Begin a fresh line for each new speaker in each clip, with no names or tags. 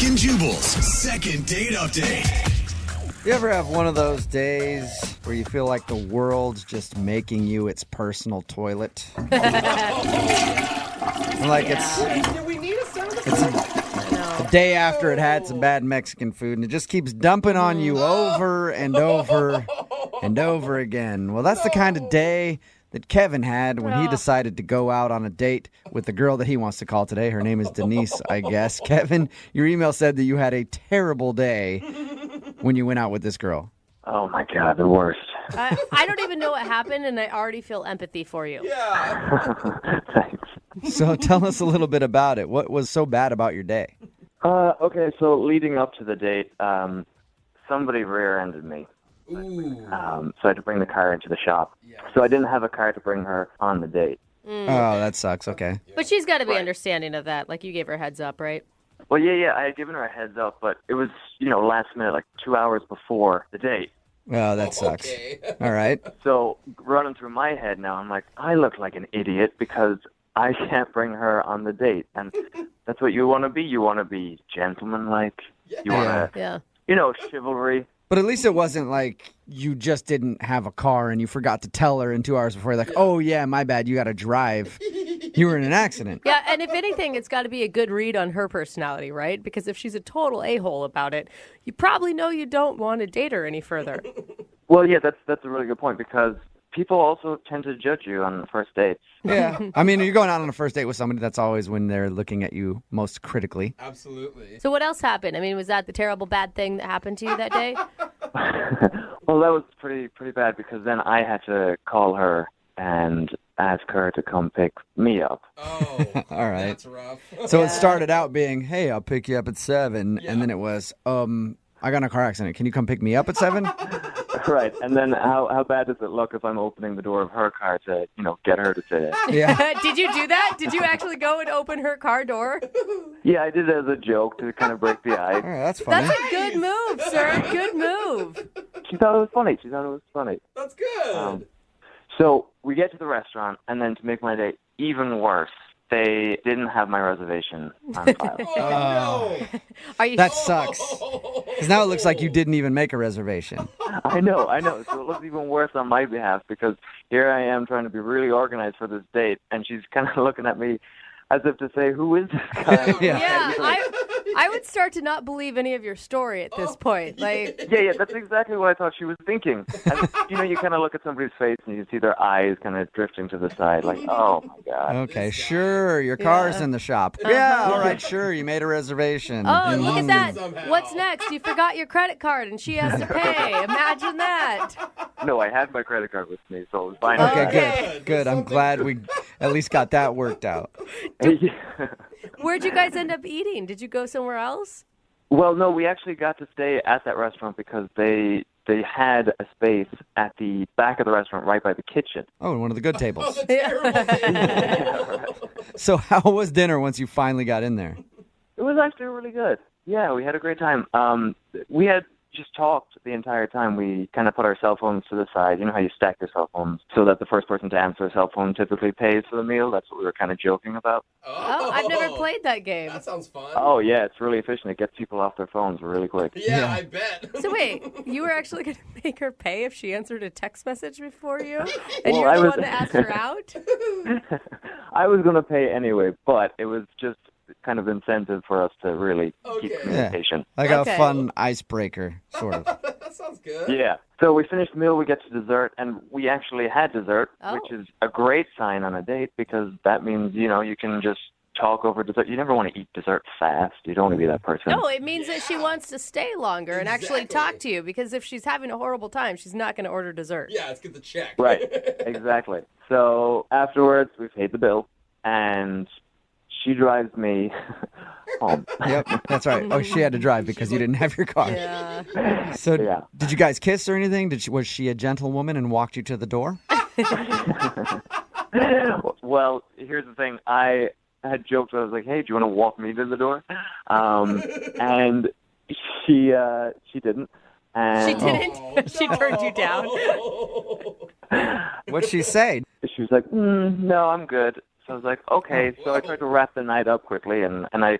Brooke and Jubal's second date update.
You ever have one of those days where you feel like the world's just making you its personal toilet? Like it's the day after it had some bad Mexican food, and it just keeps dumping on you over and over and over again. Well, that's the kind of day that Kevin had when he decided to go out on a date with the girl that he wants to call today. Her name is Denise, I guess. Kevin, your email said that you had a terrible day when you went out with this girl.
Oh, my God, the worst.
I don't even know what happened, and I already feel empathy for you.
Thanks.
So tell us a little bit about it. What was so bad about your day?
Okay, so leading up to the date, somebody rear-ended me. So I had to bring the car into the shop. So I didn't have a car to bring her on the date.
Oh, that sucks. Okay.
But she's got to be understanding of that. Like, you gave her a heads up, right?
Well, yeah, I had given her a heads up, but it was, last minute, like 2 hours before the date.
Oh, that sucks. Okay. All right.
So running through my head now, I'm like, I look like an idiot because I can't bring her on the date. And that's what you want to be. You want to be gentlemanlike. You want to, chivalry.
But at least it wasn't like you just didn't have a car and you forgot to tell her in 2 hours before. Like, oh, yeah, my bad. You got to drive. You were in an accident.
Yeah, and if anything, it's got to be a good read on her personality, right? Because if she's a total a-hole about it, you probably know you don't want to date her any further.
Well, yeah, that's a really good point because people also tend to judge you on the first dates.
Yeah. I mean, you're going out on a first date with somebody, that's always when they're looking at you most critically.
Absolutely.
So what else happened? I mean, was that the terrible bad thing that happened to you that day?
Well, that was pretty bad because then I had to call her and ask her to come pick me up.
Oh,
all right.
That's rough.
So it started out being, hey, I'll pick you up at 7. Yeah. And then it was, I got in a car accident. Can you come pick me up at 7?
Right. And then how bad does it look if I'm opening the door of her car to, get her to say it?
Yeah.
Did you do that? Did you actually go and open her car door?
Yeah, I did it as a joke to kind of break the ice.
All right, that's funny.
That's a good move, sir. Good move.
She thought it was funny.
That's good.
So we get to the restaurant, and then to make my day even worse, they didn't have my reservation on file.
No.
That sucks. Because now it looks like you didn't even make a reservation.
I know. So it looks even worse on my behalf because here I am trying to be really organized for this date, and she's kind of looking at me as if to say, who is this guy?
Yeah, I would start to not believe any of your story at this point. Like,
Yeah, that's exactly what I thought she was thinking. And, you kind of look at somebody's face and you see their eyes kind of drifting to the side, like, oh, my God.
Okay, sure, your car's in the shop. Yeah, all right, sure, you made a reservation.
oh, look at that. What's next? You forgot your credit card and she has to pay. Imagine that.
No, I had my credit card with me, so it was fine.
Okay, good. I'm glad we at least got that worked out.
Where'd you guys end up eating? Did you go somewhere else?
Well, no, we actually got to stay at that restaurant because they had a space at the back of the restaurant right by the kitchen.
Oh, one of the good tables.
Right.
So how was dinner once you finally got in there?
It was actually really good. Yeah, we had a great time. We had just talked the entire time. We kind of put our cell phones to the side. You know how you stack your cell phones so that the first person to answer a cell phone typically pays for the meal? That's what we were kind of joking about.
Oh, I've never played that game.
That sounds fun.
Oh, yeah, it's really efficient. It gets people off their phones really quick.
Yeah, I bet.
So wait, you were actually going to make her pay if she answered a text message before you? And
Well,
you're
I
the
was-
one that asked her out?
I was going to pay anyway, but it was just kind of incentive for us to really keep communication.
Like
Okay.
a fun icebreaker, sort of.
That sounds good.
Yeah. So we finished the meal, we get to dessert, and we actually had dessert,
Oh.
which is a great sign on a date because that means, you can just talk over dessert. You never want to eat dessert fast. You don't want to be that person.
No, it means that she wants to stay longer and actually talk to you because if she's having a horrible time, she's not going to order dessert.
Yeah, let's get the check.
Right. Exactly. So afterwards, we paid the bill, and she drives me home.
Yep, that's right. Oh, she had to drive because you didn't have your car.
Yeah.
So
Yeah.
did you guys kiss or anything? Was she a gentlewoman and walked you to the door?
Well, here's the thing. I had joked. I was like, "Hey, do you want to walk me to the door?" And she didn't. And
She didn't? She turned you down?
What'd she say?
she was like, "No, I'm good." So I was like, "Okay." So I tried to wrap the night up quickly, and I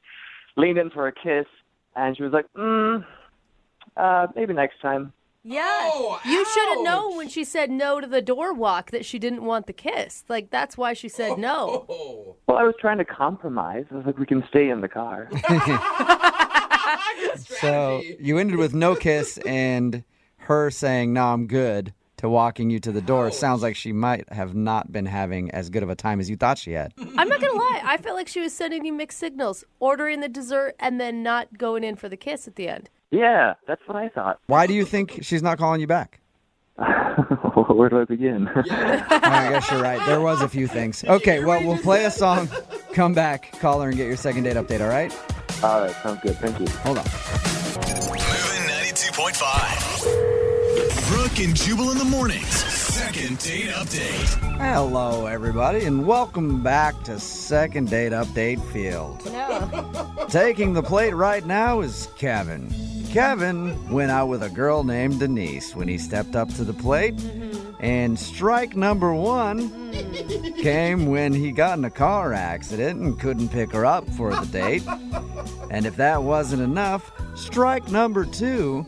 leaned in for a kiss, And she was like, maybe next time.
Yeah.
Oh,
You should have known
ouch.
when she said no to the door walk that she didn't want the kiss. Like, that's why she said no.
Oh.
Well, I was trying to compromise. I was like, we can stay in the car.
Good
So
strategy.
you ended with no kiss and her saying, no, I'm good, to walking you to the door. It sounds like she might have not been having as good of a time as you thought she had.
I'm not going to lie. I felt like she was sending you mixed signals, ordering the dessert and then not going in for the kiss at the end.
Yeah, that's what I thought.
Why do you think she's not calling you back?
Where do I begin?
I guess you're right. There was a few things. Okay, well, we'll play a song, come back, call her, and get your second date update, all right?
All right, sounds good. Thank you.
Hold on.
Moving 92.5. Brooke and Jubal in the mornings. Second date update.
Hello, everybody, and welcome back to Second Date Update Field.
No.
Taking the plate right now is Kevin. Kevin went out with a girl named Denise when he stepped up to the plate. And strike number one came when he got in a car accident and couldn't pick her up for the date. And if that wasn't enough, strike number two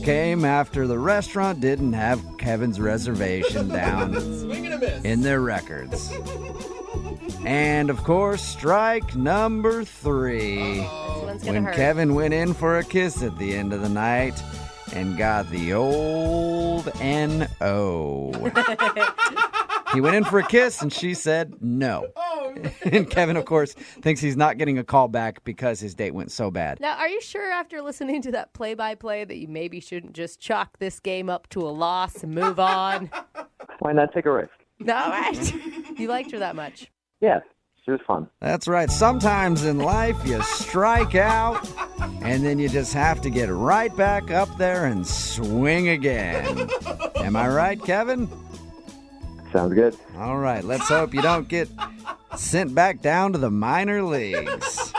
came after the restaurant didn't have Kevin's reservation down
Swing and a miss.
in their records. And of course, strike number three,
One's gonna
when
hurt.
Kevin went in for a kiss at the end of the night and got the old N.O. He went in for a kiss and she said no. And Kevin, of course, thinks he's not getting a call back because his date went so bad.
Now, are you sure after listening to that play-by-play that you maybe shouldn't just chalk this game up to a loss and move on?
Why not take a risk?
No, right? You liked her that much.
Yeah, she was fun.
That's right. Sometimes in life you strike out and then you just have to get right back up there and swing again. Am I right, Kevin?
Sounds good.
All right. Let's hope you don't get sent back down to the minor leagues.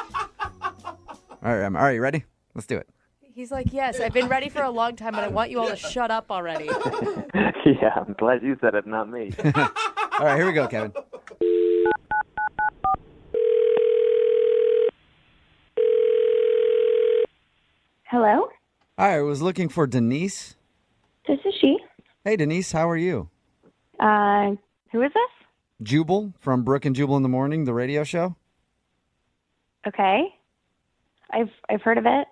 All right, you ready? Let's do it.
He's like, yes, I've been ready for a long time, and I want you all to shut up already.
Yeah, I'm glad you said it, not me.
All right, here we go, Kevin.
Hello,
Hi, I was looking for Denise.
this is she.
Hey, Denise, how are you?
Who is this?
Jubal from Brooke and Jubal in the Morning, the radio show.
Okay, I've heard of it.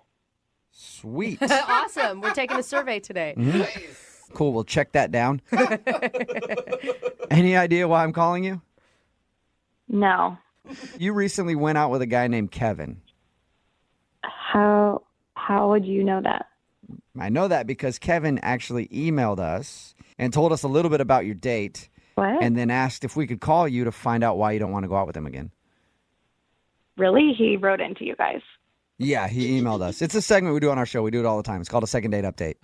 Sweet.
Awesome. We're taking a survey today.
Nice.
Cool, we'll check that down. Any idea why I'm calling you?
No.
You recently went out with a guy named Kevin.
How would you know that?
I know that because Kevin actually emailed us and told us a little bit about your date
What?
and then asked if we could call you to find out why you don't want to go out with him again.
Really? He wrote into you guys.
Yeah, he emailed us. It's a segment we do on our show. We do it all the time. It's called a second date update.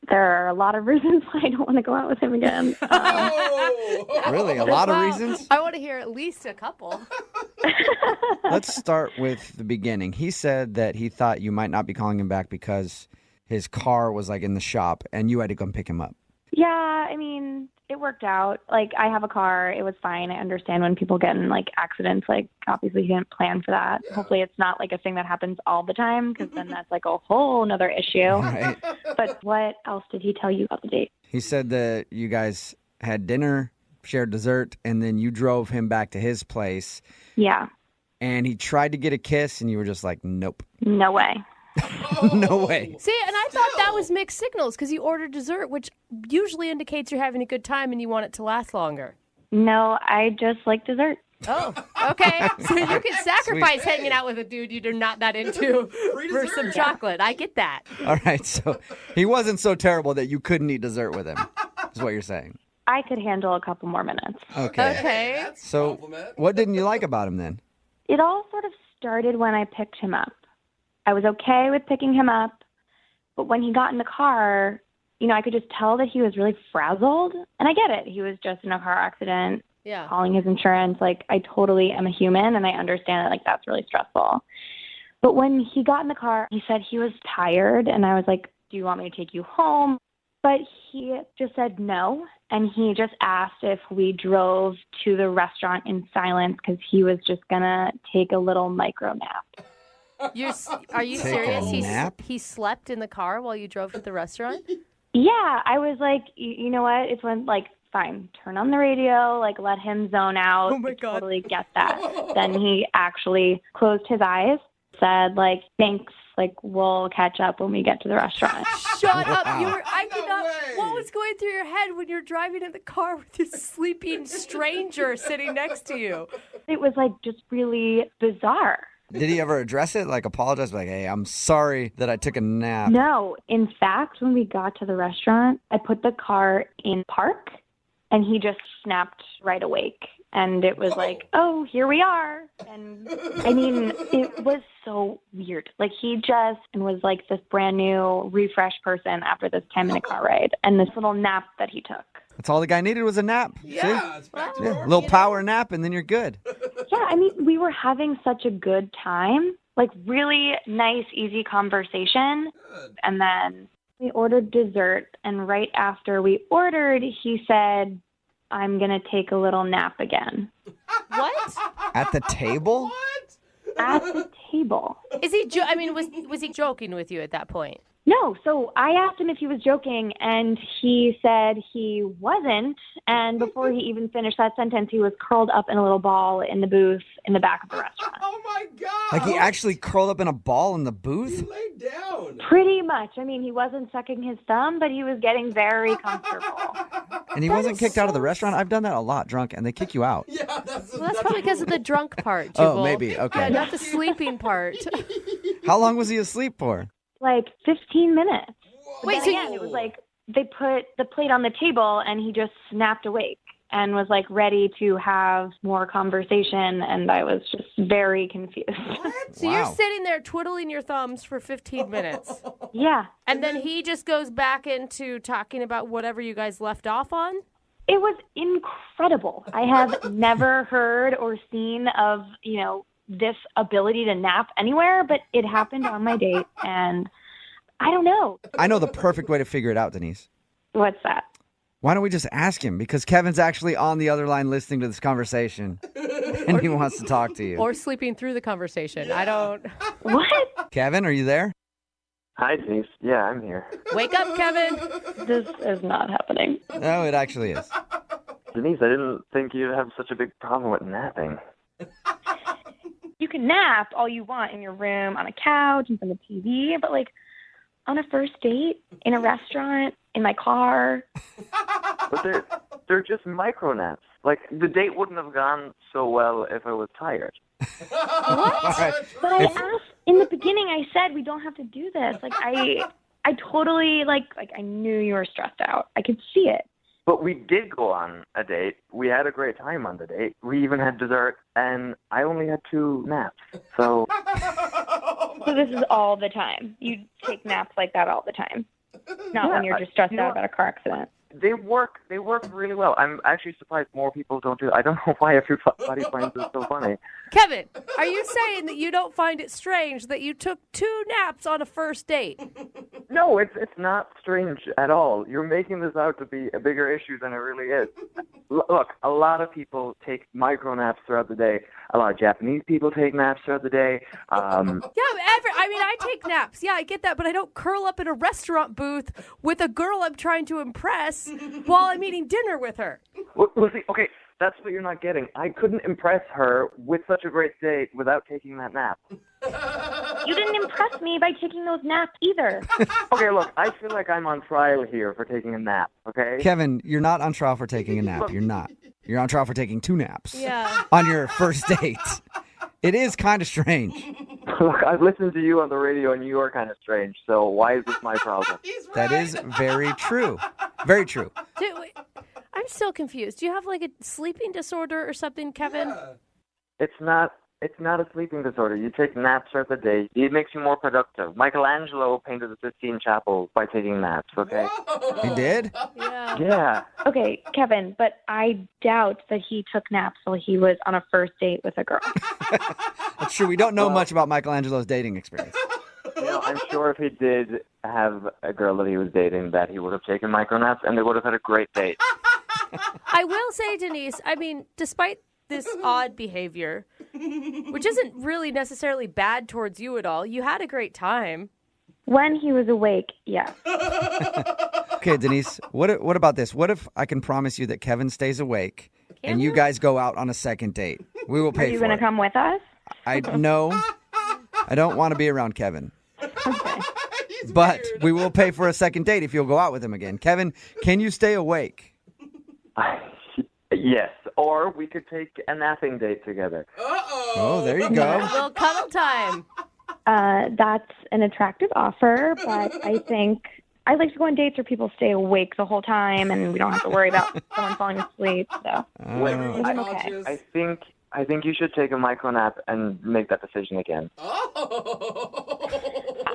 There are a lot of reasons why I don't want to go out with him again.
Oh.
Really? A lot of
Wow.
reasons?
I want to hear at least a couple.
Let's start with the beginning. He said that he thought you might not be calling him back because his car was like in the shop and you had to come pick him up.
Yeah, I mean, it worked out. Like, I have a car. It was fine. I understand when people get in, like, accidents. Like, obviously, he didn't plan for that. Hopefully, it's not, like, a thing that happens all the time because then that's, like, a whole nother issue.
Right?
But what else did he tell you about the date?
He said that you guys had dinner, shared dessert, and then you drove him back to his place.
Yeah,
And he tried to get a kiss, and you were just like, nope.
no way.
No way.
See, and I thought that was mixed signals because you ordered dessert, which usually indicates you're having a good time and you want it to last longer.
No, I just like dessert.
Oh, okay. So you can sacrifice hanging out with a dude you're not that into
Free
for
dessert.
some chocolate. I get that.
All right, so he wasn't so terrible that you couldn't eat dessert with him, is what you're saying.
I could handle a couple more minutes.
Okay.
Okay.
That's a
So
compliment.
what didn't you like about him then?
It all sort of started when I picked him up. I was okay with picking him up, but when he got in the car, you know, I could just tell that he was really frazzled. And I get it. He was just in a car accident,
Yeah.
calling his insurance. Like, I totally am a human, and I understand that, like, that's really stressful. But when he got in the car, he said he was tired, and I was like, do you want me to take you home? But he just said no, and he just asked if we drove to the restaurant in silence because he was just going to take a little micro nap.
Are you
Take
serious?
a nap?
He slept in the car while you drove to the restaurant?
Yeah, I was like, you know what? It's when, like, fine, turn on the radio, like, let him zone out.
Oh, my
I
God.
totally get that. Then he actually closed his eyes, said, like, thanks, like, we'll catch up when we get to the restaurant.
Shut up.
Wow.
I could not.
way.
What was going through your head when you're driving in the car with this sleeping stranger sitting next to you?
It was, like, just really bizarre.
Did he ever address it? Like apologize? Like, hey, I'm sorry that I took a nap.
No, in fact, when we got to the restaurant, I put the car in park, and he just snapped right awake. And it was like, oh, here we are. And I mean, it was so weird. Like, he just was like this brand new, refreshed person after this 10-minute car ride and this little nap that he took.
That's all the guy needed was a nap.
Yeah, it's back to
See? Yeah,
normal.
a little power nap, and then you're good.
Yeah, I mean, we were having such a good time, like really nice, easy conversation. And then we ordered dessert. And right after we ordered, he said, I'm going to take a little nap again.
What?
At the table?
What?
At the table.
Is he? Was he joking with you at that point?
No, so I asked him if he was joking, and he said he wasn't. And before he even finished that sentence, he was curled up in a little ball in the booth in the back of the restaurant.
Oh my God!
Like he actually curled up in a ball in the
He
booth?
laid down.
Pretty much. I mean, he wasn't sucking his thumb, but he was getting very comfortable.
And he wasn't kicked out of the restaurant? I've done that a lot drunk, and they kick you out.
Yeah, that's
Probably because of the drunk part,
Oh,
Jubal.
maybe. Okay.
Yeah, not the sleeping part.
How long was he asleep for?
Like 15 minutes.
Wait,
Then
so
again, it was like they put the plate on the table, and he just snapped awake and was like ready to have more conversation, and I was just very confused.
So you're
Wow.
sitting there twiddling your thumbs for 15 minutes.
Yeah.
And then he just goes back into talking about whatever you guys left off on?
It was incredible. I have never heard or seen of, this ability to nap anywhere, but it happened on my date, and I don't know.
I know the perfect way to figure it out, Denise.
What's that?
Why don't we just ask him? Because Kevin's actually on the other line listening to this conversation, and he wants to talk to you.
Or sleeping through the conversation. I don't.
What?
Kevin, are you there?
Hi, Denise. Yeah, I'm here.
Wake up, Kevin.
This is not happening.
No, it actually is.
Denise, I didn't think you'd have such a big problem with napping.
You can nap all you want in your room, on a couch, in front of the TV, but like on a first date, in a restaurant, in my car.
But they're just micro naps. Like, the date wouldn't have gone so well if I was tired.
All right.
But I asked in the beginning. I said we don't have to do this. Like I totally like I knew you were stressed out. I could see it.
But we did go on a date. We had a great time on the date. We even had dessert, and I only had 2 naps. So,
So this is all the time. You take naps like that all the time. Not when you're just stressed
you know
out
what?
about a car accident.
they work really well. I'm actually surprised more people don't do it. I don't know why everybody finds it so funny.
Kevin, are you saying that you don't find it strange that you took 2 naps on a first date?
No, it's not strange at all. You're making this out to be a bigger issue than it really is. Look, a lot of people take micro naps throughout the day. A lot of Japanese people take naps throughout the day.
I take naps. Yeah, I get that, but I don't curl up in a restaurant booth with a girl I'm trying to impress while I'm eating dinner with her.
Well, see, okay, that's what you're not getting. I couldn't impress her with such a great date without taking that nap.
You didn't impress me by taking those naps either.
Okay, look, I feel like I'm on trial here for taking a nap, okay?
Kevin, you're not on trial for taking a nap. You're not. You're on trial for taking 2 naps.
Yeah.
On your first date. It is kind of strange.
Look, I've listened to you on the radio, and you are kind of strange, so why is this my problem?
That is very true. Very true.
Wait, I'm still confused. Do you have like a sleeping disorder or something, Kevin?
Yeah.
It's not a sleeping disorder. You take naps throughout the day. It makes you more productive. Michelangelo painted the Sistine Chapel by taking naps, okay?
He did?
Yeah.
Yeah.
Okay, Kevin, but I doubt that he took naps while he was on a first date with a girl.
That's true. We don't know much about Michelangelo's dating experience.
You know, I'm sure if he did have a girl that he was dating, that he would have taken micro naps, and they would have had a great date.
I will say, Denise, I mean, despite this odd behavior, which isn't really necessarily bad towards you at all. You had a great time.
When he was awake, yes.
Okay, Denise, what about this? What if I can promise you that Kevin stays awake and you guys go out on a second date? We will
Are
pay
you
for
going
it.
to come with us?
No, I don't want to be around Kevin.
Okay.
But we will pay for a second date if you'll go out with him again. Kevin, can you stay awake?
Yes, or we could take a napping date together.
Oh, there you go.
A little cuddle time.
That's an attractive offer, but I think I like to go on dates where people stay awake the whole time and we don't have to worry about someone falling asleep. So
Wait,
I'm okay.
I think you should take a micro nap and make that decision again.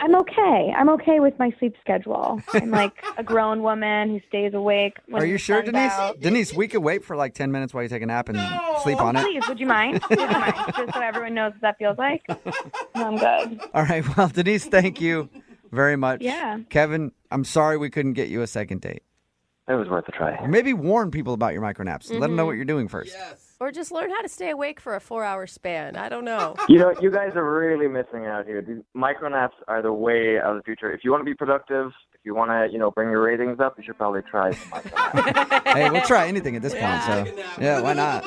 I'm okay. I'm okay with my sleep schedule. I'm like a grown woman who stays awake. When
Are you
the
sure,
sun's
Denise?
out.
Denise, we could wait for like 10 minutes while you take a nap and sleep on it.
Please, would you mind? Just so everyone knows what that feels like. No, I'm good.
All right. Well, Denise, thank you very much.
Yeah.
Kevin, I'm sorry we couldn't get you a second date.
It was worth a try.
Or maybe warn people about your micronaps. Let them know what you're doing first.
Yes.
Or just learn how to stay awake for a 4-hour span. I don't know.
You know, you guys are really missing out here. These micro naps are the way of the future. If you want to be productive, if you want to, bring your ratings up, you should probably try some micro naps.
Hey, we'll try anything at this point. So, yeah, why not?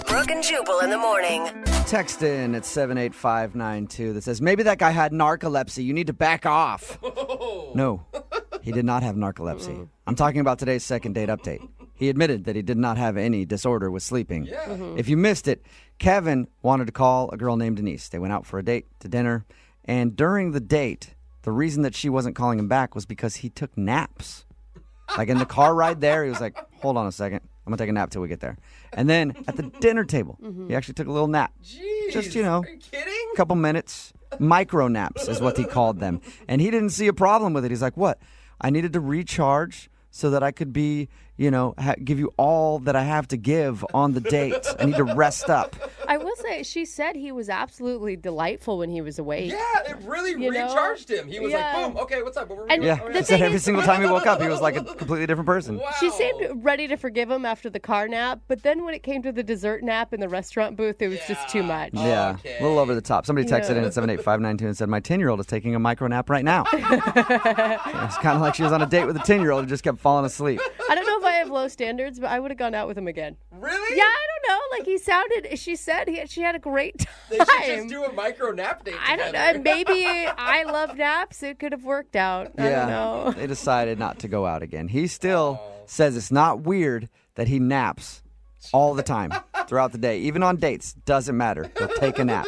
Brooke and Jubal in the morning.
Text in at 78592 that says, maybe that guy had narcolepsy. You need to back off. No, he did not have narcolepsy. I'm talking about today's second date update. He admitted that he did not have any disorder with sleeping.
Yeah.
If you missed it, Kevin wanted to call a girl named Denise. They went out for a date to dinner. And during the date, the reason that she wasn't calling him back was because he took naps. Like in the car ride there, he was like, hold on a second. I'm going to take a nap till we get there. And then at the dinner table, he actually took a little nap.
Jeez.
Just,
Are you kidding?
a couple minutes. Micro naps is what he called them. And he didn't see a problem with it. He's like, what? I needed to recharge so that I could be, give you all that I have to give on the date. I need to rest up.
I will say, she said he was absolutely delightful when he was awake.
Yeah, it really recharged him. He was
Yeah.
like, boom, okay, what's up? What were we
And
doing?
Yeah,
The
he said
thing
every
is-
single time he woke up, he was like a completely different person.
Wow.
She seemed ready to forgive him after the car nap, but then when it came to the dessert nap in the restaurant booth, it was just too much.
Yeah,
Okay.
a little over the top. Somebody texted in at 78592 and said, my 10-year-old is taking a micro nap right now. It's kind of like she was on a date with a 10-year-old who just kept falling asleep.
I don't know if I have low standards, but I would have gone out with him again.
Really?
Yeah, I don't know. Like she said she had a great
They should
time.
just do a micro nap date
I don't
together.
know. Maybe I love naps. It could have worked out. I don't know.
They decided not to go out again. He still says it's not weird that he naps all the time throughout the day. Even on dates, doesn't matter. He'll take a nap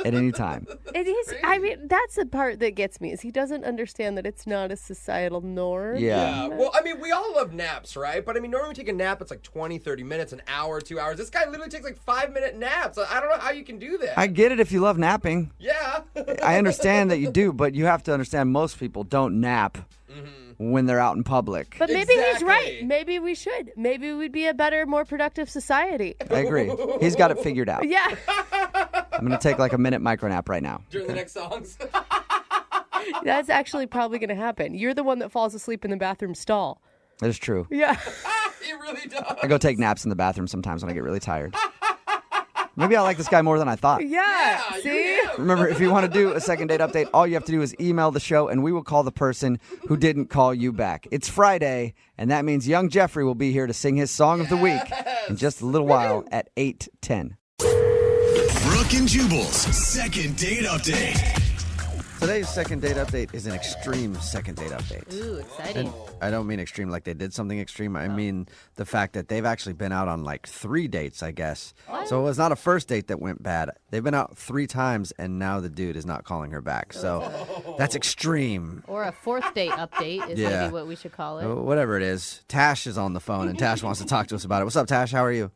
at any time.
It is. I mean, that's the part that gets me is he doesn't understand that it's not a societal norm.
Yeah.
Well, I mean, we all love naps, right? But I mean, normally we take a nap, it's like 20, 30 minutes, an hour, 2 hours. This guy literally takes like 5-minute naps. I don't know how you can do that.
I get it if you love napping.
Yeah.
I understand that you do, but you have to understand most people don't nap when they're out in public.
But maybe he's
Exactly.
right. Maybe we should. Maybe we'd be a better, more productive society.
I agree. He's got it figured out.
Yeah.
I'm going to take like a minute micro nap right now.
During the next songs.
That's actually probably going to happen. You're the one that falls asleep in the bathroom stall.
That is true.
Yeah.
He really does.
I go take naps in the bathroom sometimes when I get really tired. Maybe I like this guy more than I thought.
Yeah.
Yeah,
See?
you do.
Remember, if you want to do a second date update, all you have to do is email the show, and we will call the person who didn't call you back. It's Friday, and that means young Jeffrey will be here to sing his song of the week in just a little while at 8:10.
Brooke and Jubal's second date update.
Today's second date update is an extreme second date update.
Ooh, exciting.
I don't mean extreme like they did something extreme. I mean the fact that they've actually been out on like 3 dates, I guess. So it was not a first date that went bad. They've been out 3 times, and now the dude is not calling her back. So that's extreme.
Or a fourth date update is
Yeah.
maybe what we should call it.
Whatever it is. Tash is on the phone, and Tash wants to talk to us about it. What's up, Tash? How are you?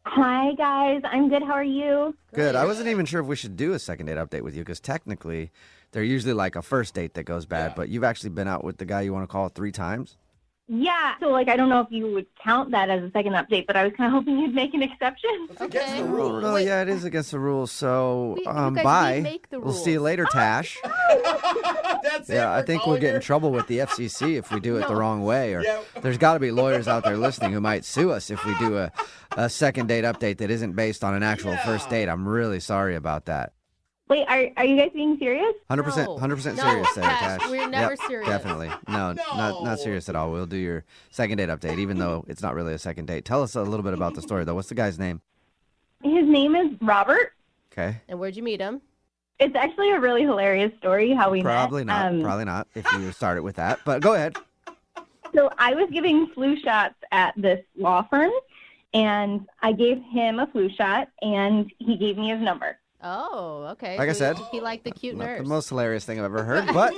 Hi, guys. I'm good. How are you?
Good. I wasn't even sure if we should do a second date update with you because technically they're usually like a first date that goes bad, but you've actually been out with the guy you want to call 3 times?
Yeah. So, I don't know if you would count that as a second update, but I was kind of hoping you'd make an exception.
It's against the
Okay.
rules.
No, yeah, it is against the rules. So,
You guys
bye.
remake the
We'll see you
rules.
later, Tash.
That's it.
Yeah, I
We're
think we'll
calling
get in
her.
trouble with the FCC if we do it the wrong way. Or
Yeah.
there's got to be lawyers out there listening who might sue us if we do a second date update that isn't based on an actual first date. I'm really sorry about that.
Wait, are you guys being serious?
100%,
No.
100%
No,
serious there,
Tash,
Tash.
we're never
Yep,
serious.
Definitely. No, not serious at all. We'll do your second date update, even though it's not really a second date. Tell us a little bit about the story, though. What's the guy's name?
His name is Robert.
Okay.
And where'd you meet him?
It's actually a really hilarious story how we
Probably
met.
not. Probably not if you started with that. But go ahead.
So I was giving flu shots at this law firm, and I gave him a flu shot, and he gave me his number.
Oh, okay.
Like I
So
said,
he liked the cute
Not
nurse.
the most hilarious thing I've ever heard, but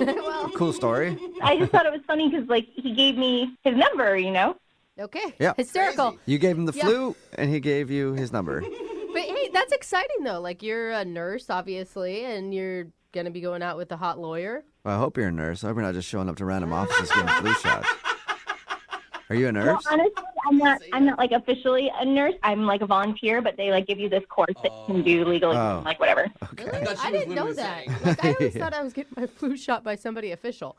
cool story.
I just thought it was funny because, like, he gave me his number, you know?
Okay.
Yeah.
Hysterical.
You gave him the
Yeah.
flu, and he gave you his number.
But hey, that's exciting though. Like you're a nurse, obviously, and you're gonna be going out with a hot lawyer.
Well, I hope you're a nurse. I hope you're not just showing up to random offices giving flu shots. Are you a
Well,
nurse?
honestly, I'm not like officially a nurse. I'm like a volunteer, but they like give you this course that you can do legally,
Oh.
like whatever.
Really?
thought she
I
was
didn't know
literally
that.
saying.
Like, I always
Yeah.
thought I was getting my flu shot by somebody official.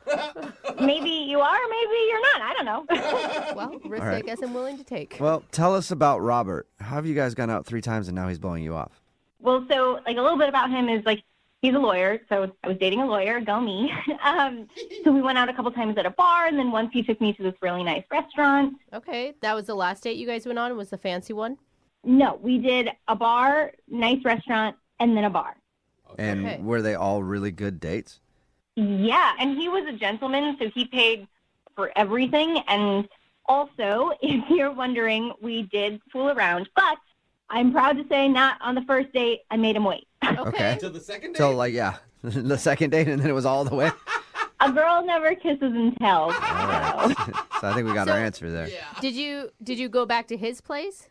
Maybe you are, maybe you're not. I don't know.
Well, risk
All right.
I guess I'm willing to take.
Well, tell us about Robert. How have you guys gone out 3 times and now he's blowing you off?
Well, so like a little bit about him is like he's a lawyer, so I was dating a lawyer, go me. So we went out a couple times at a bar, and then once he took me to this really nice restaurant.
Okay, that was the last date you guys went on. Was the fancy one?
No, we did a bar, nice restaurant, and then a bar.
And
Okay.
were they all really good dates?
Yeah, and he was a gentleman, so he paid for everything. And also, if you're wondering, we did fool around, but I'm proud to say not on the first date. I made him wait.
Okay.
Until the second date.
So, like, yeah, the second date, and then it was all the way?
A girl never kisses and tells.
All right. So I think we got our answer there.
yeah.
Did you go back to his place?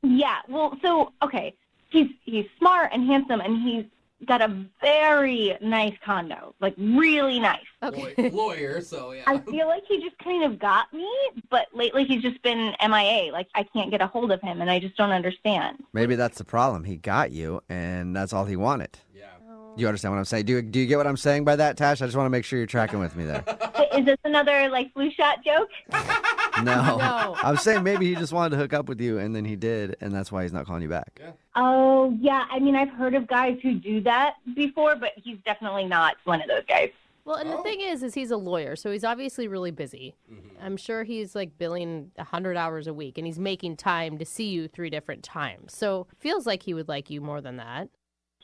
Yeah, well, so, okay, he's smart and handsome, and he's got a very nice condo, like really nice.
Okay.
Lawyer, so yeah.
I feel like he just kind of got me, but lately he's just been MIA. Like, I can't get a hold of him, and I just don't understand.
Maybe that's the problem. He got you, and that's all he wanted.
Yeah.
Do you understand what I'm saying? Do you get what I'm saying by that, Tash? I just want to make sure you're tracking with me there.
Is this another, like, flu shot joke?
No.
No.
I'm saying maybe he just wanted to hook up with you, and then he did, and that's why he's not calling you back.
Oh, yeah, I mean, I've heard of guys who do that before, but he's definitely not one of those guys.
Well, and the thing is he's a lawyer, so he's obviously really busy. I'm sure he's like billing 100 hours a week, and he's making time to see you 3 different times. So feels like he would like you more than that.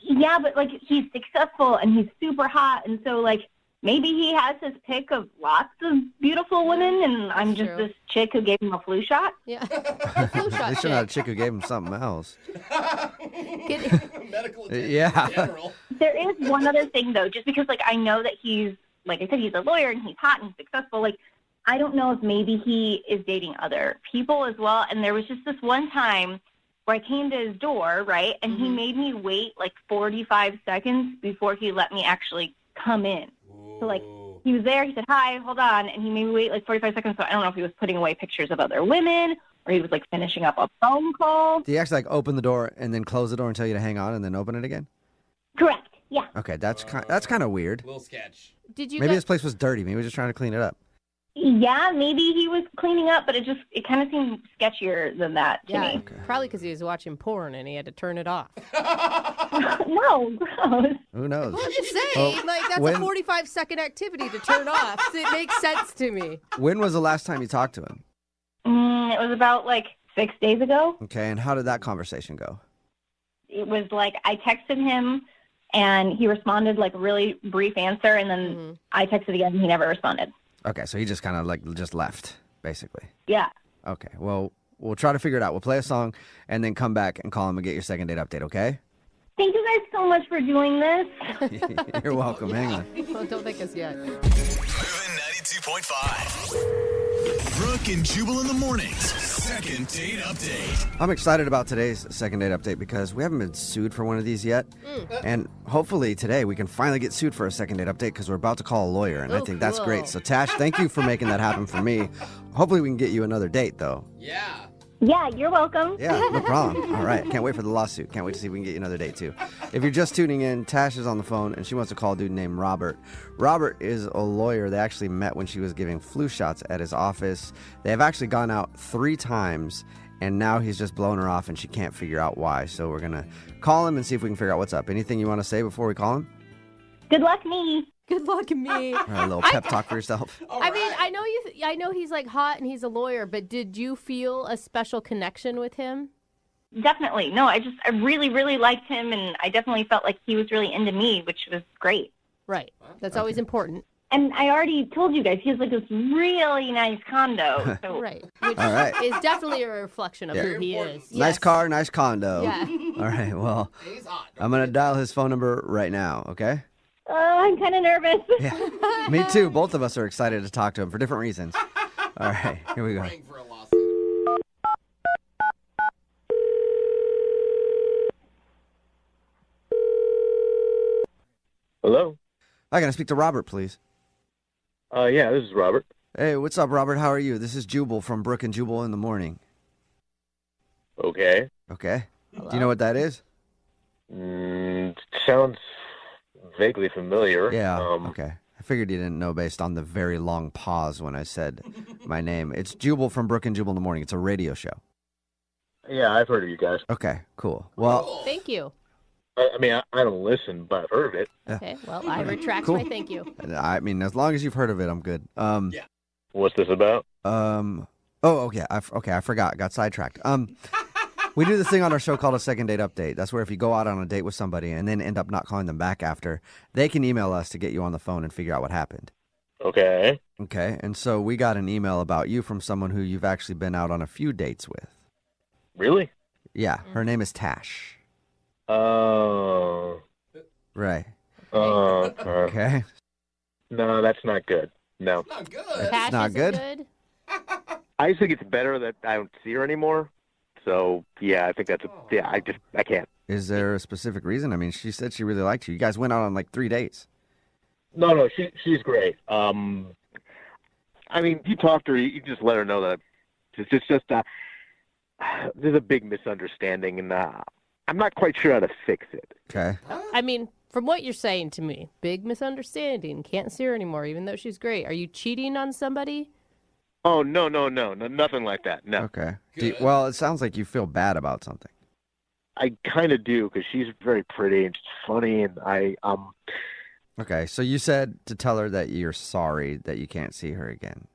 Yeah, but, like, he's successful, and he's super hot, and so, like, maybe he has his pick of lots of beautiful women, and I'm just
true.
this chick who gave him a flu shot.
Yeah. Flu
They
shot
should not a
chick.
chick who gave him something else.
Medical attention
Yeah.
in general.
There is one other thing, though, just because, like, I know that he's, like I said, he's a lawyer, and he's hot and he's successful. Like, I don't know if maybe he is dating other people as well, and there was just this one time where I came to his door, right, and he made me wait, like, 45 seconds before he let me actually come in. So, like, he was there, he said, hi, hold on, and he made me wait, like, 45 seconds, so I don't know if he was putting away pictures of other women or he was, like, finishing up a phone call.
Do you actually, like, open the door and then close the door and tell you to hang on and then open it again?
Correct, yeah.
Okay, that's kind of weird.
Little sketch.
Did you
Maybe
guys-
this place was dirty. Maybe he was just trying to clean it up.
Yeah, maybe he was cleaning up, but it kind of seemed sketchier than that to
Yeah,
me.
probably because he was watching porn and he had to turn it off.
No, gross.
Who knows?
I'm just saying, like, that's
when-
a 45-second activity to turn off. So it makes sense to me.
When was the last time you talked to him?
It was about, like, 6 days ago.
Okay, and how did that conversation go?
It was like I texted him, and he responded, like, a really brief answer, and then I texted again, and he never responded.
Okay, so he just kind of like just left, basically.
Yeah.
Okay, well, we'll try to figure it out. We'll play a song and then come back and call him and get your second date update, okay?
Thank you guys so much for doing this.
You're welcome. Hang on.
Well, don't think us yet.
Moving 92.5. Brooke and Jubal in the mornings. Second date update.
I'm excited about today's second date update because we haven't been sued for one of these yet. And hopefully today we can finally get sued for a second date update because we're about to call a lawyer. And I
Oh,
think that's
cool.
great. So, Tash, thank you for making that happen for me. Hopefully we can get you another date, though.
Yeah.
Yeah, you're welcome.
Yeah, no problem. All right. Can't wait for the lawsuit. Can't wait to see if we can get you another date, too. If you're just tuning in, Tash is on the phone, and she wants to call a dude named Robert. Robert is a lawyer. They actually met when she was giving flu shots at his office. They have actually gone out 3 times, and now he's just blown her off, and she can't figure out why. So we're going to call him and see if we can figure out what's up. Anything you want to say before we call him?
Good luck, me.
Good luck, me.
All right, a little pep talk for yourself.
I mean, I know he's like hot and he's a lawyer, but did you feel a special connection with him?
Definitely. No, I really, really liked him, and I definitely felt like he was really into me, which was great.
Right. That's always important.
And I already told you guys, he has like this really nice condo. So.
Right. Which
All right.
is definitely a reflection of who he is.
Nice car, nice condo.
Yeah.
All right, well,
He's hot.
I'm going to dial his phone number right now, okay?
I'm kind of nervous.
Yeah. Me too. Both of us are excited to talk to him for different reasons. All right, here we go.
Praying for a lawsuit.
Hello?
I got to speak to Robert, please.
Yeah, this is Robert.
Hey, what's up, Robert? How are you? This is Jubal from Brooke and Jubal in the morning.
Okay.
Okay. Do you know what that is?
Sounds vaguely familiar.
Yeah. Okay. I figured you didn't know based on the very long pause when I said my name. It's Jubal from Brooke and Jubal in the morning. It's a radio show.
Yeah, I've heard of you guys.
Okay, cool. Well,
Thank you.
I mean, I don't listen, but I've heard of it.
Okay, well, I retract
Cool.
my thank you.
I mean, as long as you've heard of it, I'm good.
What's this about?
Oh, okay. I forgot. Got sidetracked. We do this thing on our show called a second date update. That's where if you go out on a date with somebody and then end up not calling them back after, they can email us to get you on the phone and figure out what happened.
Okay.
Okay. And so we got an email about you from someone who you've actually been out on a few dates with.
Really?
Yeah. Her name is Tash.
Oh.
Right.
Okay. No, that's not good. No.
Not good.
Cash
not
isn't
good?
I just think it's better that I don't see her anymore. So, yeah, I think that's I can't.
Is there a specific reason? I mean, she said she really liked you. You guys went out on like 3 dates.
No, she's great. I mean, if you talk to her, you just let her know that it's just there's a big misunderstanding, and I'm not quite sure how to fix it.
Okay.
I mean, from what you're saying to me, big misunderstanding. Can't see her anymore, even though she's great. Are you cheating on somebody?
Oh, no, nothing like that. No.
Okay. Well, it sounds like you feel bad about something.
I kind of do, because she's very pretty and she's funny, and
Okay, so you said to tell her that you're sorry that you can't see her again.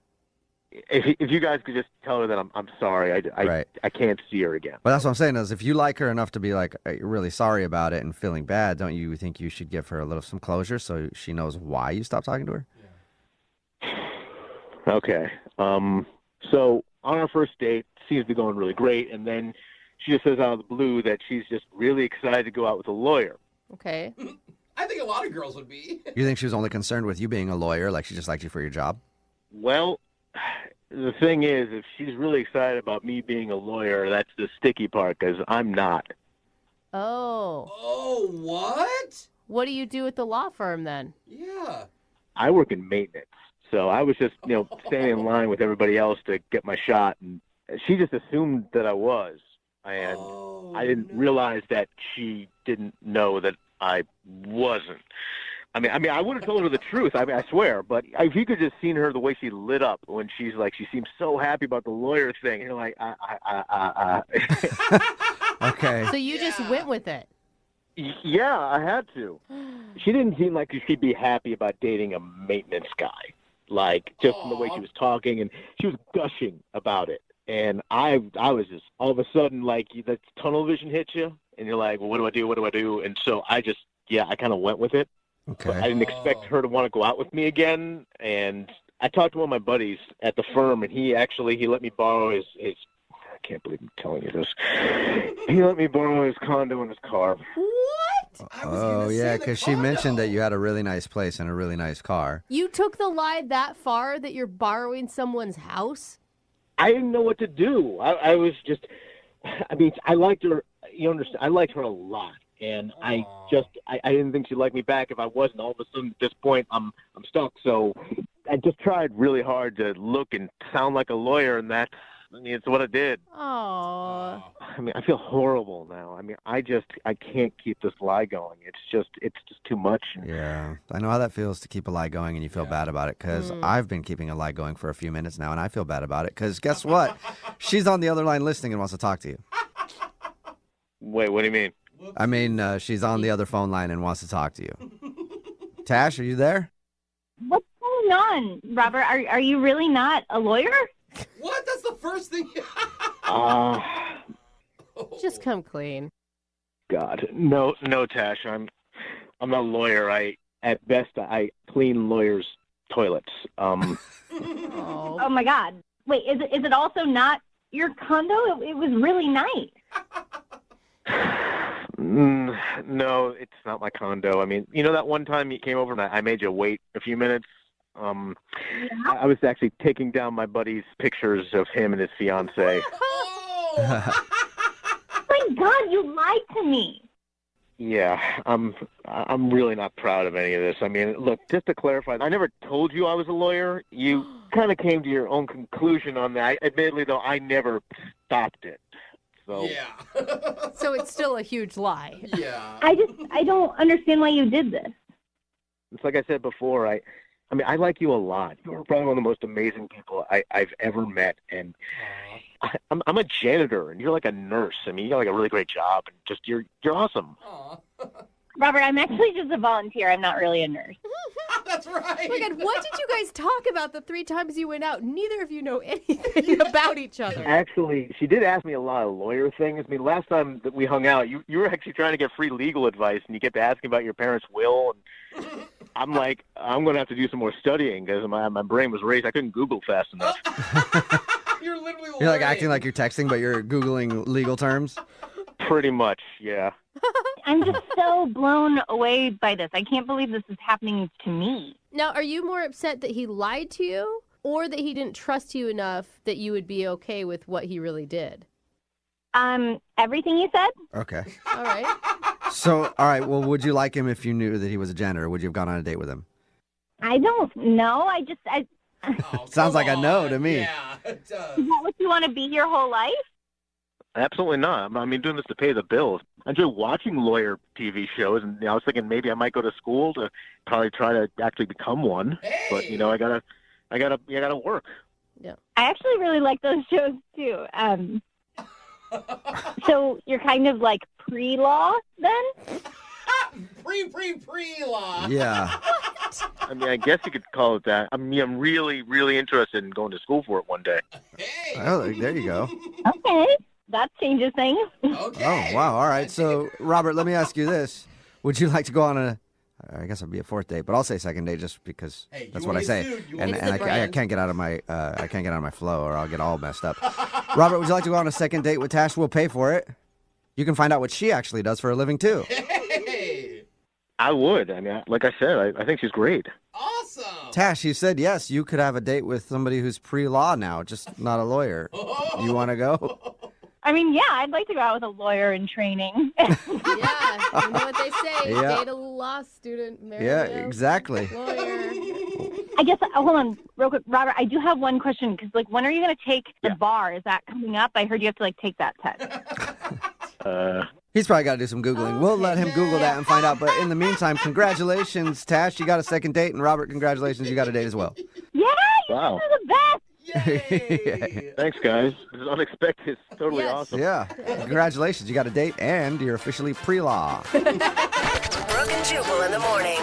If you guys could just tell her that I'm sorry,
Right.
I can't see her again.
But that's what I'm saying is if you like her enough to be like you're really sorry about it and feeling bad, don't you think you should give her some closure so she knows why you stopped talking to her?
Okay. So on our first date, seems to be going really great, and then she just says out of the blue that she's just really excited to go out with a lawyer.
Okay.
I think a lot of girls would be.
You think she was only concerned with you being a lawyer, like she just liked you for your job?
Well, the thing is, if she's really excited about me being a lawyer, that's the sticky part, because I'm not.
Oh.
Oh, what?
What do you do at the law firm then?
Yeah.
I work in maintenance, so I was just, standing in line with everybody else to get my shot, and she just assumed that I was, and I didn't realize that she didn't know that I wasn't. I mean, I would have told her the truth. I mean, I swear. But if you could just seen her, the way she lit up when she's like, she seems so happy about the lawyer thing. You're like,
Okay.
So you just went with it.
Yeah, I had to. She didn't seem like she'd be happy about dating a maintenance guy. Like, just from the way she was talking, and she was gushing about it. And I was just, all of a sudden, like, the tunnel vision hits you, and you're like, well, what do I do? What do I do? And so I kind of went with it.
Okay.
But I didn't expect her to want to go out with me again. And I talked to one of my buddies at the firm, and he let me borrow his I can't believe I'm telling you this. He let me borrow his condo and his car.
What?
Oh, yeah, because she mentioned that you had a really nice place and a really nice car.
You took the lie that far that you're borrowing someone's house?
I didn't know what to do. I was just, I mean, I liked her, you understand, I liked her a lot. And I didn't think she'd like me back if I wasn't. All of a sudden, at this point, I'm stuck. So I just tried really hard to look and sound like a lawyer, and that's I mean, it's what I did.
Oh.
I mean, I feel horrible now. I mean, I can't keep this lie going. It's just too much.
Yeah, I know how that feels to keep a lie going and you feel bad about it because I've been keeping a lie going for a few minutes now and I feel bad about it because guess what? She's on the other line listening and wants to talk to you.
Wait, what do you mean?
I mean, she's on the other phone line and wants to talk to you. Tash, are you there?
What's going on, Robert? Are you really not a lawyer?
What? That's the first thing.
Just come clean.
God, no, Tash. I'm not a lawyer. At best I clean lawyers' toilets.
Oh.
Oh my God! Wait, is it also not your condo? It was really nice.
No, it's not my condo. I mean, you know that one time you came over and I made you wait a few minutes? I was actually taking down my buddy's pictures of him and his fiancée.
Oh my God, you lied to me.
Yeah, I'm really not proud of any of this. I mean, look, just to clarify, I never told you I was a lawyer. You kind of came to your own conclusion on that. Admittedly, though, I never stopped it. So.
Yeah.
So it's still a huge lie.
Yeah.
I don't understand why you did this.
It's like I said before, I mean, I like you a lot. You're probably one of the most amazing people I've ever met. And I'm a janitor, and you're like a nurse. I mean, you got like a really great job, and just you're awesome.
Robert, I'm actually just a volunteer. I'm not really a nurse.
That's right.
Oh my God, what did you guys talk about the 3 times you went out? Neither of you know anything about each other.
Actually, she did ask me a lot of lawyer things. I mean, last time that we hung out, you were actually trying to get free legal advice, and you kept asking about your parents' will. And I'm like, I'm going to have to do some more studying because my brain was raised. I couldn't Google fast enough.
You're literally
You're like acting like you're texting, but you're Googling legal terms?
Pretty much, yeah.
I'm just so blown away by this. I can't believe this is happening to me.
Now, are you more upset that he lied to you or that he didn't trust you enough that you would be okay with what he really did?
Everything you said?
Okay.
All right.
So, all right, well, would you like him if you knew that he was a janitor? Would you have gone on a date with him?
I don't know.
Sounds like a no to me.
Yeah, it does.
Is that what you want to be your whole life?
Absolutely not. I mean, doing this to pay the bills. I enjoy watching lawyer TV shows, and I was thinking maybe I might go to school to probably try to actually become one.
Hey.
But I gotta work.
Yeah.
I actually really like those shows too. So you're kind of like pre-law then?
Pre-law.
Yeah.
I mean, I guess you could call it that. I mean, I'm really, really interested in going to school for it one day.
Hey.
Oh, there you go.
Okay. That changes things.
Okay.
Oh, wow. All right. So, Robert, let me ask you this. Would you like to go on I guess it'd be a 4th date, but I'll say 2nd date just because that's what I say. And I can't get out of my flow or I'll get all messed up. Robert, would you like to go on a 2nd date with Tash? We'll pay for it. You can find out what she actually does for a living, too.
Hey.
I would. I mean, like I said, I think she's great.
Awesome.
Tash, you said yes, you could have a date with somebody who's pre-law now, just not a lawyer. You want to go?
I mean, yeah, I'd like to go out with a lawyer in training.
Yeah, you know what they say.
Yeah.
Date a law student, marry
Yeah,
a
exactly.
lawyer.
I guess, hold on, real quick. Robert, I do have one question, because, when are you going to take the bar? Is that coming up? I heard you have to, take that test.
He's probably got to do some Googling. We'll let him Google that and find out. But in the meantime, congratulations, Tash. You got a 2nd date. And Robert, congratulations. You got a date as well.
Yeah, you
Wow.
guys are the best.
Yay.
Thanks, guys. This is unexpected. It's totally
Yes.
awesome.
Yeah. Congratulations. You got a date and you're officially pre-law.
Brooke and Jubal in the morning.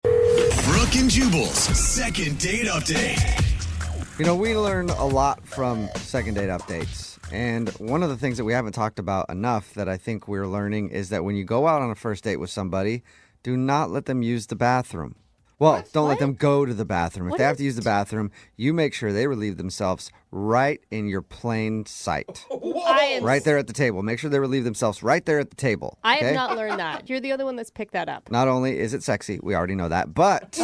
Brooke and Jubal's 2nd date update.
You know, we learn a lot from 2nd date updates. And one of the things that we haven't talked about enough that I think we're learning is that when you go out on a 1st date with somebody, do not let them use the bathroom. Well, don't let them go to the bathroom. If they have to use the bathroom, you make sure they relieve themselves right in your plain sight. Right there at the table. Make sure they relieve themselves right there at the table.
I
okay?
have not learned that. You're the other one that's picked that up.
Not only is it sexy, we already know that, but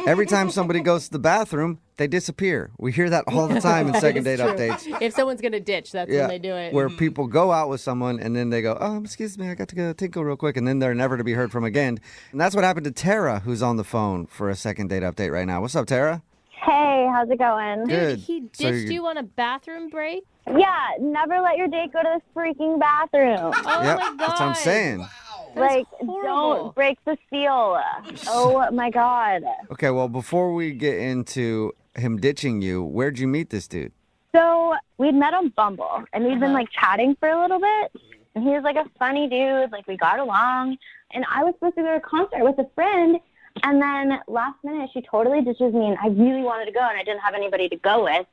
every time somebody goes to the bathroom, they disappear. We hear that all the time in 2nd date updates.
If someone's going to ditch, that's when they do it.
Where people go out with someone and then they go, excuse me, I got to go tinkle real quick. And then they're never to be heard from again. And that's what happened to Tara, who's on the phone for a 2nd date update right now. What's up, Tara?
Hey,
how's it going?
Good.
He
So
ditched you on a bathroom break?
Yeah, never let your date go to the freaking bathroom.
Oh
Yep,
my God.
that's what I'm saying.
Like,
horrible.
don't break the seal. Oh my God.
Okay, well, before we get into him ditching you, where'd you meet this dude?
So we'd met on Bumble, and we'd been like chatting for a little bit. And he was like a funny dude. Like, we got along. And I was supposed to go to a concert with a friend. And then last minute, she totally ditches me, and I really wanted to go, and I didn't have anybody to go with.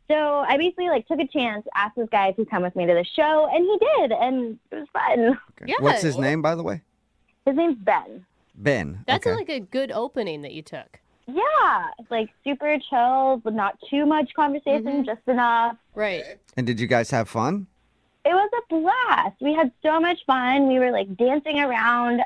So I basically like took a chance, asked this guy if he'd come with me to the show, and he did, and it was fun.
Okay.
Yeah.
What's his name, by the way?
His name's Ben.
Ben.
That's
okay.
like a good opening that you took.
Yeah, like super chill, but not too much conversation, just enough.
Right.
And did you guys have fun?
It was a blast. We had so much fun. We were like dancing around.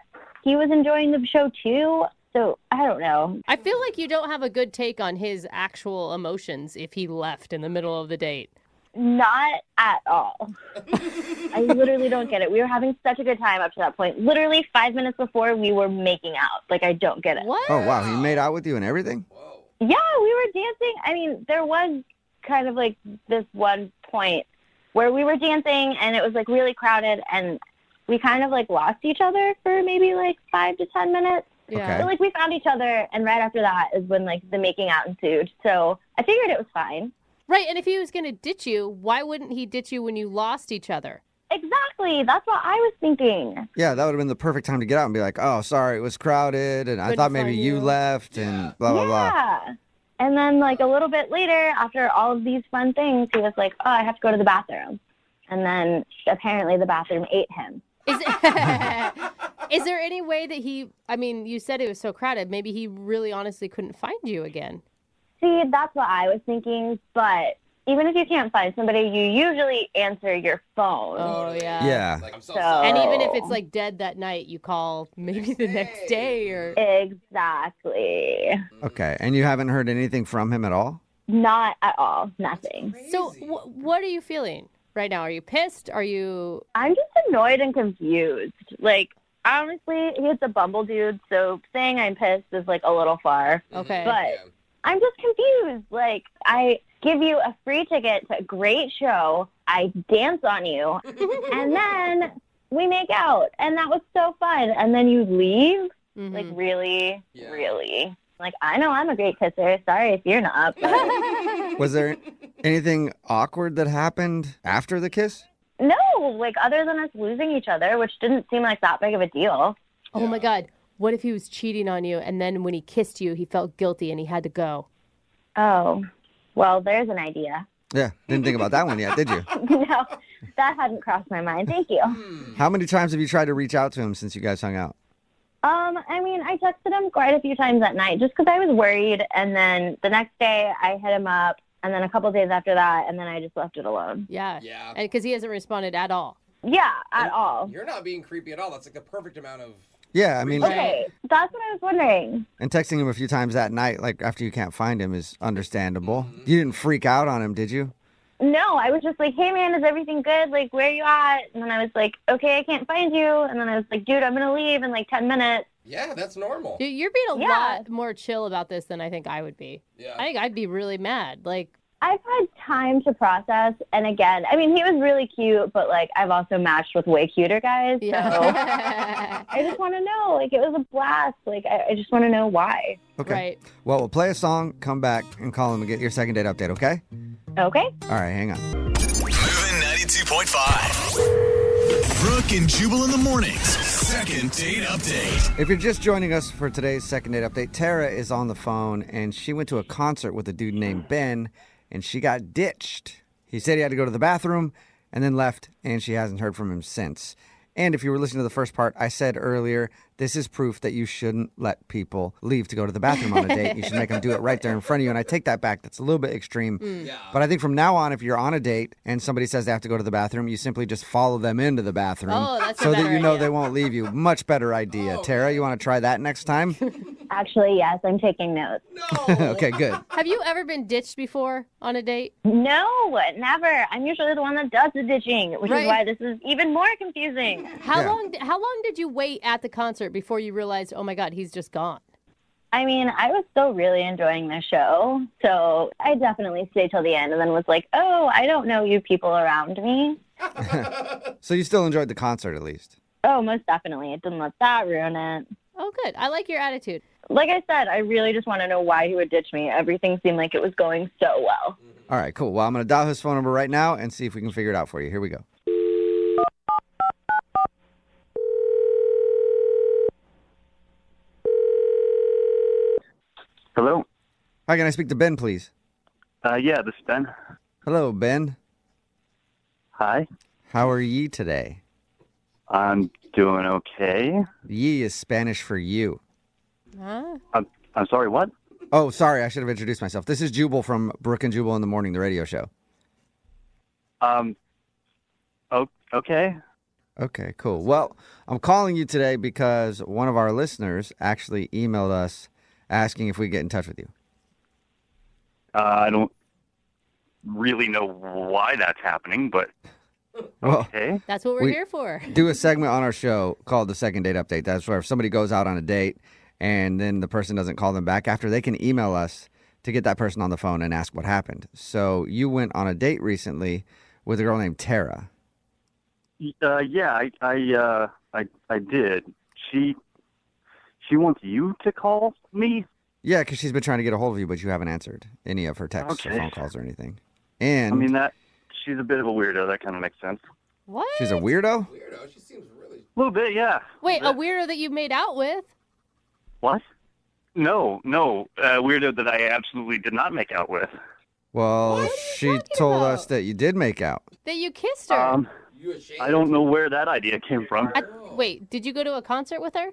He was enjoying the show too. So I don't know.
I feel like you don't have a good take on his actual emotions if he left in the middle of the date.
Not at all. I literally don't get it. We were having such a good time up to that point. Literally 5 minutes before we were making out. Like, I don't get it.
What?
Oh, wow. He made out with you and everything?
Yeah, we were dancing. I mean, there was kind of like this one point where we were dancing and it was like really crowded and we kind of like lost each other for maybe like 5 to 10 minutes.
Yeah.
Okay.
So like we found each other and right after that is when like the making out ensued. So I figured it was fine.
Right, and if he was going to ditch you, why wouldn't he ditch you when you lost each other?
Exactly. That's what I was thinking.
Yeah, that would have been the perfect time to get out and be like, oh, sorry, it was crowded, and I
Couldn't
thought maybe
find
you
you.
left, and blah, blah, blah.
Yeah. And then like a little bit later, after all of these fun things, he was like, oh, I have to go to the bathroom. And then apparently the bathroom ate him.
Is there any way that you said it was so crowded, maybe he really honestly couldn't find you again?
See, that's what I was thinking. But even if you can't find somebody, you usually answer your phone.
Oh, yeah.
Yeah.
Like, I'm so
So-
sorry.
And even if it's like dead that night, you call maybe the next day or...
Exactly.
Okay, and you haven't heard anything from him at all?
Not at all. Nothing.
So what are you feeling right now? Are you pissed? Are you...
I'm just annoyed and confused. Like, honestly, he's a Bumble dude, so saying I'm pissed is like a little far.
Okay.
But I'm just confused. Like, I give you a free ticket to a great show, I dance on you, and then we make out. And that was so fun. And then you leave?
Mhm.
Like, really?
Yeah.
Really? Like, I know I'm a great kisser. Sorry if you're not. But
Was there anything awkward that happened after the kiss?
no, like, other than us losing each other, which didn't seem like that big of a deal.
Oh, my God. What if he was cheating on you and then when he kissed you, he felt guilty and he had to go?
Oh, well, there's an idea.
Yeah, didn't think about that one yet, did you?
No, that hadn't crossed my mind. Thank you.
How many times have you tried to reach out to him since you guys hung out?
I mean, I texted him quite a few times that night just because I was worried. And then the next day I hit him up. And then a couple days after that, and then I just left it alone.
Yeah.
Yeah.
And because he hasn't responded at all.
Yeah, at all.
You're not being creepy at all. That's like the perfect amount of...
Yeah, I mean,
Okay, that's what I was wondering.
and texting him a few times that night, like after you can't find him, is understandable. You didn't freak out on him, did you?
No, I was just like, hey, man, is everything good? Like, where are you at? And then I was like, okay, I can't find you. And then I was like, dude, I'm going to leave in like 10 minutes.
Yeah, that's normal.
You're being a
Yeah.
lot more chill about this than I think I would be.
Yeah.
I think I'd be really mad. Like,
I've had time to process. And again, I mean, he was really cute, but like, I've also matched with way cuter guys. So
yeah.
I just want to know, like, it was a blast. Like, I just want to know why.
Okay.
Right.
Well, we'll play a song, come back, and call him and get your second date update, okay?
Okay.
All right, hang on.
Moving 92.5. Brooke and Jubal in the mornings. Second date update.
If you're just joining us for today's second date update, Tara is on the phone, and she went to a concert with a dude named Ben, and she got ditched. He said he had to go to the bathroom and then left, and she hasn't heard from him since. And if you were listening to the first part, I said earlier, this is proof that you shouldn't let people leave to go to the bathroom on a date. You should make them do it right there in front of you. And I take that back. That's a little bit extreme.
Yeah.
But I think from now on, if you're on a date and somebody says they have to go to the bathroom, you simply just follow them into the bathroom
Oh, that's a
so that
better
you know
idea.
they won't leave you. Much better idea. Tara, you want to try that next time?
Actually, yes, I'm taking notes.
No.
Okay, good.
Have you ever been ditched before on a date?
No, never. I'm usually the one that does the ditching, which
Right.
is why this is even more confusing.
How
Yeah.
long did you wait at the concert before you realized, oh my God, he's just gone?
I mean, I was still really enjoying the show, so I definitely stayed till the end and then was like, oh, I don't know you people around me.
So you still enjoyed the concert at least?
Oh, most definitely. It didn't let that ruin it.
Oh, good. I like your attitude.
Like I said, I really just want to know why he would ditch me. Everything seemed like it was going so well.
All right, cool. Well, I'm going to dial his phone number right now and see if we can figure it out for you. Here we go.
Hello?
Hi, can I speak to Ben, please?
Yeah, this is Ben.
Hello, Ben.
Hi.
How are ye today?
I'm doing okay.
Ye is Spanish for you.
Huh?
I'm sorry, what?
Oh, sorry. I should have introduced myself. This is Jubal from Brooke and Jubal in the Morning, the radio show.
Okay.
Okay, cool. Well, I'm calling you today because one of our listeners actually emailed us asking if we get in touch with you.
I don't really know why that's happening, but
Well,
okay.
That's what we're here for.
Do a segment on our show called the Second Date Update. That's where if somebody goes out on a date and then the person doesn't call them back after, they can email us to get that person on the phone and ask what happened. So you went on a date recently with a girl named Tara.
Yeah, I did. She wants you to call me?
Yeah, because she's been trying to get a hold of you, but you haven't answered any of her texts or phone calls or anything. And
I mean, she's a bit of a weirdo. That kind of makes sense.
What?
She's a weirdo?
Weirdo. She seems really.
A little bit, yeah.
Wait, a weirdo that you made out with?
What? No. Weirdo that I absolutely did not make out with.
Well, she told us that you did make out.
That you kissed her?
I don't know where that idea came from.
Wait, did you go to a concert with her?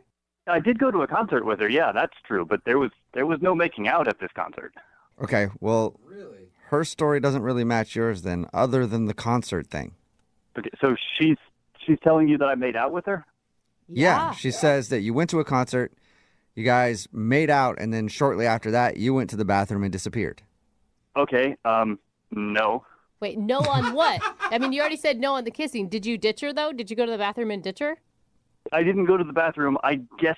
I did go to a concert with her. Yeah, that's true. But there was no making out at this concert.
Okay, well, her story doesn't really match yours then, other than the concert thing.
Okay, so she's telling you that I made out with her?
Yeah, she says that you went to a concert, you guys made out, and then shortly after that, you went to the bathroom and disappeared.
Okay, no.
Wait, no on what? I mean, you already said no on the kissing. Did you ditch her, though? Did you go to the bathroom and ditch her?
I didn't go to the bathroom. I guess,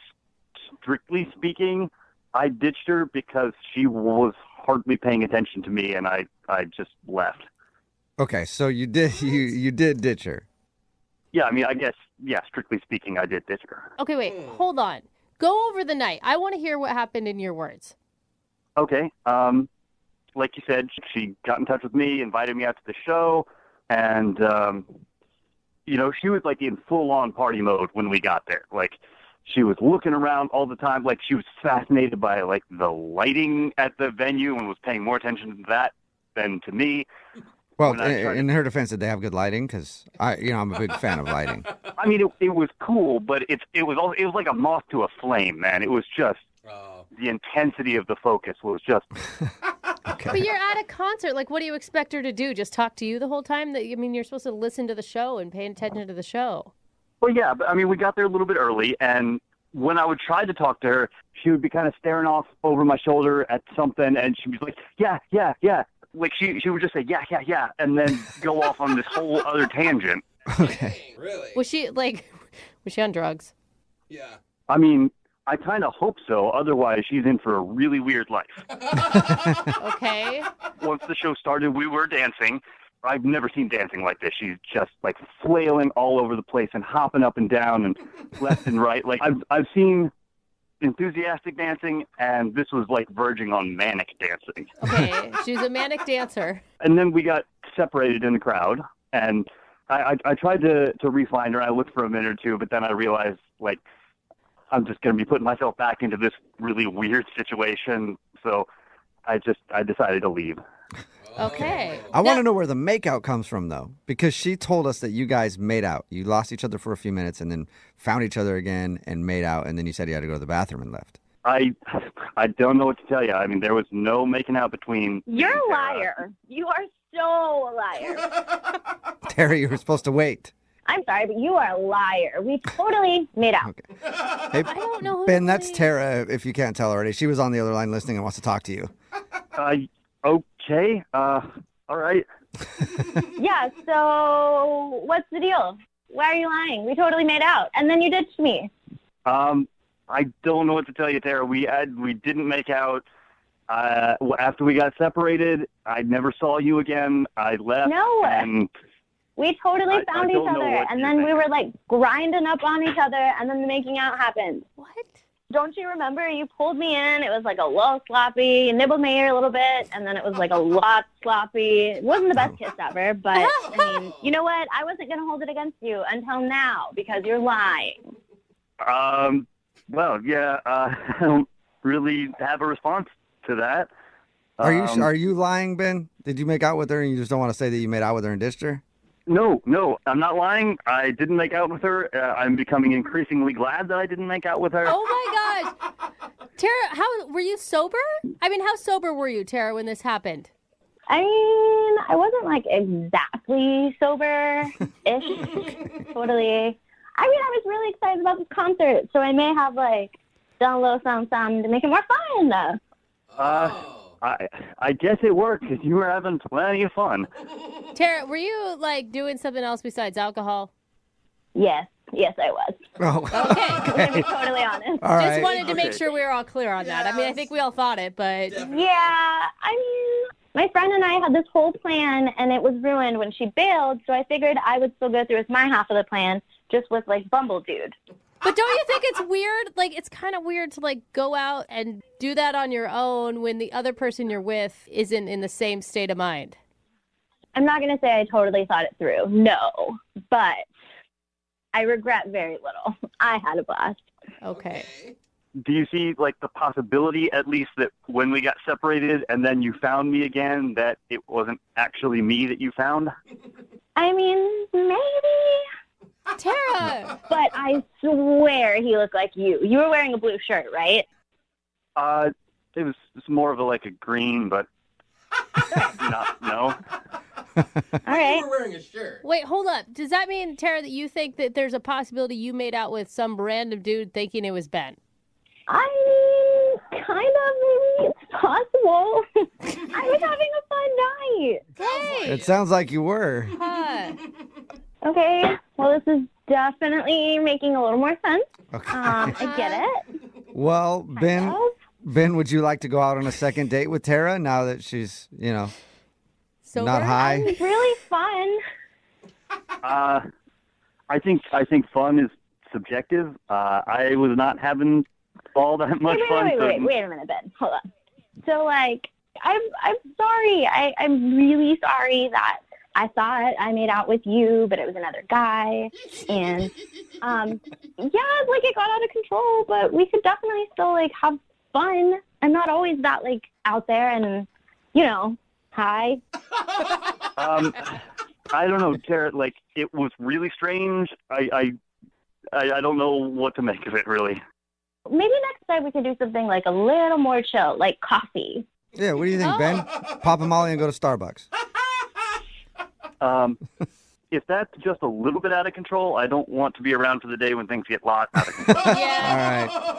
strictly speaking, I ditched her because she was hardly paying attention to me, and I just left.
Okay, so you did ditch her.
Yeah, I mean, I guess, yeah, strictly speaking, I did ditch her.
Okay, wait, hold on. Go over the night. I want to hear what happened in your words.
Okay, like you said, she got in touch with me, invited me out to the show, and, she was like in full-on party mode when we got there. Like, she was looking around all the time. Like, she was fascinated by, like, the lighting at the venue and was paying more attention to that than to me.
Well, in her defense, did they have good lighting? Because I'm a big fan of lighting.
I mean, it was cool, but it was like a moth to a flame, man. It was just the intensity of the focus was just.
Okay.
But you're at a concert. Like, what do you expect her to do? Just talk to you the whole time? You're supposed to listen to the show and pay attention to the show.
Well, yeah, but I mean, we got there a little bit early, and when I would try to talk to her, she would be kind of staring off over my shoulder at something, and she'd be like, yeah. Like, she would just say, yeah, and then go off on this whole other tangent.
Okay.
Really?
Was she on drugs?
Yeah.
I mean, I kind of hope so. Otherwise, she's in for a really weird life.
Okay.
Once the show started, we were dancing. I've never seen dancing like this. She's just, like, flailing all over the place and hopping up and down and left and right. Like, I've seen enthusiastic dancing, and this was, like, verging on manic dancing.
Okay, she's a manic dancer.
And then we got separated in the crowd, and I tried to re-find her. I looked for a minute or two, but then I realized, like, I'm just going to be putting myself back into this really weird situation. So I decided to leave.
Okay.
I want to know where the makeout comes from, though, because she told us that you guys made out. You lost each other for a few minutes and then found each other again and made out, and then you said you had to go to the bathroom and left.
I don't know what to tell you. I mean, there was no making out between.
You're a liar. You are so a liar.
Terry, you were supposed to wait.
I'm sorry, but you are a liar. We totally made out.
Okay. Hey,
I don't know who
Ben, that's Tara, if you can't tell already. She was on the other line listening and wants to talk to you.
Okay. All right.
Yeah, so what's the deal? Why are you lying? We totally made out. And then you ditched me.
I don't know what to tell you, Tara. We didn't make out. After we got separated, I never saw you again. I left.
No.
And
we totally
I
found
don't
each
know
other,
what
and
you
then we
think.
were like grinding up on each other, and then the making out happened.
What?
Don't you remember? You pulled me in. It was like a little sloppy. You nibbled my ear a little bit, and then it was like a lot sloppy. It wasn't the best kiss ever, but I mean, you know what? I wasn't going to hold it against you until now because you're lying.
Well, yeah. I don't really have a response to that.
Are you lying, Ben? Did you make out with her and you just don't want to say that you made out with her and ditched her?
No, I'm not lying. I didn't make out with her. I'm becoming increasingly glad that I didn't make out with her.
Oh my gosh. Tara, how were you sober? I mean, how sober were you, Tara, when this happened?
I mean, I wasn't like exactly sober-ish, totally. I mean, I was really excited about this concert, so I may have like done a little something to make it more fun.
I guess it worked because you were having plenty of fun.
Tara, were you like doing something else besides alcohol?
Yes, I was.
Oh.
Okay.
I'm gonna be totally honest.
All
Just
right.
wanted to make sure we were all clear on that. I mean, I think we all thought it, but
Yeah, I mean, my friend and I had this whole plan, and it was ruined when she bailed, so I figured I would still go through with my half of the plan, just with, like, Bumble Dude.
But don't you think it's weird? Like, it's kind of weird to, like, go out and do that on your own when the other person you're with isn't in the same state of mind.
I'm not going to say I totally thought it through, no, but I regret very little. I had a blast.
Okay.
Do you see, like, the possibility, at least, that when we got separated and then you found me again, that it wasn't actually me that you found?
I mean, maybe.
Tara!
But I swear he looked like you. You were wearing a blue shirt, right?
It was more of a green, but no.
All right.
You were wearing a shirt.
Wait, hold up. Does that mean, Tara, that you think that there's a possibility you made out with some random dude thinking it was Ben?
I mean, kind of, maybe it's possible. I was having a fun night.
Hey!
It sounds like you were.
Huh.
Okay, well, this is definitely making a little more sense.
Okay.
I get it.
Well, Ben, would you like to go out on a second date with Tara now that she's,
Sober?
not high?
It's really fun.
I think fun is subjective. I was not having all that much fun.
Wait a minute, Ben. Hold on. So, I'm sorry. I'm really sorry that I thought I made out with you, but it was another guy. And, it got out of control, but we could definitely still, have fun. I'm not always that, out there and, high.
I don't know, Tara. It was really strange. I don't know what to make of it, really.
Maybe next time we could do something a little more chill, like coffee.
Yeah, what do you think, Ben? Pop a Molly and go to Starbucks.
If that's just a little bit out of control, I don't want to be around for the day when things get lost out of control.
Yeah.
All right.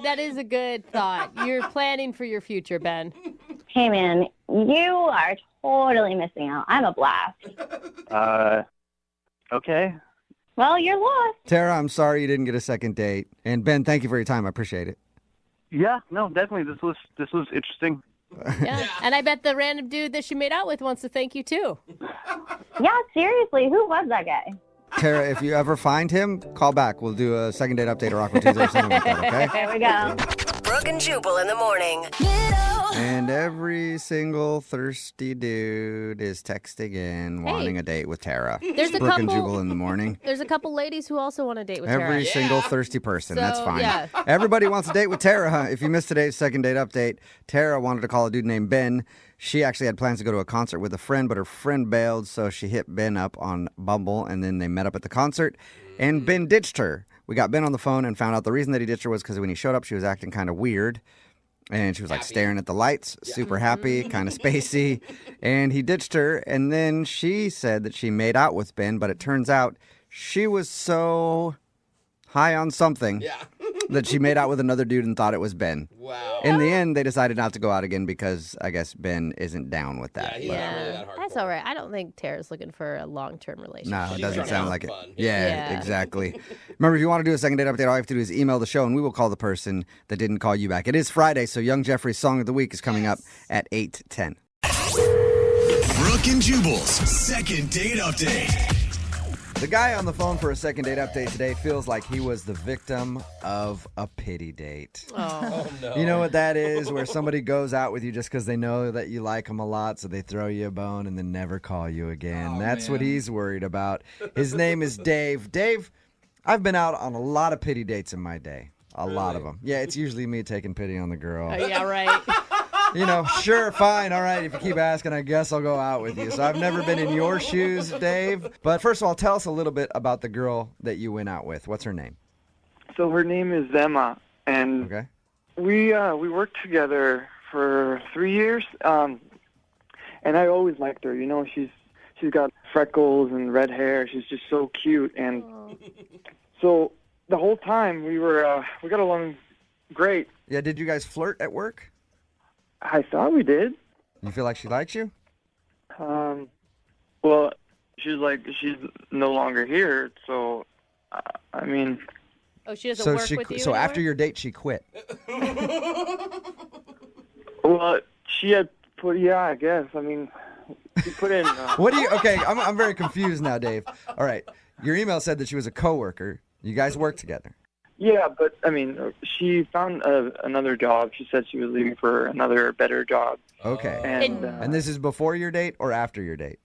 That is a good thought. You're planning for your future, Ben.
Hey, man, you are totally missing out. I'm a blast.
Okay.
Well, you're lost.
Tara, I'm sorry you didn't get a second date. And Ben, thank you for your time. I appreciate it.
Yeah, no, definitely. This was interesting.
Yeah. And I bet the random dude that she made out with wants to thank you, too.
Yeah, seriously, who was that guy?
Tara, if you ever find him, call back. We'll do a second date update or Aqua Tuesday or something like that, okay?
There we go.
Brooke and Jubal in the morning.
And every single thirsty dude is texting in wanting a date with Tara.
There's a
Brooke and
couple-
Jubal in the morning.
There's a couple ladies who also want to date with Tara.
Every single thirsty person. That's
So,
fine.
yeah.
Everybody wants to date with Tara. Huh? If you missed today's second date update, Tara wanted to call a dude named Ben. She actually had plans to go to a concert with a friend, but her friend bailed, so she hit Ben up on Bumble, and then they met up at the concert, and Ben ditched her. We got Ben on the phone and found out the reason that he ditched her was because when he showed up, she was acting kind of weird. And she was staring at the lights, super happy, kind of spacey. And he ditched her. And then she said that she made out with Ben, but it turns out she was so high on something that she made out with another dude and thought it was Ben.
Wow.
In the end, they decided not to go out again because I guess Ben isn't down with that.
Yeah, he's not really that hardcore.
That's all right. I don't think Tara's looking for a long-term relationship.
No, it
She's
doesn't
trying to
sound
have
like it.
fun.
Yeah, exactly. Remember, if you want to do a second date update, all you have to do is email the show, and we will call the person that didn't call you back. It is Friday, so Young Jeffrey's Song of the Week is coming up at 8:10.
Brooke and Jubal's second date update.
The guy on the phone for a second date update today feels like he was the victim of a pity date.
Oh,
no.
You know what that is? Where somebody goes out with you just because they know that you like them a lot, so they throw you a bone and then never call you again. That's what he's worried about. His name is Dave. Dave, I've been out on a lot of pity dates in my day. A lot of them. Yeah, it's usually me taking pity on the girl.
Yeah, right.
You know, sure, fine, all right, if you keep asking, I guess I'll go out with you. So I've never been in your shoes, Dave. But first of all, tell us a little bit about the girl that you went out with. What's her name?
So her name is Emma, and
Okay.
we worked together for 3 years. And I always liked her. You know, she's got freckles and red hair. She's just so cute. And so the whole time we got along great.
Yeah, did you guys flirt at work?
I thought we did.
You feel like she likes you?
Well, she's no longer here, so I mean.
Oh, she doesn't work with you
So
anymore?
after your date, she quit.
Well, she had put, yeah, I guess. I mean, she put in.
What do you? Okay, I'm very confused now, Dave. All right, your email said that she was a coworker. You guys worked together.
Yeah, but I mean, she found another job. She said she was leaving for another better job.
Okay.
And
this is before your date or after your date?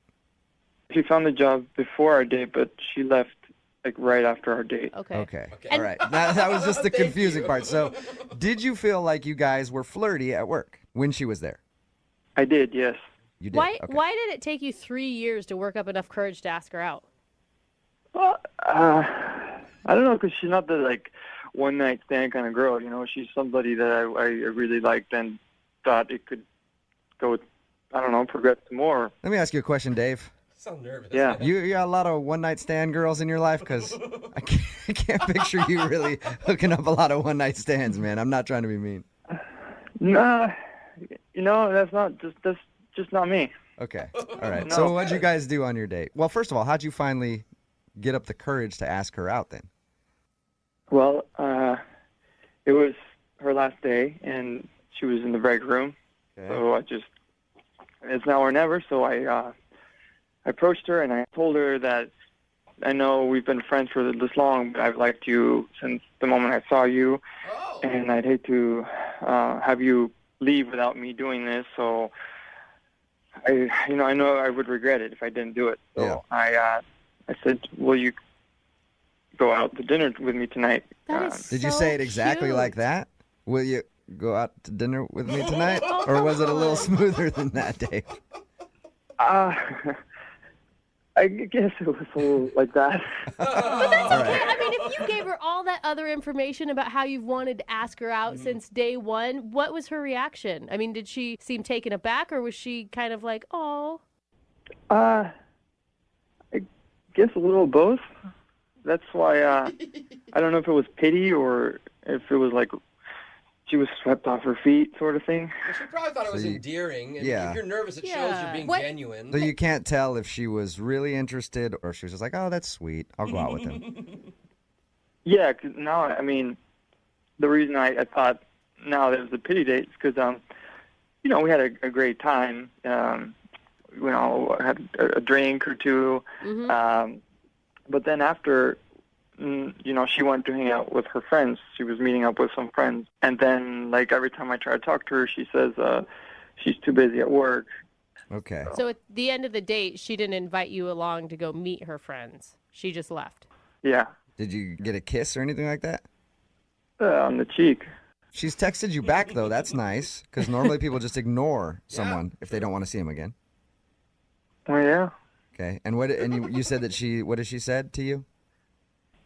she found the job before our date, but she left like right after our date.
Okay. All right. That was just the confusing part. So, did you feel like you guys were flirty at work when she was there?
I did, yes.
You did.
Why
Okay.
Why did it take you 3 years to work up enough courage to ask her out?
Well, I don't know, because she's not the like one night stand kind of girl. You know, she's somebody that I really liked and thought it could go. I don't know, progress to more.
Let me ask you a question, Dave.
Sound nervous.
Yeah.
You got a lot of one night stand girls in your life, because I can't picture you really hooking up a lot of one night stands, man. I'm not trying to be mean.
Nah, you know, that's just not me.
Okay. All right.
No.
So what'd you guys do on your date? Well, first of all, how'd you finally get up the courage to ask her out then?
Well, it was her last day, and she was in the break room.
Okay.
So it's now or never. So I approached her, and I told her that I know we've been friends for this long, but I've liked you since the moment I saw you, and I'd hate to have you leave without me doing this. So I know I would regret it if I didn't do it. So I said, will you go out to dinner with me tonight?
Did you say it exactly like that? Will you go out to dinner with me tonight? Or was it a little smoother than that, Dave?
I guess it was a little like that.
But that's okay. I mean, if you gave her all that other information about how you've wanted to ask her out since day one, what was her reaction? I mean, did she seem taken aback, or was she kind of like, oh?
I guess a little both. That's why I don't know if it was pity or if it was like she was swept off her feet sort of thing.
Well, she probably thought it was endearing. And if you're nervous, it shows you're being genuine.
So you can't tell if she was really interested or she was just like, oh, that's sweet. I'll go out with him.
Yeah, 'cause now, I mean, the reason I thought now that it was a pity date is because, we had a great time. Had a drink or two. But then after, she went to hang out with her friends. She was meeting up with some friends. And then, like, every time I try to talk to her, she says she's too busy at work.
Okay.
So at the end of the date, she didn't invite you along to go meet her friends. She just left.
Yeah.
Did you get a kiss or anything like that?
On the cheek.
She's texted you back, though. That's nice, because normally people just ignore someone if they don't want to see them again.
Oh, yeah.
Okay. And you said that what did she said to you?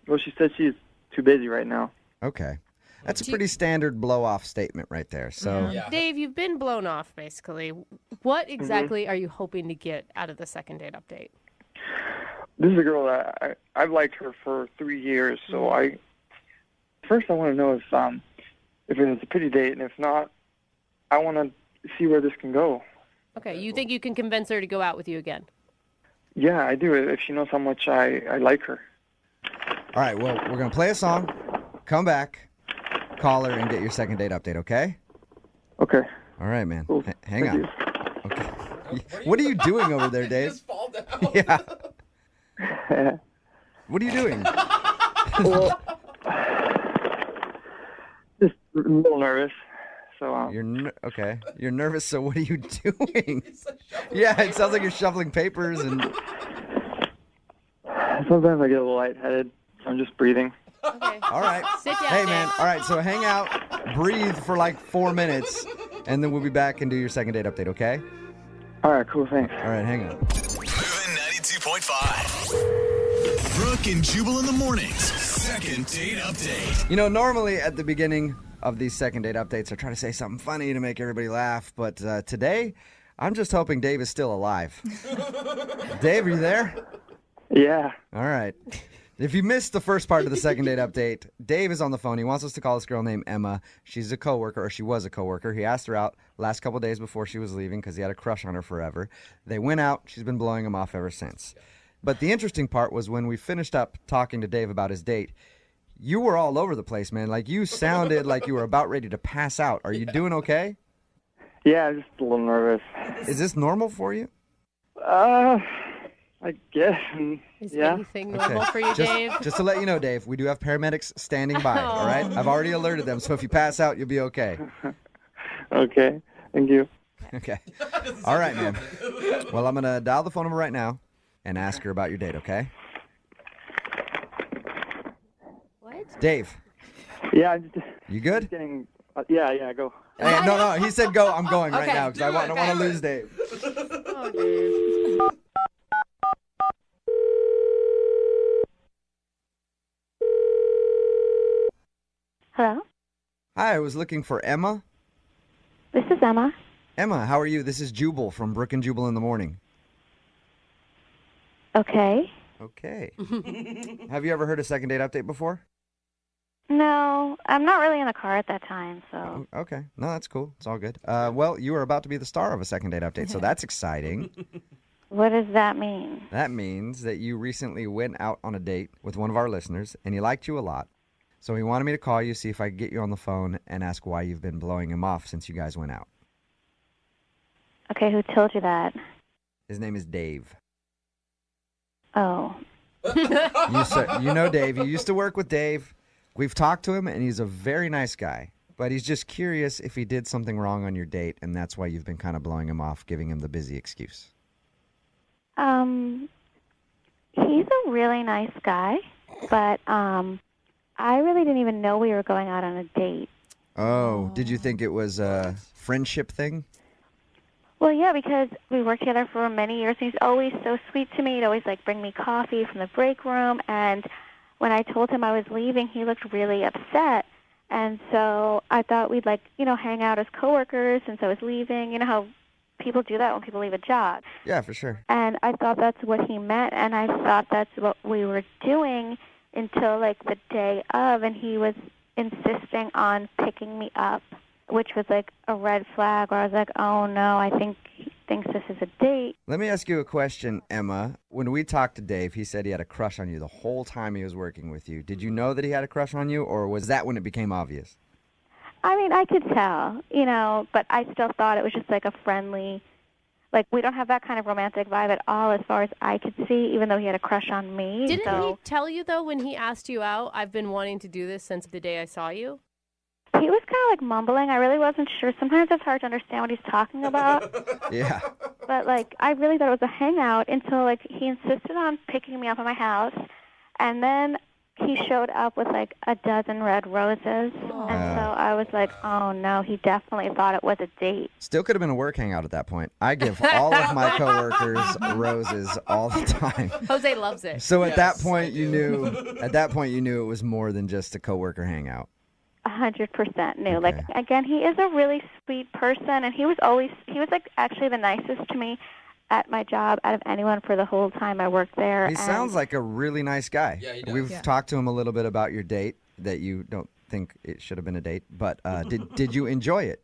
Well, she said she's too busy right now.
Okay. That's a pretty standard blow-off statement right there. So,
Dave, you've been blown off, basically. What exactly are you hoping to get out of the second date update?
This is a girl that I've liked her for 3 years, so I First, I want to know if it is a pity date, and if not, I want to see where this can go.
Okay, you think you can convince her to go out with you again?
Yeah, I do. If she knows how much I like her.
All right, well, we're going to play a song, come back, call her, and get your second date update, okay?
Okay.
All right, man.
Cool.
Hang
Thank
on.
you.
Okay. What are you doing over there, Dave?
Just fall down.
Yeah. What are you doing?
Well, just a little nervous. So
okay. You're nervous, so what are you doing? Yeah, it sounds like you're shuffling papers and...
Sometimes I get a little lightheaded, so I'm just breathing.
Okay.
All right.
Sit down,
Hey,
Dave.
man. All right, so hang out, breathe for like 4 minutes, and then we'll be back and do your second date update, okay?
All right, cool, thanks.
All right, hang on.
Moving 92.5. Brooke and Jubal in the mornings. Second date update.
You know, normally at the beginning of these second date updates, I try to say something funny to make everybody laugh, but today, I'm just hoping Dave is still alive. Dave, are you there?
Yeah.
All right. If you missed the first part of the second date update, Dave is on the phone. He wants us to call this girl named Emma. She's a coworker, or she was a coworker. He asked her out last couple days before she was leaving because he had a crush on her forever. They went out. She's been blowing him off ever since. But the interesting part was when we finished up talking to Dave about his date, you were all over the place, man. Like, you sounded like you were about ready to pass out. Are you doing okay?
Yeah, I'm just a little nervous.
Is this normal for you?
I guess.
Is
Yeah.
anything normal for you, Dave?
Just to let you know, Dave, we do have paramedics standing by, all right? I've already alerted them, so if you pass out, you'll be okay.
Okay. Thank you.
Okay. All right, man. Well, I'm going to dial the phone number right now and ask her about your date, okay?
What?
Dave,
Yeah, I'm just
you good?
getting. Yeah, go.
Hey, no, he said go. I'm going right
Okay,
now because I don't want to lose Dave.
Oh, Dave.
Hello?
Hi, I was looking for Emma.
This is Emma.
Emma, how are you? This is Jubal from Brooke and Jubal in the morning.
Okay.
Okay. Have you ever heard a second date update before?
No, I'm not really in the car at that time, so.
Okay. No, that's cool. It's all good. Well, you are about to be the star of a second date update, so that's exciting.
What does that mean?
That means that you recently went out on a date with one of our listeners, and he liked you a lot. So he wanted me to call you, see if I could get you on the phone, and ask why you've been blowing him off since you guys went out.
Okay, who told you that?
His name is Dave.
Oh.
You know Dave. You used to work with Dave. We've talked to him, and he's a very nice guy. But he's just curious if he did something wrong on your date, and that's why you've been kind of blowing him off, giving him the busy excuse.
He's a really nice guy, but, I really didn't even know we were going out on a date.
Oh, did you think it was a friendship thing?
Well, yeah, because we worked together for many years. He's always so sweet to me. He'd always, bring me coffee from the break room. And when I told him I was leaving, he looked really upset. And so I thought we'd, hang out as coworkers since I was leaving. You know how people do that when people leave a job.
Yeah, for sure.
And I thought that's what he meant, and I thought that's what we were doing until, the day of, and he was insisting on picking me up, which was, a red flag where I was like, oh, no, I think he thinks this is a date.
Let me ask you a question, Emma. When we talked to Dave, he said he had a crush on you the whole time he was working with you. Did you know that he had a crush on you, or was that when it became obvious?
I mean, I could tell, but I still thought it was just a friendly, we don't have that kind of romantic vibe at all as far as I could see, even though he had a crush on me.
Didn't he tell you, though, when he asked you out, I've been wanting to do this since the day I saw you?
He was kind of mumbling. I really wasn't sure. Sometimes it's hard to understand what he's talking about.
Yeah.
But, I really thought it was a hangout until, he insisted on picking me up at my house. And then he showed up with, a dozen red roses.
Aww.
And so I was like, oh, no, he definitely thought it was a date.
Still could have been a work hangout at that point. I give all of my coworkers roses all the time.
Jose loves it.
So at that point, you knew it was more than just a coworker hangout.
100% knew.
Okay.
Again, he is a really sweet person, and he was actually the nicest to me at my job out of anyone for the whole time I worked there.
He sounds like a really nice guy.
Yeah, he does.
We've talked to him a little bit about your date, that you don't think it should have been a date, but did you enjoy it?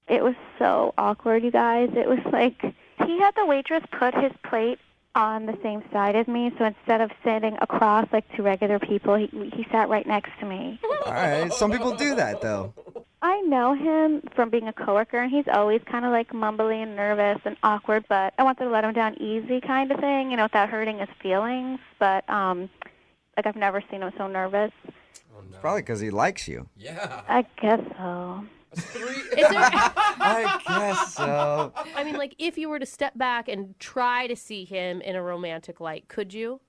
It was so awkward, you guys. It was like he had the waitress put his plate on the same side as me, so instead of sitting across like two regular people, he sat right next to me.
All right, some people do that, though.
I know him from being a coworker, and he's always kind of like mumbly and nervous and awkward, but I wanted to let him down easy kind of thing, without hurting his feelings, but like I've never seen him so nervous.
Oh, no.
It's probably because he likes you.
Yeah.
I guess so.
I guess so.
I mean, like, if you were to step back and try to see him in a romantic light, could you?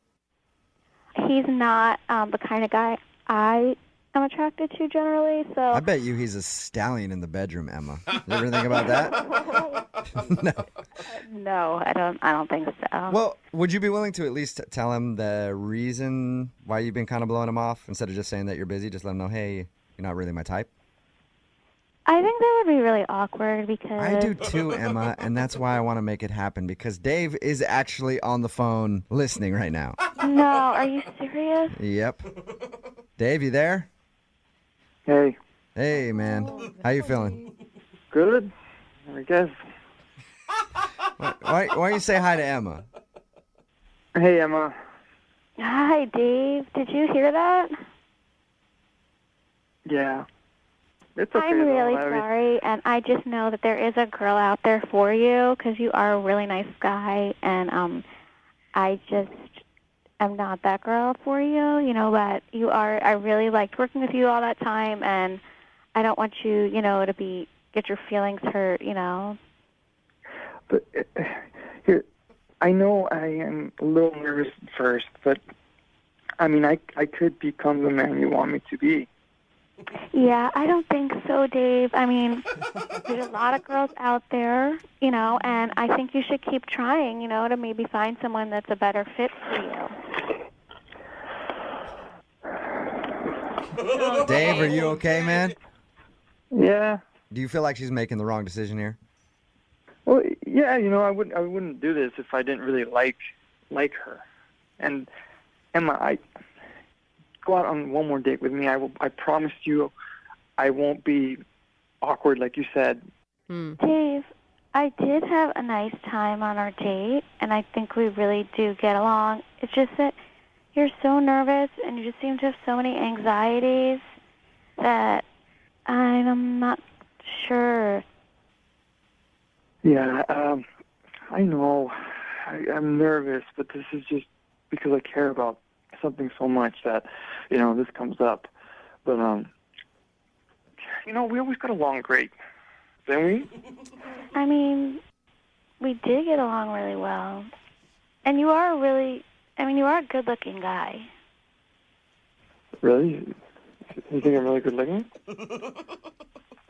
He's not the kind of guy I am attracted to generally, so...
I bet you he's a stallion in the bedroom, Emma. You ever think about that? No.
No, I don't think so.
Well, would you be willing to at least tell him the reason why you've been kind of blowing him off instead of just saying that you're busy? Just let him know, hey, you're not really my type.
I think that would be really awkward because...
I do too, Emma, and that's why I want to make it happen, because Dave is actually on the phone listening right now.
No, are you serious?
Yep. Dave, you there?
Hey.
Hey, man. How you feeling?
Good, I guess.
Why don't you say hi to Emma?
Hey, Emma.
Hi, Dave. Did you hear that?
Yeah. It's okay,
I'm really
though.
sorry, and I just know that there is a girl out there for you because you are a really nice guy, and I just am not that girl for you, but you are. I really liked working with you all that time, and I don't want you, to get your feelings hurt,
But here, I know I am a little nervous at first, but I mean, I could become the man you want me to be.
Yeah, I don't think so, Dave. I mean, there's a lot of girls out there, and I think you should keep trying, to maybe find someone that's a better fit for you.
Dave, are you okay, man?
Yeah.
Do you feel like she's making the wrong decision here?
Well, yeah, I wouldn't do this if I didn't really like her. And Emma, go out on one more date with me. I promise you I won't be awkward like you said.
Dave, I did have a nice time on our date, and I think we really do get along. It's just that you're so nervous, and you just seem to have so many anxieties that I'm not sure.
Yeah, I know. I'm nervous, but this is just because I care about something so much that, this comes up. But, we always got along great, didn't we?
I mean, we did get along really well. And you are you are a good-looking guy.
Really? You think I'm really good looking?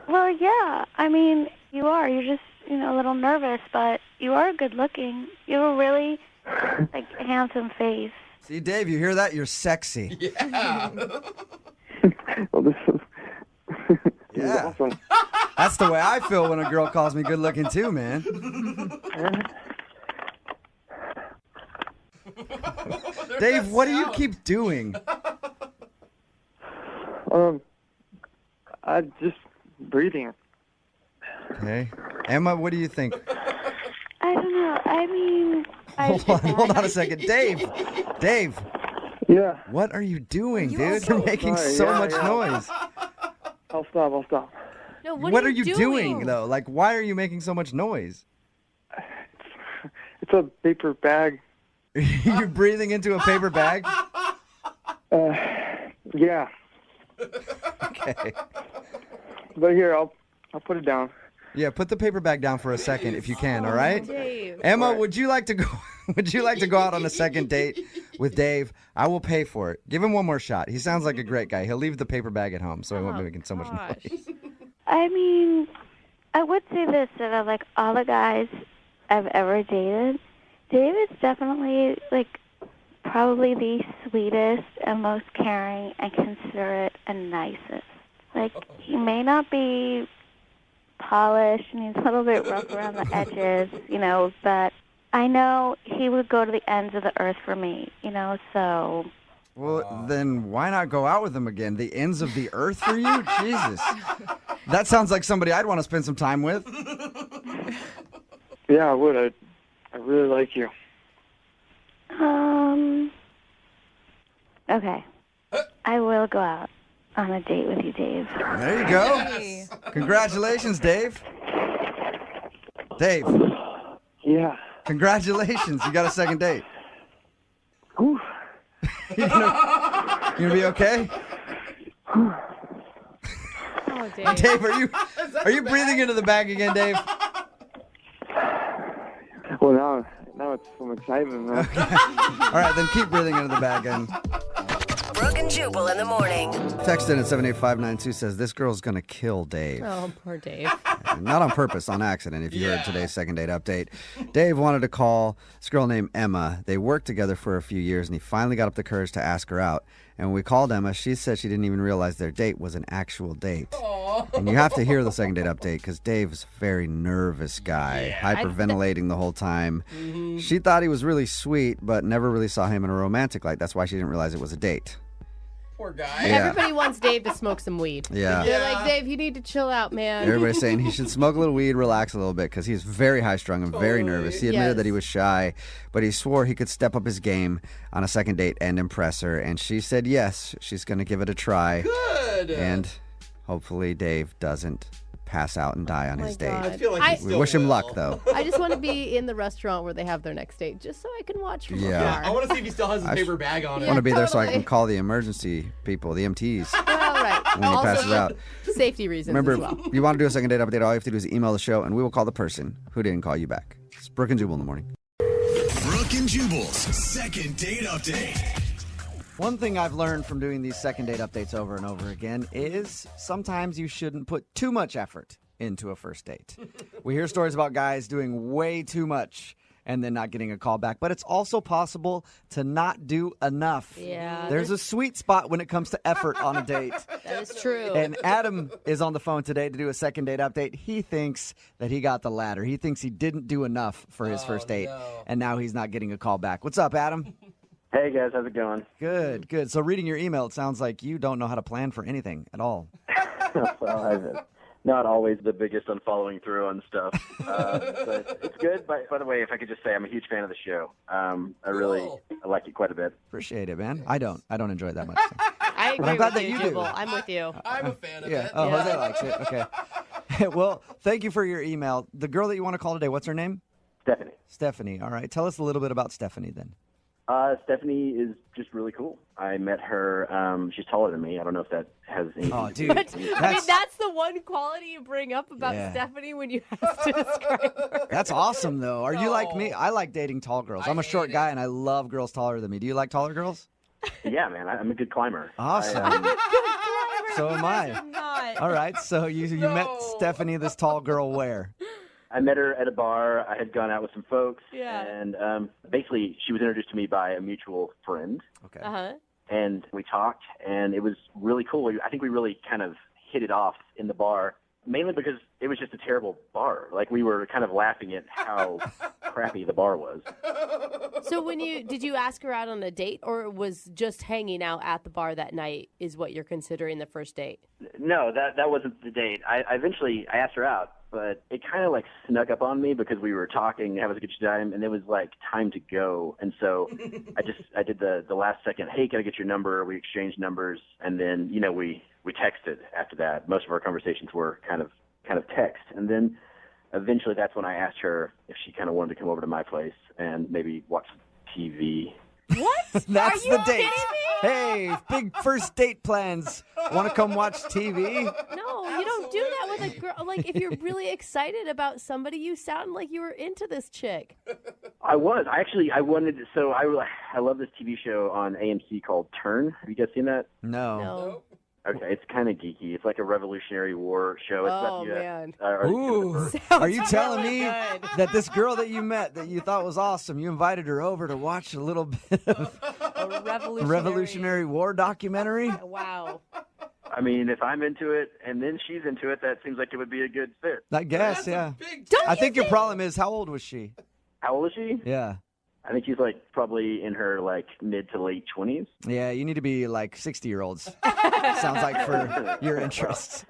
Well, yeah. I mean, you are. You're just, a little nervous, but you are good looking. You have a really, handsome face.
See, Dave, you hear that? You're sexy.
Yeah.
Well, this is awesome.
That's the way I feel when a girl calls me good looking too, man. Dave, what do you keep doing?
I'm just breathing.
Okay. Emma, what do you think?
I don't know. I mean...
Hold on a second. Dave.
Yeah.
What are you doing, dude?
also-
You're making
Sorry,
so
yeah,
much
yeah.
noise.
I'll stop.
No,
What are you doing, though? Like, why are you making so much noise?
It's a paper bag.
You breathing into a paper bag?
Yeah.
Okay.
But here, I'll put it down.
Yeah, put the paper bag down for a second if you can, all right?
Dave.
Emma, would you like to go out on a second date with Dave? I will pay for it. Give him one more shot. He sounds like a great guy. He'll leave the paper bag at home so he won't be making so much noise.
I mean, I would say this, that of, all the guys I've ever dated, Dave is definitely, probably the sweetest and most caring and considerate and nicest. He may not be polished and he's a little bit rough around the edges, but I know he would go to the ends of the earth for me, so...
Well, then why not go out with him again? The ends of the earth for you? Jesus. That sounds like somebody I'd want to spend some time with.
Yeah, I would. I really like you.
Okay. I will go out on a date with you, Dave.
There you go. Congratulations, Dave. Dave.
Yeah.
Congratulations. You got a second date.
Whew.
You gonna be okay?
Oh, Dave.
Dave, are you breathing into the bag again, Dave?
Well, now it's from excitement, man.
All right, then keep breathing into the bag again.
Brooke and Jubal in the morning.
Text in at 78592 says, this girl's going to kill Dave.
Oh, poor Dave.
Not on purpose, on accident, if you heard today's second date update. Dave wanted to call this girl named Emma. They worked together for a few years, and he finally got up the courage to ask her out. And when we called Emma, she said she didn't even realize their date was an actual date. And you have to hear the second date update because Dave's a very nervous guy, hyperventilating the whole time.
Mm-hmm.
She thought he was really sweet, but never really saw him in a romantic light. That's why she didn't realize it was a date.
Poor guy.
Yeah.
Everybody wants Dave to smoke some weed.
Yeah.
They're like, Dave, you need to chill out, man.
Everybody's saying he should smoke a little weed, relax a little bit, because he's very high-strung and very nervous. He admitted that he was shy, but he swore he could step up his game on a second date and impress her. And she said yes, she's going to give it a try.
Good.
And hopefully Dave doesn't pass out and die on his date.
I feel like
We wish him luck, though.
I just want to be in the restaurant where they have their next date, just so I can watch from
Yeah.
afar.
I want to see if he still has his paper bag on
I
it.
want to be there so I can call the emergency people, the EMTs,
All right.
when he
Also
passes
for
out.
safety reasons
Remember,
as well.
if you want to do a second date update, all you have to do is email the show, and we will call the person who didn't call you back. It's Brooke and Jubal in the morning.
Brooke and Jubal's second date update.
One thing I've learned from doing these second date updates over and over again is sometimes you shouldn't put too much effort into a first date. We hear stories about guys doing way too much and then not getting a call back, but it's also possible to not do enough.
Yeah.
There's a sweet spot when it comes to effort on a date.
That is true.
And Adam is on the phone today to do a second date update. He thinks that he got the latter. He thinks he didn't do enough for his first date, and now he's not getting a call back. What's up, Adam?
Hey, guys. How's it going?
Good, good. So reading your email, it sounds like you don't know how to plan for anything at all.
Well, I'm not always the biggest on following through on stuff, but it's good. By the way, if I could just say, I'm a huge fan of the show. I like it quite a bit.
Appreciate it, man. I don't enjoy it that much.
I agree
I'm glad
with
that you do.
Jubal. I'm with you.
I'm a fan of
Yeah.
it.
Oh, Jose likes it. Okay. Well, thank you for your email. The girl that you want to call today, what's her name?
Stephanie.
Stephanie. All right. Tell us a little bit about Stephanie then.
Stephanie is just really cool. I met her. She's taller than me. I don't know if that has anything
Oh,
to do
dude.
with it.
I mean, that's the one quality you bring up about
Yeah.
Stephanie when you have to describe her.
That's awesome, though. Are you like me? I like dating tall girls. I'm a short guy, and I love girls taller than me. Do you like taller girls?
Yeah, man. I'm a good climber.
Awesome. So am I. All right. So you met Stephanie, this tall girl, where?
I met her at a bar. I had gone out with some folks,
Yeah.
and basically she was introduced to me by a mutual friend.
Okay.
Uh-huh.
And we talked, and it was really cool. I think we really kind of hit it off in the bar, mainly because it was just a terrible bar. Like, we were kind of laughing at how crappy the bar was.
So did you ask her out on a date, or was just hanging out at the bar that night is what you're considering the first date?
No, that wasn't the date. I eventually asked her out, but it kind of like snuck up on me because we were talking, having a good time, and it was like time to go. And so I did the last second, hey, can I get your number? We exchanged numbers, and then, we texted after that. Most of our conversations were kind of text. And then eventually that's when I asked her if she kind of wanted to come over to my place and maybe watch TV.
What?
That's
Are you
the date.
kidding me?
Hey, big first date plans. Want to come watch TV?
No, you don't do that with a girl. Like, if you're really excited about somebody, you sound like you were into this chick.
I was. I wanted to, so I love this TV show on AMC called Turn. Have you guys seen that?
No.
Okay, it's kind of geeky. It's like a Revolutionary War show. It's
Oh,
about
man.
Ooh. Are you telling me that this girl that you met that you thought was awesome, you invited her over to watch a little bit of
A
Revolutionary War documentary?
Wow.
I mean, if I'm into it and then she's into it, that seems like it would be a good fit.
I guess, yeah.
Don't
I
you
think your problem is, how old was she?
How old is she?
Yeah.
I think she's like probably in her like mid to late 20s.
Yeah, you need to be like 60-year-olds. Sounds like for your interests.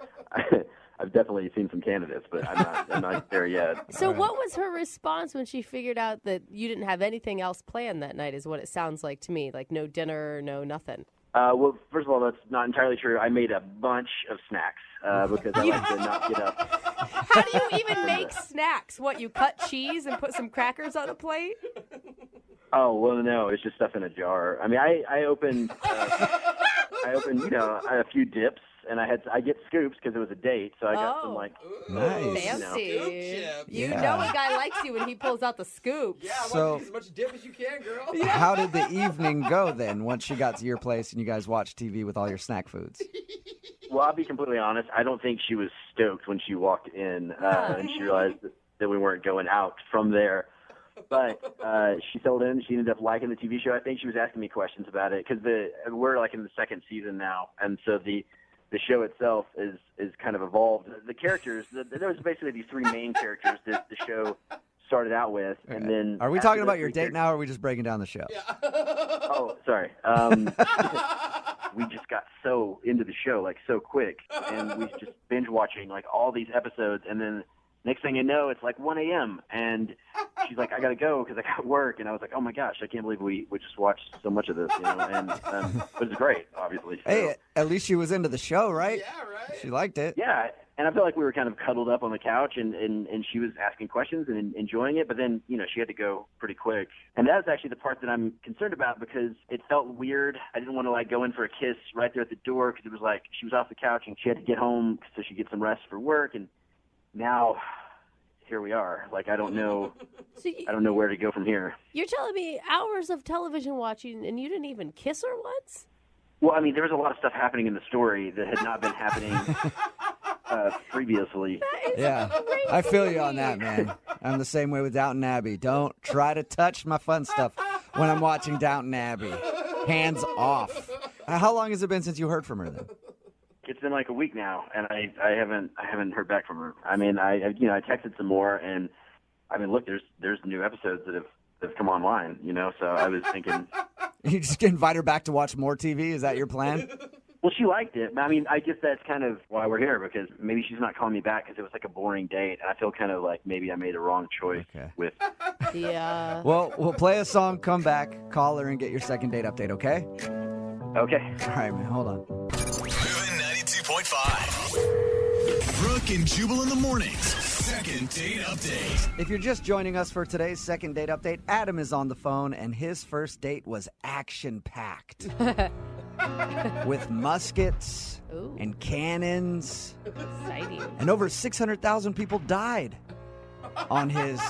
I've definitely seen some candidates, but I'm not there yet.
So what was her response when she figured out that you didn't have anything else planned that night, is what it sounds like to me? Like no dinner, no nothing.
Well, first of all, that's not entirely true. I made a bunch of snacks because I like to not get up.
How do you even make snacks? What, you cut cheese and put some crackers on a plate?
Oh, well, no, it's just stuff in a jar. I mean, I opened, a few dips, and I get scoops because it was a date, so I got some, like,
nice.
Fancy. You
Yeah.
know a guy likes you when he pulls out the scoops.
Yeah, I
So-
want to use as much dip as you can, girl.
How did the evening go then once she got to your place and you guys watched TV with all your snack foods?
Well, I'll be completely honest. I don't think she was stoked when she walked in and she realized that we weren't going out from there. But she settled in. She ended up liking the TV show. I think she was asking me questions about it because we're like in the second season now, and so the show itself is kind of evolved. The characters, there was basically these three main characters that the show started out with, and then
Are we talking about your date now, or are we just breaking down the show?
Oh, sorry. We just got so into the show, like, so quick, and we just binge watching, like, all these episodes, and then next thing you know, it's like 1 a.m., and she's like, I got to go because I got work, and I was like, oh, my gosh, I can't believe we just watched so much of this, and it was great, obviously. So.
Hey, at least she was into the show, right?
Yeah, right.
She liked it.
Yeah, and I felt like we were kind of cuddled up on the couch, and she was asking questions and enjoying it, but then, she had to go pretty quick. And that was actually the part that I'm concerned about because it felt weird. I didn't want to, like, go in for a kiss right there at the door because it was like she was off the couch and she had to get home so she could get some rest for work, and now here we are. Like, I don't know where to go from here.
You're telling me hours of television watching and you didn't even kiss her once?
Well, I mean, there was a lot of stuff happening in the story that had not been happening previously.
Yeah, I feel you on that, man. I'm the same way with Downton Abbey. Don't try to touch my fun stuff when I'm watching Downton Abbey. Hands off. How long has it been since you heard from her then?
It's been like a week now, and I haven't heard back from her. I mean, I texted some more, and I mean, look, there's new episodes that have come online, so I was thinking.
You just invite her back to watch more TV? Is that your plan?
Well, she liked it. I mean, I guess that's kind of why we're here, because maybe she's not calling me back because it was like a boring date, and I feel kind of like maybe I made a wrong choice with.
Yeah.
Well, we'll play a song, come back, call her, and get your second date update, okay?
Okay.
All right, man, hold on.
Moving 92.5. Brooke and Jubal in the mornings. Second date update.
If you're just joining us for today's second date update, Adam is on the phone, and his first date was action-packed. With muskets and cannons.
Exciting.
And over 600,000 people died on his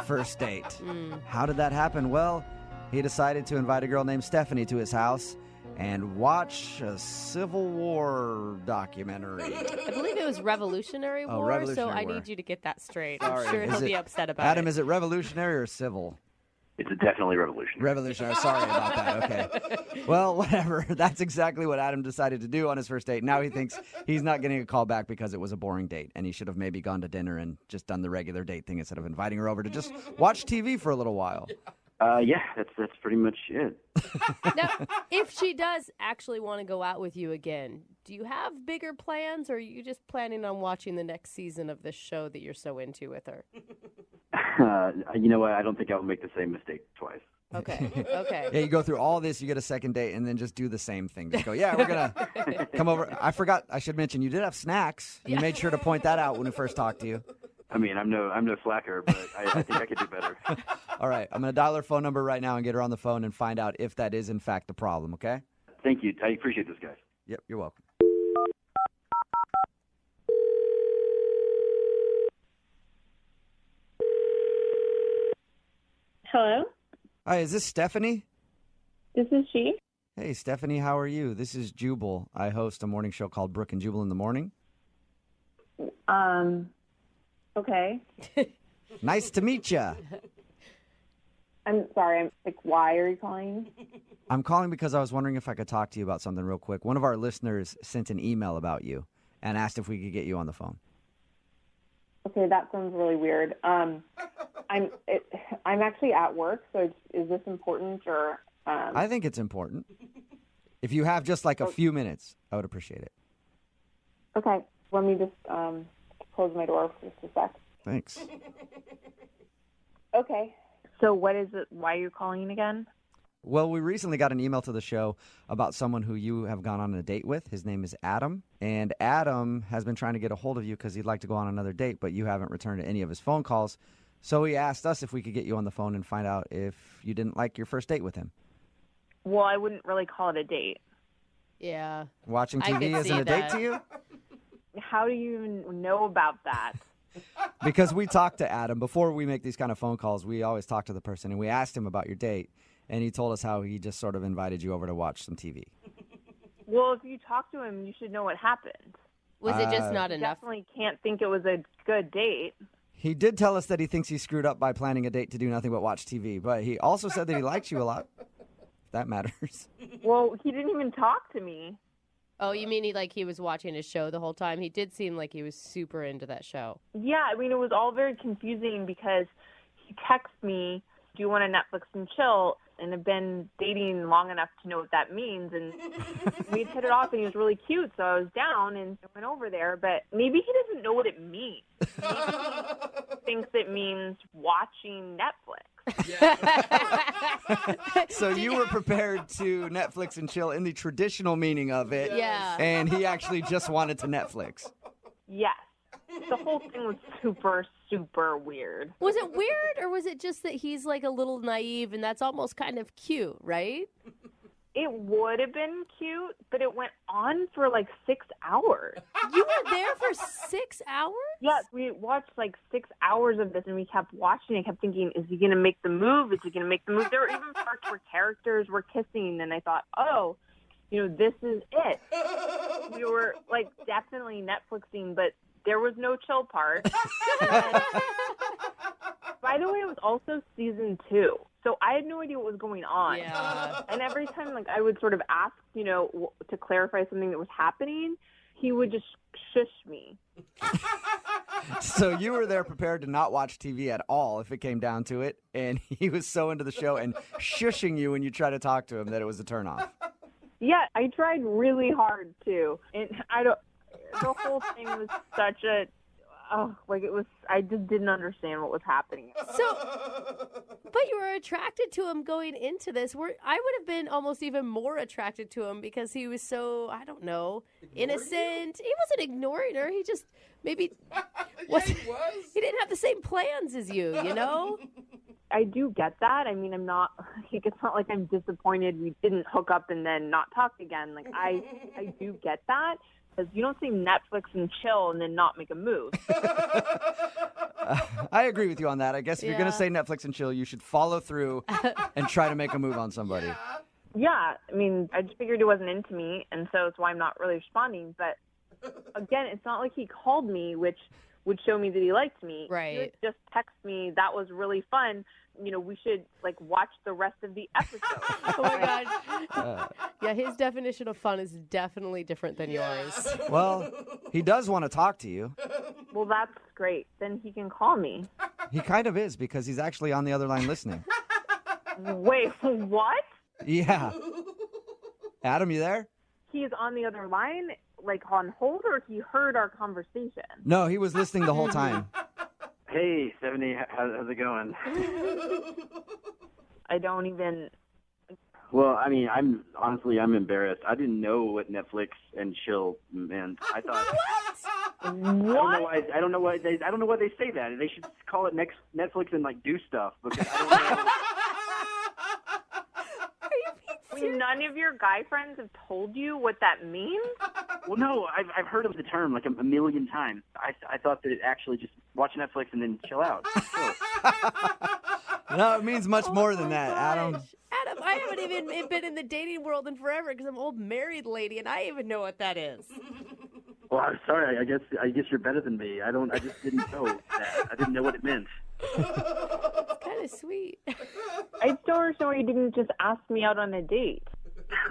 first date. How did that happen? Well, he decided to invite a girl named Stephanie to his house and watch a Civil War documentary.
I believe it was Revolutionary War,
Revolutionary
so I
War.
need you to get that straight.
Sorry,
I'm sure he'll
is
be
it-
upset about
Adam,
it.
is it revolutionary or civil?
It's definitely revolutionary.
Revolutionary. Sorry about that. Okay. Well, whatever. That's exactly what Adam decided to do on his first date. Now he thinks he's not getting a call back because it was a boring date, and he should have maybe gone to dinner and just done the regular date thing instead of inviting her over to just watch TV for a little while.
Yeah, that's pretty much it.
Now, if she does actually want to go out with you again, do you have bigger plans, or are you just planning on watching the next season of this show that you're so into with her?
You know what? I don't think I'll make the same mistake twice.
Okay. Okay.
Yeah, you go through all this, you get a second date, and then just do the same thing. Just go, yeah, we're going to come over. I forgot, I should mention, you did have snacks. You made sure to point that out when we first talked to you.
I mean, I'm no slacker, but I think I could do better.
All right, I'm going to dial her phone number right now and get her on the phone and find out if that is, in fact, the problem, okay?
Thank you. I appreciate this, guys.
Yep, you're welcome.
Hello,
Hi, is this Stephanie?
this is she.
Hey, Stephanie, how are you? This is Jubal. I host a morning show called Brooke and Jubal in the morning.
Okay.
Nice to meet you.
I'm sorry. I'm like, why are you calling?
I'm calling because I was wondering if I could talk to you about something real quick. One of our listeners sent an email about you and asked if we could get you on the phone.
Okay, that sounds really weird. I'm actually at work, so is this important or?
I think it's important. If you have just like a few minutes, I would appreciate it.
Okay, let me just close my door for just a sec.
Thanks.
Okay. So what is it? Why are you calling again?
Well, we recently got an email to the show about someone who you have gone on a date with. His name is Adam. And Adam has been trying to get a hold of you because he'd like to go on another date, but you haven't returned any of his phone calls. So he asked us if we could get you on the phone and find out if you didn't like your first date with him.
Well, I wouldn't really call it a date.
Yeah.
Watching
I
TV
could
isn't
see
a date
that.
to you?
How do you even know about that?
Because we talked to Adam. Before we make these kind of phone calls, we always talk to the person, and we asked him about your date, and he told us how he just sort of invited you over to watch some TV.
Well, if you talk to him, you should know what happened.
Was it just not
You
enough?
definitely can't think it was a good date.
He did tell us that he thinks he screwed up by planning a date to do nothing but watch TV, but he also said that he likes you a lot. If that matters.
Well, he didn't even talk to me.
Oh, you mean he was watching his show the whole time? He did seem like he was super into that show.
Yeah, I mean, it was all very confusing because he texted me, do you want to Netflix and chill? And have been dating long enough to know what that means. And we'd hit it off, and he was really cute, so I was down and went over there. But maybe he doesn't know what it means. Maybe he thinks it means watching Netflix.
So you were prepared to Netflix and chill in the traditional meaning of it.
Yeah.
And he actually just wanted to Netflix.
Yes. The whole thing was super, super weird.
Was it weird, or was it just that he's a little naive and that's almost kind of cute, right?
It would have been cute, but it went on for 6 hours.
You were there for 6 hours?
Yes, we watched 6 hours of this, and we kept watching. I kept thinking, is he going to make the move? Is he going to make the move? There were even parts where characters were kissing, and I thought, oh, this is it. We were definitely Netflixing, but there was no chill part. By the way, it was also season 2. So I had no idea what was going on.
Yeah.
And every time I would sort of ask, to clarify something that was happening, he would just shush me.
So you were there prepared to not watch TV at all if it came down to it. And he was so into the show and shushing you when you try to talk to him that it was a turnoff.
Yeah, I tried really hard too. And the whole thing was such a, I just didn't understand what was happening.
But you were attracted to him going into this. I would have been almost even more attracted to him because he was so, I don't know, innocent. He wasn't ignoring her. He just maybe
he
he didn't have the same plans as you,
I do get that. I mean, I'm not, it's not like I'm disappointed we didn't hook up and then not talk again. I do get that. Because you don't say Netflix and chill and then not make a move.
I agree with you on that. I guess if you're going to say Netflix and chill, you should follow through and try to make a move on somebody.
Yeah, I mean, I just figured it wasn't into me, and so that's why I'm not really responding. But again, it's not like he called me, which would show me that he liked me.
Right.
He would just text me, that was really fun. We should watch the rest of the episode.
Oh my God. Yeah, his definition of fun is definitely different than yours.
Well, he does want to talk to you.
Well, that's great. Then he can call me.
He kind of is because he's actually on the other line listening.
Wait, what?
Yeah. Adam, you there?
He is on the other line, on hold, or he heard our conversation?
No, he was listening the whole time.
Hey, 70, how's it going?
I don't even...
Well, I mean, I'm embarrassed. I didn't know what Netflix and chill meant. I thought...
What?
I don't know why they say that. They should call it Netflix and do stuff because I don't know.
None of your guy friends have told you what that means?
Well, no, I've heard of the term a million times. I thought that it actually just watch Netflix and then chill out.
No, it means much more than that, Adam.
Adam, I haven't even been in the dating world in forever because I'm an old married lady and I even know what that is.
Well, I'm sorry. I guess you're better than me. I just didn't know that. I didn't know what it meant.
It's kind of sweet.
I just don't understand why you didn't just ask me out on a date.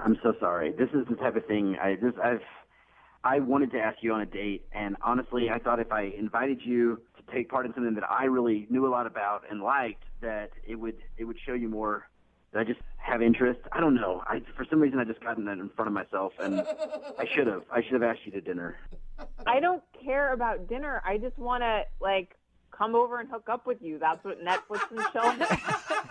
I'm so sorry. This is the type of thing I wanted to ask you on a date, and honestly, I thought if I invited you to take part in something that I really knew a lot about and liked, that it would show you more. That I just have interest. I don't know. For some reason I just gotten that in front of myself, and I should have asked you to dinner.
I don't care about dinner. I just want to come over and hook up with you. That's what Netflix and chill is.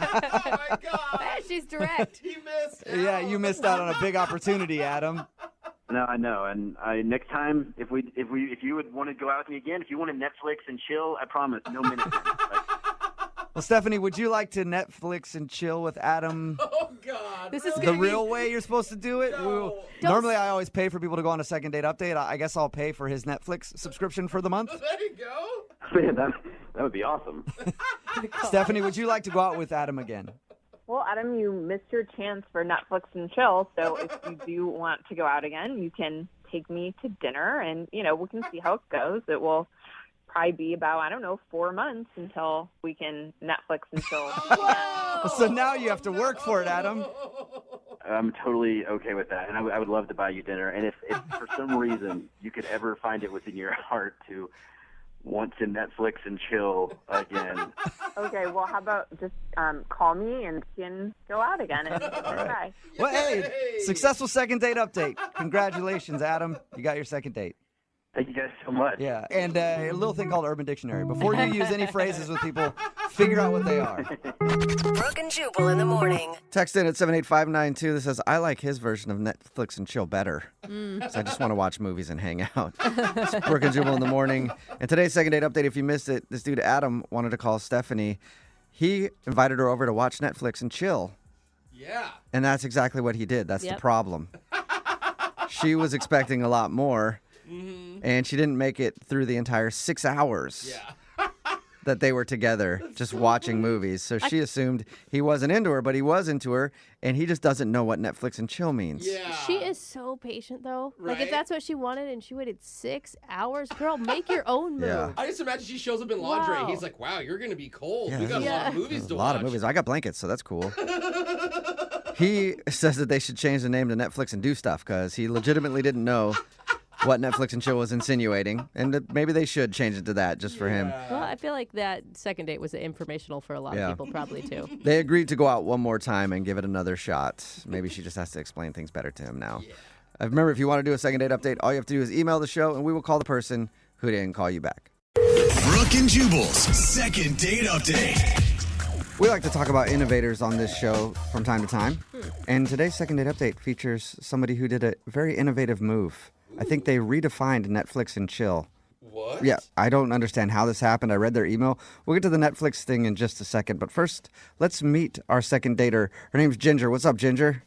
Oh my God!
She's direct.
He missed.
Yeah, you missed out on a big opportunity, Adam.
No, I know. And next time, if you would want to go out with me again, if you want to Netflix and chill, I promise, no minutes.
Well, Stephanie, would you like to Netflix and chill with Adam?
Oh God!
This is
The real way you're supposed to do it?
No.
Normally, I always pay for people to go on a second date update. I guess I'll pay for his Netflix subscription for the month.
There you go.
Man, that would be awesome.
Stephanie, would you like to go out with Adam again?
Well, Adam, you missed your chance for Netflix and chill. So if you do want to go out again, you can take me to dinner, and we can see how it goes. It will probably be about 4 months until we can Netflix and chill.
So now you have to work for it, Adam.
I'm totally okay with that, and I would love to buy you dinner. And if for some reason you could ever find it within your heart to want to Netflix and chill again.
Okay, well, how about just call me and we can go out again and try.
Well, hey, successful second date update. Congratulations, Adam. You got your second date.
Thank you guys so much.
Yeah, and a little thing called Urban Dictionary. Before you use any phrases with people, figure out what they are.
Brooke and Jubal in the morning.
Text in at 78592 that says, I like his version of Netflix and chill better. So I just want to watch movies and hang out. It's Brooke and Jubal in the morning. And today's second date update, if you missed it, this dude Adam wanted to call Stephanie. He invited her over to watch Netflix and chill.
Yeah.
And that's exactly what he did. That's the problem. She was expecting a lot more. And she didn't make it through the entire 6 hours that they were together just watching movies. So she assumed he wasn't into her, but he was into her, and he just doesn't know what Netflix and chill means.
Yeah.
She is so patient, though.
Right?
Like, if that's what she wanted and she waited 6 hours, girl, make your own move.
Yeah.
I just imagine she shows up in lingerie.
Wow.
He's like, wow, you're going to be cold. We got a lot of movies to watch.
A lot of movies. I got blankets, so that's cool. He says that they should change the name to Netflix and do stuff because he legitimately didn't know what Netflix and chill was insinuating, and maybe they should change it to that just for him.
Well, I feel like that second date was informational for a lot of people, probably, too.
They agreed to go out one more time and give it another shot. Maybe she just has to explain things better to him now. Remember, if you want to do a second date update, all you have to do is email the show, and we will call the person who didn't call you back.
Brooke and Jubal's second date update.
We like to talk about innovators on this show from time to time, and today's second date update features somebody who did a very innovative move. I think they redefined Netflix and chill.
What?
Yeah, I don't understand how this happened. I read their email. We'll get to the Netflix thing in just a second. But first, let's meet our second dater. Her name's Ginger. What's up, Ginger?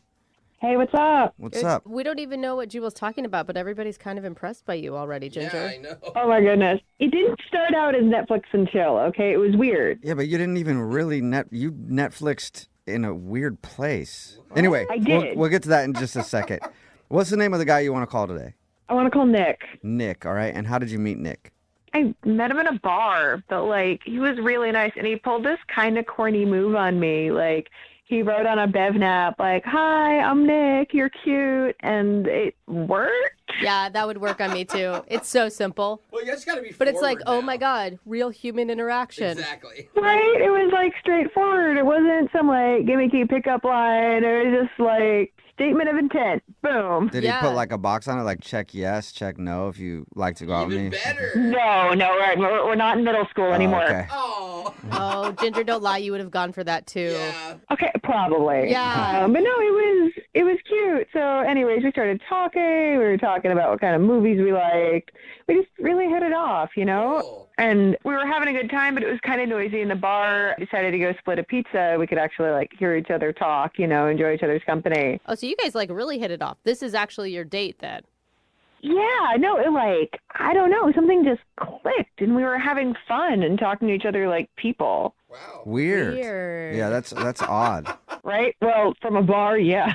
Hey, what's up?
What's up?
We don't even know what Jubal's talking about, but everybody's kind of impressed by you already, Ginger.
Yeah, I know.
Oh, my goodness. It didn't start out as Netflix and chill, okay? It was weird.
Yeah, but you didn't even really you Netflixed in a weird place. Anyway,
I did.
We'll get to that in just a second. What's the name of the guy you want to call today?
I want to call Nick.
Nick, all right. And how did you meet Nick?
I met him in a bar, but, he was really nice, and he pulled this kind of corny move on me. He wrote on a BevNap, hi, I'm Nick, you're cute, and it worked.
Yeah, that would work on me, too. It's so simple.
Well, you just got to be
But it's like,
forward
oh,
now.
my God, real human interaction.
Exactly.
Right? It was, straightforward. It wasn't some, gimmicky pickup line. It was just, statement of intent. Boom.
Did he put, a box on it, check yes, check no, if you like to go out with me?
Better.
No, we're not in middle school anymore.
Okay.
Oh, Ginger, don't lie. You would have gone for that, too.
Yeah.
Okay, probably.
Yeah.
But no, it was cute. So anyways, we started talking. We were talking about what kind of movies we liked. We just really hit it off,
Cool.
And we were having a good time, but it was kind of noisy in the bar. I decided to go split a pizza. We could actually hear each other talk, enjoy each other's company.
Oh, so you guys really hit it off. This is actually your date then.
Yeah, no, I don't know, something just clicked, and we were having fun and talking to each other like people.
Wow.
Weird.
Weird.
Yeah, that's odd.
Right? Well, from a bar, yeah.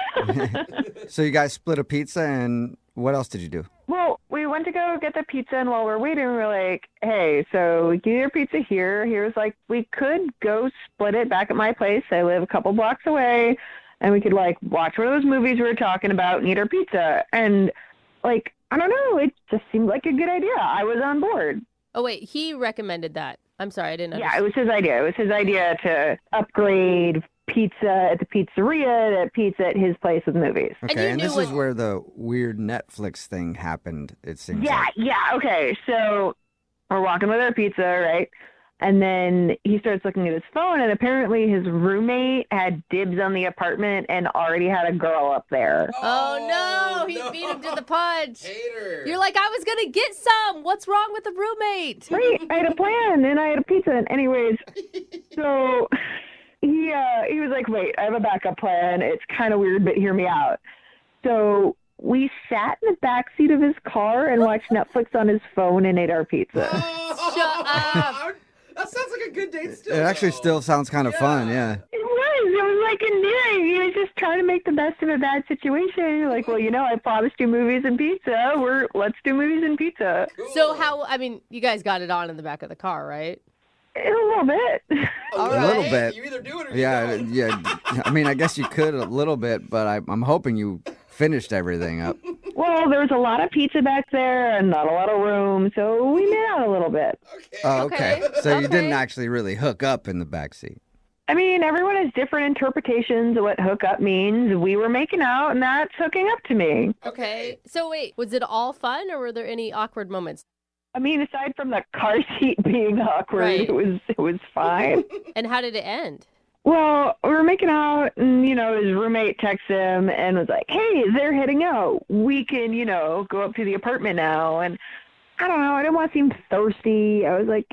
So you guys split a pizza, and what else did you do?
Well, we went to go get the pizza, and while we're waiting, we were like, hey, so we can eat our pizza here. He was like, we could go split it back at my place. I live a couple blocks away, and we could, watch one of those movies we were talking about and eat our pizza. And, I don't know, it just seemed like a good idea. I was on board.
Oh, wait, he recommended that. I'm sorry, I didn't understand.
Yeah, it was his idea. It was his idea to upgrade pizza at the pizzeria to pizza at his place with movies.
Okay, and this is where the weird Netflix thing happened, it seems like.
Yeah, okay. So we're walking with our pizza, right? And then he starts looking at his phone, and apparently his roommate had dibs on the apartment and already had a girl up there.
Oh, no, he beat him to the punch.
Hater.
You're like, I was going to get some. What's wrong with the roommate?
Right, I had a plan, and I had a pizza. And anyways, so he was like, wait, I have a backup plan. It's kind of weird, but hear me out. So we sat in the back seat of his car and watched Netflix on his phone and ate our pizza.
Shut up.
That sounds like a good date still.
It actually still sounds kind of fun, yeah.
It was like endearing. He was just trying to make the best of a bad situation. You're like, well, I promised you movies and pizza. Let's do movies and pizza.
So you guys got it on in the back of the car, right?
A little bit.
A little bit.
You either do it or you
don't. Yeah. I mean, I guess you could a little bit, but I'm hoping you finished everything up.
Well, there was a lot of pizza back there and not a lot of room, so we made out a little bit.
Oh, okay. So you didn't actually really hook up in the backseat.
I mean, everyone has different interpretations of what hook up means. We were making out, and that's hooking up to me.
Okay. So wait, was it all fun, or were there any awkward moments?
I mean, aside from the car seat being awkward,
Right.
it was fine.
And how did it end?
Well, we were making out, and, his roommate texted him and was like, hey, they're heading out. We can, go up to the apartment now. And I don't know. I didn't want to seem thirsty. I was like,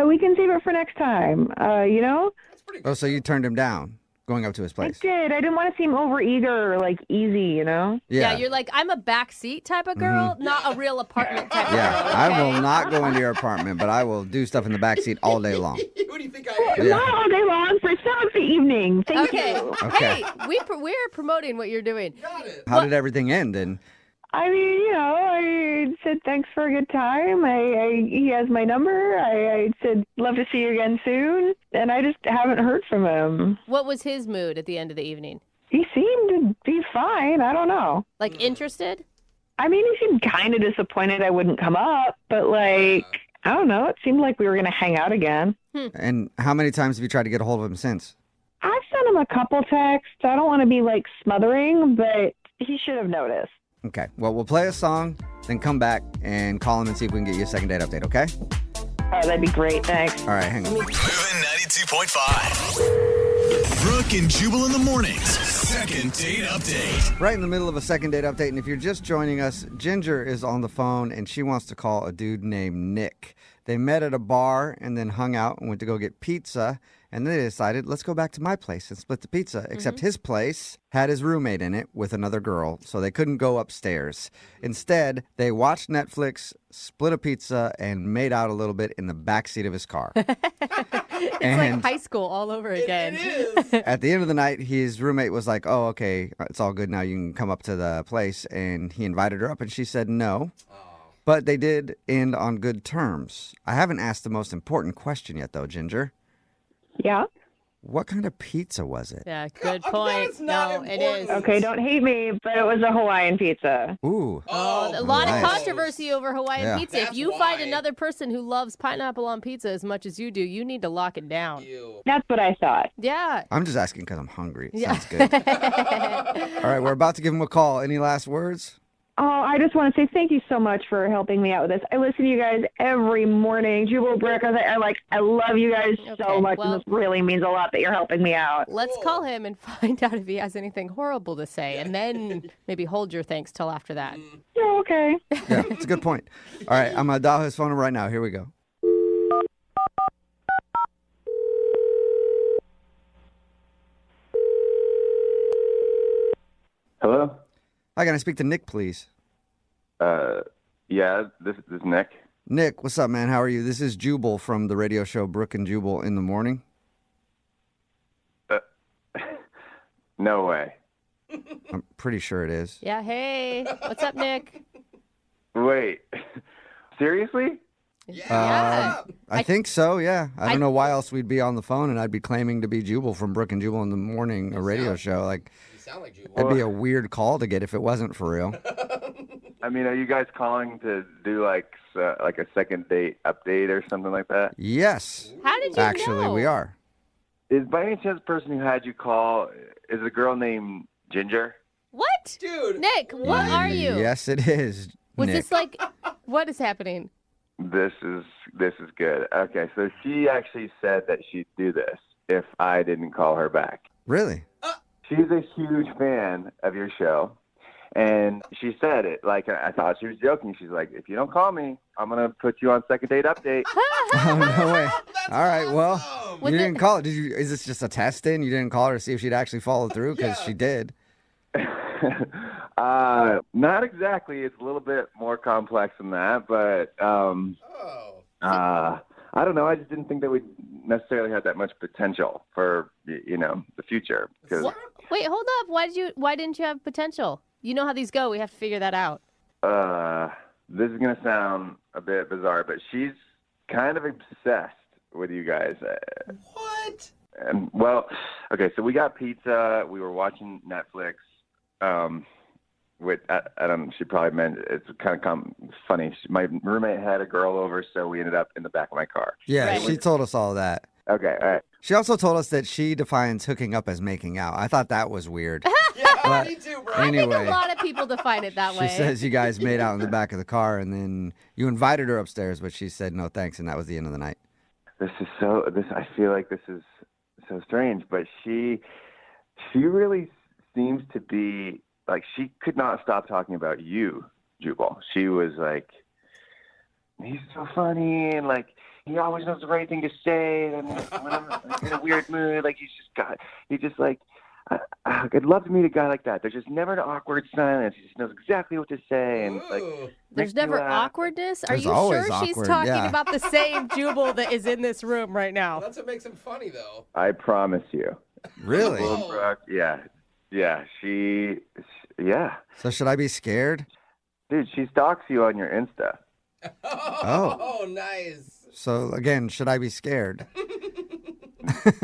we can save it for next time,
Oh, so you turned him down going up to his place?
I did. I didn't want to seem overeager or, easy,
Yeah, you're like, I'm a backseat type of girl, not a real apartment type of girl.
I will not go into your apartment, but I will do stuff in the backseat all day long.
Who do you think I am?
Not all day long, for some of the evening. Thank
Okay.
you.
Okay.
Hey, we're promoting what you're doing.
How did everything end? And
I mean, I said thanks for a good time. He has my number. I said love to see you again soon, and I just haven't heard from him.
What was his mood at the end of the evening?
He seemed to be fine. I don't know.
Like interested?
I mean, he seemed kind of disappointed I wouldn't come up, but I don't know. It seemed like we were going to hang out again.
And how many times have you tried to get a hold of him since?
I've sent him a couple texts. I don't want to be smothering, but he should have noticed.
Okay. Well, we'll play a song, then come back and call him and see if we can get you a second date update, okay?
Oh, that'd be great. Thanks.
All right, hang on.
Moving 92.5. Brooke and Jubal in the mornings. Second date update.
Right in the middle of a second date update, and if you're just joining us, Ginger is on the phone, and she wants to call a dude named Nick. They met at a bar and then hung out and went to go get pizza, and then they decided, let's go back to my place and split the pizza, except his place had his roommate in it with another girl, so they couldn't go upstairs. Instead, they watched Netflix, split a pizza, and made out a little bit in the backseat of his car.
It's like high school all over again.
It is.
At the end of the night, his roommate was like, oh, okay, it's all good now. You can come up to the place. And he invited her up, and she said no. But they did end on good terms. I haven't asked the most important question yet, though, Ginger.
Yeah?
What kind of pizza was it?
Yeah, good point. No, it is.
Okay, don't hate me, but it was a Hawaiian pizza.
Ooh.
Oh, a lot
nice.
of controversy over Hawaiian
Yeah.
pizza. If you find another person who loves pineapple on pizza as much as you do, you need to lock it down.
That's what I thought.
Yeah.
I'm just asking because I'm hungry. It
Yeah.
sounds good. All right, we're about to give him a call. Any last words?
Oh, I just want to say thank you so much for helping me out with this. I listen to you guys every morning. Jubal, Brooke, I love you guys so much, and this really means a lot that you're helping me out.
Let's call him and find out if he has anything horrible to say, and then maybe hold your thanks till after that.
Yeah, okay.
Yeah, it's a good point. All right, I'm going to dial his phone right now. Here we go.
Hello?
Hi, can I speak to Nick, please?
Yeah, this is Nick.
Nick, what's up, man? How are you? This is Jubal from the radio show Brooke and Jubal in the morning.
No way.
I'm pretty sure it is.
Yeah, hey. What's up, Nick?
Wait. Seriously?
Yeah.
I think so, yeah. I don't know why else we'd be on the phone and I'd be claiming to be Jubal from Brooke and Jubal in the morning, a radio show.
You sound like Jubal.
That'd be a weird call to get if it wasn't for real.
I mean, are you guys calling to do like a second date update or something like that?
Yes.
How did you
Actually,
know?
we are.
Is by any chance the person who had you call is a girl named Ginger?
What?
Dude.
Nick, what are you?
Yes, it is.
Was
Nick.
this like, what is happening?
This is good. Okay, so she actually said that she'd do this if I didn't call her back.
Really?
She's a huge fan of your show, and she said it like I thought she was joking. She's like, if you don't call me, I'm gonna put you on second date update.
Oh, no way. All right, well,
Was
you
it-
didn't call it. Did you? Is this just a test in? You didn't call her to see if she'd actually follow through? Because she did.
Not exactly. It's a little bit more complex than that, but I don't know. I just didn't think that we necessarily had that much potential for the future. Because
Wait, hold up. Why didn't you have potential? You know how these go. We have to figure that out.
this is gonna sound a bit bizarre, but she's kind of obsessed with you guys.
What?
And well, okay, so we got pizza. We were watching Netflix. I don't know, she probably meant it's kind of funny. My roommate had a girl over, so we ended up in the back of my car.
Yeah, she told us all that.
Okay, all right.
She also told us that she defines hooking up as making out. I thought that was weird.
Yeah, me too, bro.
Anyway,
I think a lot of people define it that way.
she says you guys made out in the back of the car, and then you invited her upstairs, but she said no thanks, and that was the end of the night.
I feel like this is so strange, but she really seems to be like she could not stop talking about you, Jubal. She was like, he's so funny, and like he always knows the right thing to say, and when I'm in a weird mood, like I'd love to meet a guy like that. There's just never an awkward silence. He just knows exactly what to say, and like
There's never awkwardness? Are
There's
you
always
sure she's
awkward,
talking
yeah.
about the same Jubal that is in this room right now?
That's what makes him funny, though.
I promise you.
Really?
Well, Brooke, yeah,
So should I be scared?
dude, she stalks you on your Insta.
Oh.
Nice.
So again, should I be scared?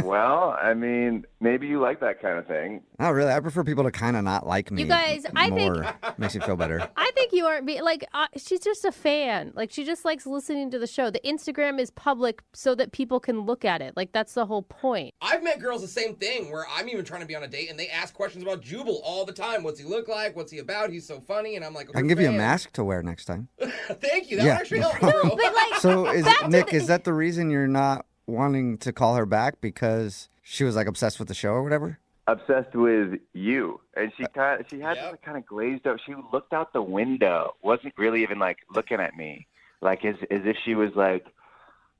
Well, I mean, maybe you like that kind of thing.
Not really. I prefer people to kind of not like me.
You guys, I think-
more. Makes me feel better.
I think you aren't being like she's just a fan. Like she just likes listening to the show. The Instagram is public so that people can look at it. Like that's the whole point.
I've met girls the same thing where I'm even trying to be on a date and they ask questions about Jubal all the time. What's he look like? What's he about? He's so funny. And I'm like,
I can give you a mask to wear next time.
Thank you. That would actually help me, bro.
No, but like
So Nick, is that the reason you're not wanting to call her back because she was like obsessed with the show or whatever?
Obsessed with you, and she had this kind of glazed up. She looked out the window, wasn't really even like looking at me, like as if she was like,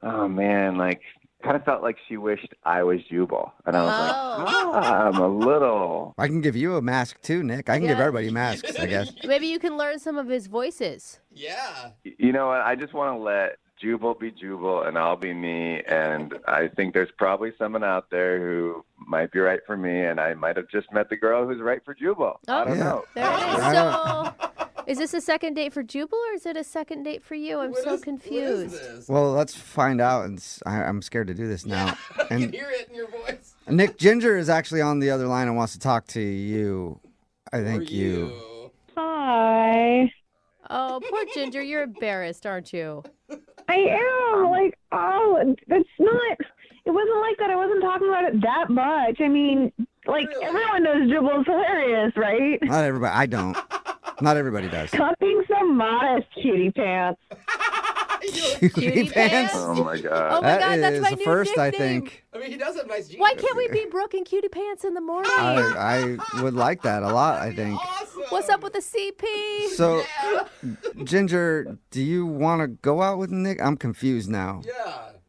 oh man, like kind of felt like she wished I was Jubal, and I was like, I'm a little.
I can give you a mask too, Nick. I can give everybody masks, I guess.
maybe you can learn some of his voices.
Yeah.
You know what? I just want to let Jubal be Jubal and I'll be me, and I think there's probably someone out there who might be right for me, and I might have just met the girl who's right for Jubal. I don't know.
There it is. So, is this a second date for Jubal or is it a second date for you? I'm so confused.
Well, let's find out. And I'm scared to do this now.
I
And
can hear it in your voice.
Nick Ginger is actually on the other line and wants to talk to you. I think you.
Hi.
Oh, poor Ginger, you're embarrassed, aren't you?
I am. Like, that's not. It wasn't like that. I wasn't talking about it that much. I mean, like, everyone knows Jubal's hilarious, right?
Not everybody. I don't. Not everybody does.
Stop being so modest, cutie pants.
Cutie pants?
Oh my god.
Oh my God,
That
that's
is
my
the
new
first, I
nickname.
think.
I mean, he does have nice jeans.
Why can't we be Brooke and Cutie Pants in the morning?
I would like that a lot, I think.
What's up with the CP?
So, Ginger, do you want to go out with Nick? I'm confused now.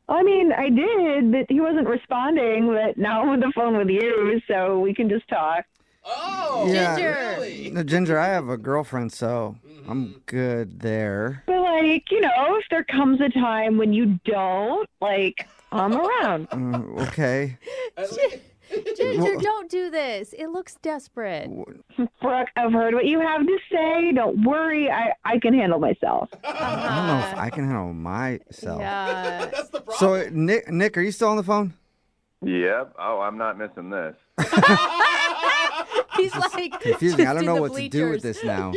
I mean, I did, but he wasn't responding. But now I'm on the phone with you, so we can just talk.
Oh,
Ginger.
No, Ginger, I have a girlfriend, so I'm good there.
But like, if there comes a time when you don't, like, I'm around.
Okay.
Ginger, don't do this. It looks desperate.
Brooke, I've heard what you have to say. Don't worry. I can handle myself.
I don't know if I can handle myself.
Yeah.
That's the problem.
So, Nick, are you still on the phone?
Yep. Oh, I'm not missing this.
He's like
Confusing. I
just
don't
in
know
the
what to do with
bleachers.
this now.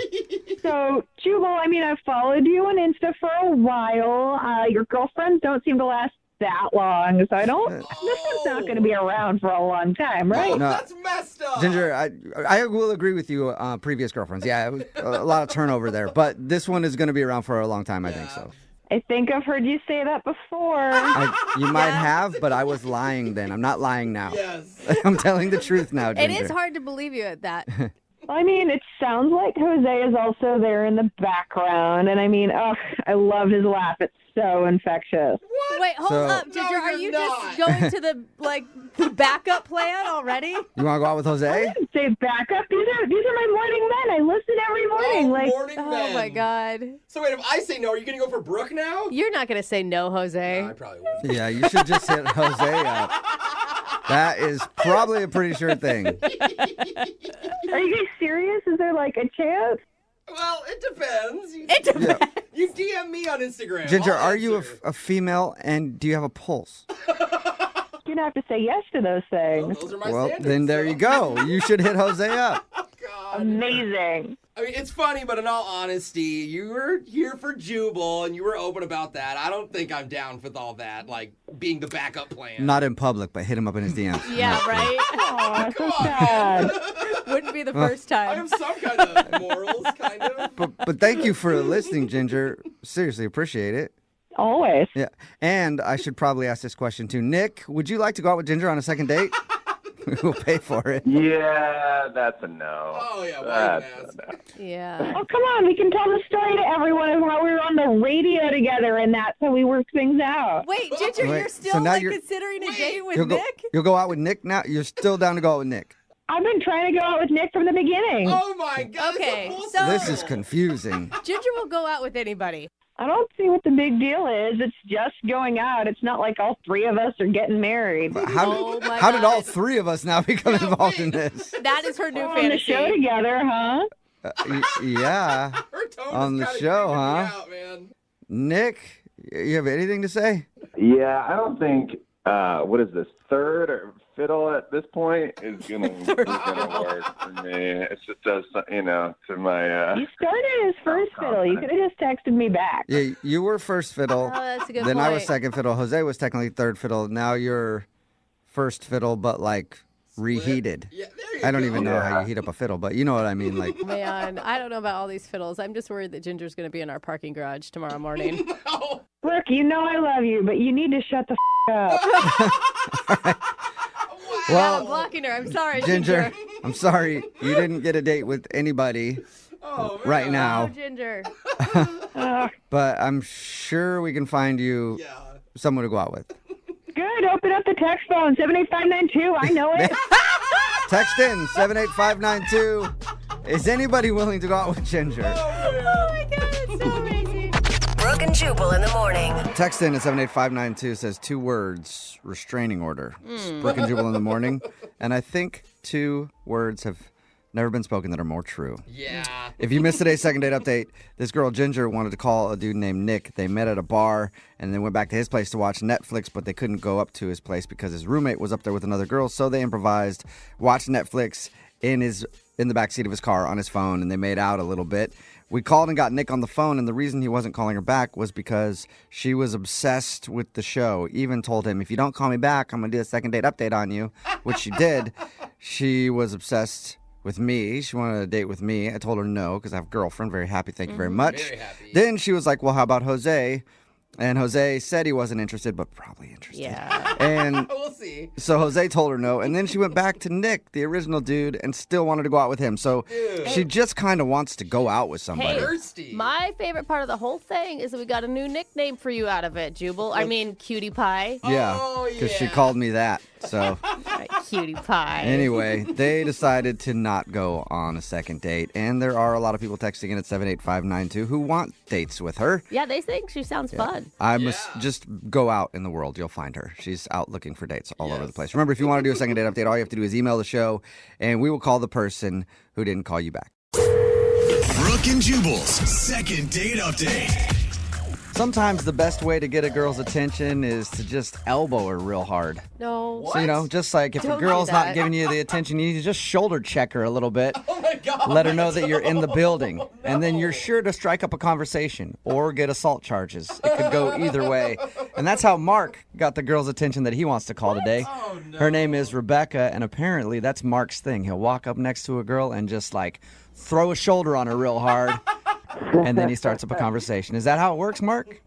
So, Jubal, I mean, I've followed you on Insta for a while. Your girlfriends don't seem to last that long, so I don't. This one's not going to be around for a long time, right?
No.
That's messed up.
Ginger, I will agree with you. Previous girlfriends, yeah, it was a lot of turnover there, but this one is going to be around for a long time. I think so.
I think I've heard you say that before.
You might have, but I was lying then. I'm not lying now.
Yes.
I'm telling the truth now, Ginger.
It is hard to believe you at that.
I mean, it sounds like Jose is also there in the background, and I mean, I love his laugh. It's so infectious.
Wait, hold up, Ginger. Are you just going to the backup plan already?
You want to go out with Jose?
I didn't say backup. These are my morning men. I listen every morning.
Morning men.
Oh my God.
So wait, if I say no, are you going to go for Brooke now?
You're not going to say no, Jose.
No, I probably would.
Yeah, you should just hit Jose up. That is probably a pretty sure thing.
Are you guys serious? Is there like a chance?
Well, it depends.
It depends.
Yeah.
You DM me on Instagram.
Ginger,
I'll
are you
answer.
a female, and do you have a pulse?
You're gonna have to say yes to those things.
Those are my
Well,
standards,
then there
so.
you go. You should hit Jose up.
Amazing.
I mean, it's funny, but in all honesty, you were here for Jubal, and you were open about that. I don't think I'm down with all that, like being the backup plan.
Not in public, but hit him up in his DMs.
Yeah, right?
Aw, so sad.
Wouldn't be the first
I
time.
have some kind of morals, kind of.
But thank you for listening, Ginger. Seriously, appreciate it.
Always.
Yeah. And I should probably ask this question too. Nick, would you like to go out with Ginger on a second date? We'll pay for it.
Yeah, that's a no.
Oh, yeah, why
That's
even ask?
a no.
Yeah.
Oh, come on. We can tell the story to everyone of how we were on the radio together and that's how we worked things out.
Wait, Ginger,
Wait,
you're
so
still
now
like
you're-
considering a date with
You'll go,
Nick?
you'll go out with Nick now? You're still down to go out with Nick?
I've been trying to go out with Nick from the beginning.
Oh, my God.
Okay,
it's a full
so-
This is confusing.
Ginger will go out with anybody.
I don't see what the big deal is. It's just going out. It's not like all three of us are getting married.
Oh, my
How did all
God.
three of us now become involved in this?
That is her new
We're on the
fantasy.
show together, huh?
Yeah.
Her tone
On
is
the
kinda
show,
creeping me
huh?
out, man.
Nick, you have anything to say?
Yeah, I don't think what is this, third or fiddle at this point is gonna work for me. It just does, to my.
You started as first fiddle. You could have just texted me back.
Yeah, you were first fiddle.
Oh, that's a good
Then
point.
I was second fiddle. Jose was technically third fiddle. Now you're first fiddle, but like reheated.
Yeah, there you
I don't
go.
even know how you heat up a fiddle, but you know what I mean. Like,
Man, I don't know about all these fiddles. I'm just worried that Ginger's going to be in our parking garage tomorrow morning.
Brooke, you know I love you, but you need to shut the up.
I'm
well,
blocking her. I'm sorry,
Ginger, I'm sorry you didn't get a date with anybody right
Oh,
now,
Ginger.
but I'm sure we can find you someone to go out with.
Good. Open up the text phone, 78592. I know it.
Text in 78592. Is anybody willing to go out with Ginger?
Oh my God, it's so amazing.
Brooke and Jubal in the morning.
Text in at 78592 says 2 words, restraining order. It's Brooke and Jubal in the morning. And I think 2 words have never been spoken that are more true.
Yeah.
If you missed today's second date update, this girl Ginger wanted to call a dude named Nick. They met at a bar and then went back to his place to watch Netflix, but they couldn't go up to his place because his roommate was up there with another girl. So they improvised, watched Netflix in the backseat of his car on his phone, and they made out a little bit. We called and got Nick on the phone, and the reason he wasn't calling her back was because she was obsessed with the show. Even told him, if you don't call me back, I'm going to do a second date update on you, which she did. She was obsessed with me. She wanted a date with me. I told her no because I have a girlfriend. Very happy. Thank you very much.
Very happy.
Then she was like, well, how about Jose? And Jose said he wasn't interested, but probably interested.
Yeah.
And
We'll see.
so Jose told her no, and then she went back to Nick, the original dude, and still wanted to go out with him. So she just kind of wants to go out with somebody.
Thirsty.
My favorite part of the whole thing is that we got a new nickname for you out of it, Jubal. I mean, Cutie Pie.
Yeah,
Oh,
because she
yeah.
called me that. So
Right, Cutie Pie.
anyway, they decided to not go on a second date, and there are a lot of people texting in at 78592 who want dates with her.
Yeah, they think she sounds fun.
I must just go out in the world. You'll find her. She's out looking for dates all over the place. Remember, if you want to do a second date update, all you have to do is email the show, and we will call the person who didn't call you back.
Brooke and Jubal's second date update.
Sometimes the best way to get a girl's attention is to just elbow her real hard.
No.
So, just like if
Don't
a
do
girl's not
that.
giving you the attention, you need to just shoulder check her a little bit.
Oh my God.
Let her know that you're in the building. And then you're sure to strike up a conversation or get assault charges. It could go either way. And that's how Mark got the girl's attention that he wants to call today.
Oh, no.
Her name is Rebecca, and apparently that's Mark's thing. He'll walk up next to a girl and just like throw a shoulder on her real hard. And then he starts up a conversation. Is that how it works, Mark?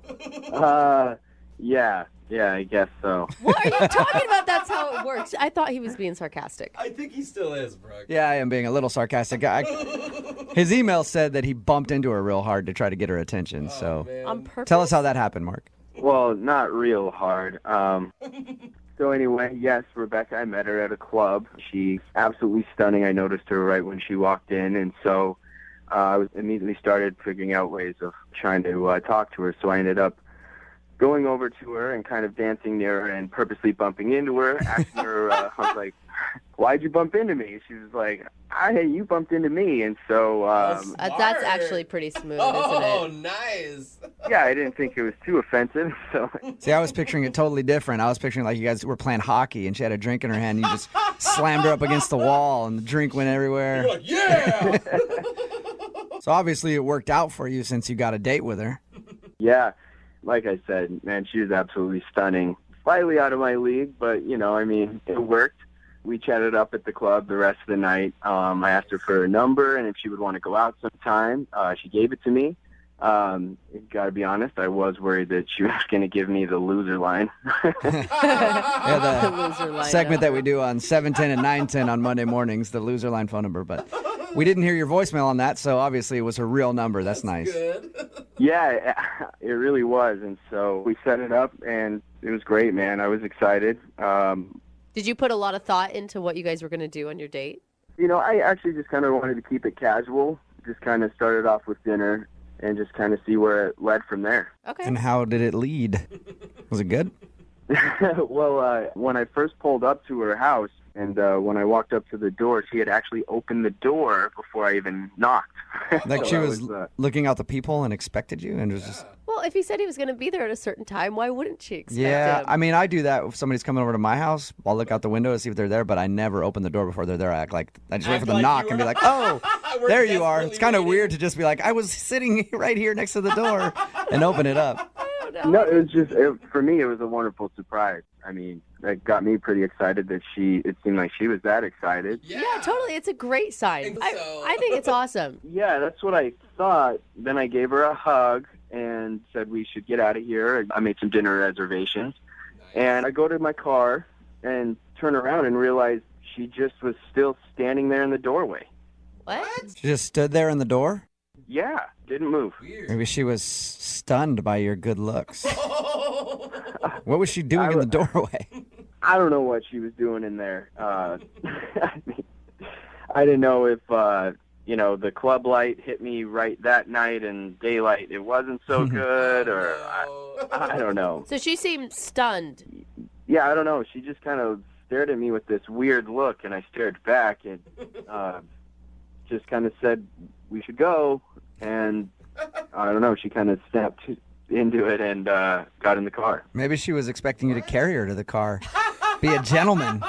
Yeah, I guess so.
What are you talking about? That's how it works. I thought he was being sarcastic.
I think he still is, Brooke.
Yeah, I am being a little sarcastic. His email said that he bumped into her real hard to try to get her attention. So
On purpose?
tell us how that happened, Mark.
Well, not real hard. So anyway, yes, Rebecca, I met her at a club. She's absolutely stunning. I noticed her right when she walked in, and so I was immediately started figuring out ways of trying to talk to her. So I ended up going over to her and kind of dancing near her and purposely bumping into her, asking her, I was like, why'd you bump into me? She was like, hey, you bumped into me. And so...
that's actually pretty smooth, isn't it?
Oh, nice.
Yeah, I didn't think it was too offensive. So
See, I was picturing it totally different. I was picturing like you guys were playing hockey and she had a drink in her hand and you just slammed her up against the wall and the drink went everywhere.
You're like, yeah!
So obviously it worked out for you since you got a date with her.
yeah, like I said, man, she was absolutely stunning. Slightly out of my league, but, I mean, it worked. We chatted up at the club the rest of the night. I asked her for her number and if she would want to go out sometime. She gave it to me. Got to be honest, I was worried that she was going to give me the loser line.
Yeah, the
Loser line,
segment that we do on 710 and 910 on Monday mornings, the loser line phone number. But we didn't hear your voicemail on that, so obviously it was her real number. That's nice.
Good.
Yeah, it really was. And so we set it up, and it was great, man. I was excited.
Did you put a lot of thought into what you guys were going to do on your date?
I actually just kind of wanted to keep it casual. Just kind of started off with dinner and just kind of see where it led from there.
Okay.
And how did it lead? Was it good?
Well, when I first pulled up to her house and when I walked up to the door, she had actually opened the door before I even knocked.
Like
So
she
I
was looking out the people and expected you and was just...
Well, if he said he was going to be there at a certain time, why wouldn't she expect
Yeah,
him?
I mean, I do that if somebody's coming over to my house. I'll look out the window to see if they're there, but I never open the door before they're there. I just wait for them to knock and be like, oh, there you are. It's kind of weird to just be like, I was sitting right here next to the door and open it up.
No, it was just, for me, it was a wonderful surprise. I mean, that got me pretty excited that it seemed like she was that excited.
Yeah, totally. It's a great sign. I think it's awesome.
Yeah, that's what I thought. Then I gave her a hug and said we should get out of here. I made some dinner reservations. And I go to my car and turn around and realize she just was still standing there in the doorway.
What?
She just stood there in the door?
Yeah, didn't move.
Maybe she was stunned by your good looks. What was she doing in the doorway?
I don't know what she was doing in there. I didn't know if, the club light hit me right that night and daylight it wasn't so good, or I don't know.
So she seemed stunned.
Yeah, I don't know. She just kind of stared at me with this weird look, and I stared back and just kind of said, we should go. And I don't know, she kind of snapped into it and got in the car.
Maybe she was expecting you to carry her to the car. Be a gentleman.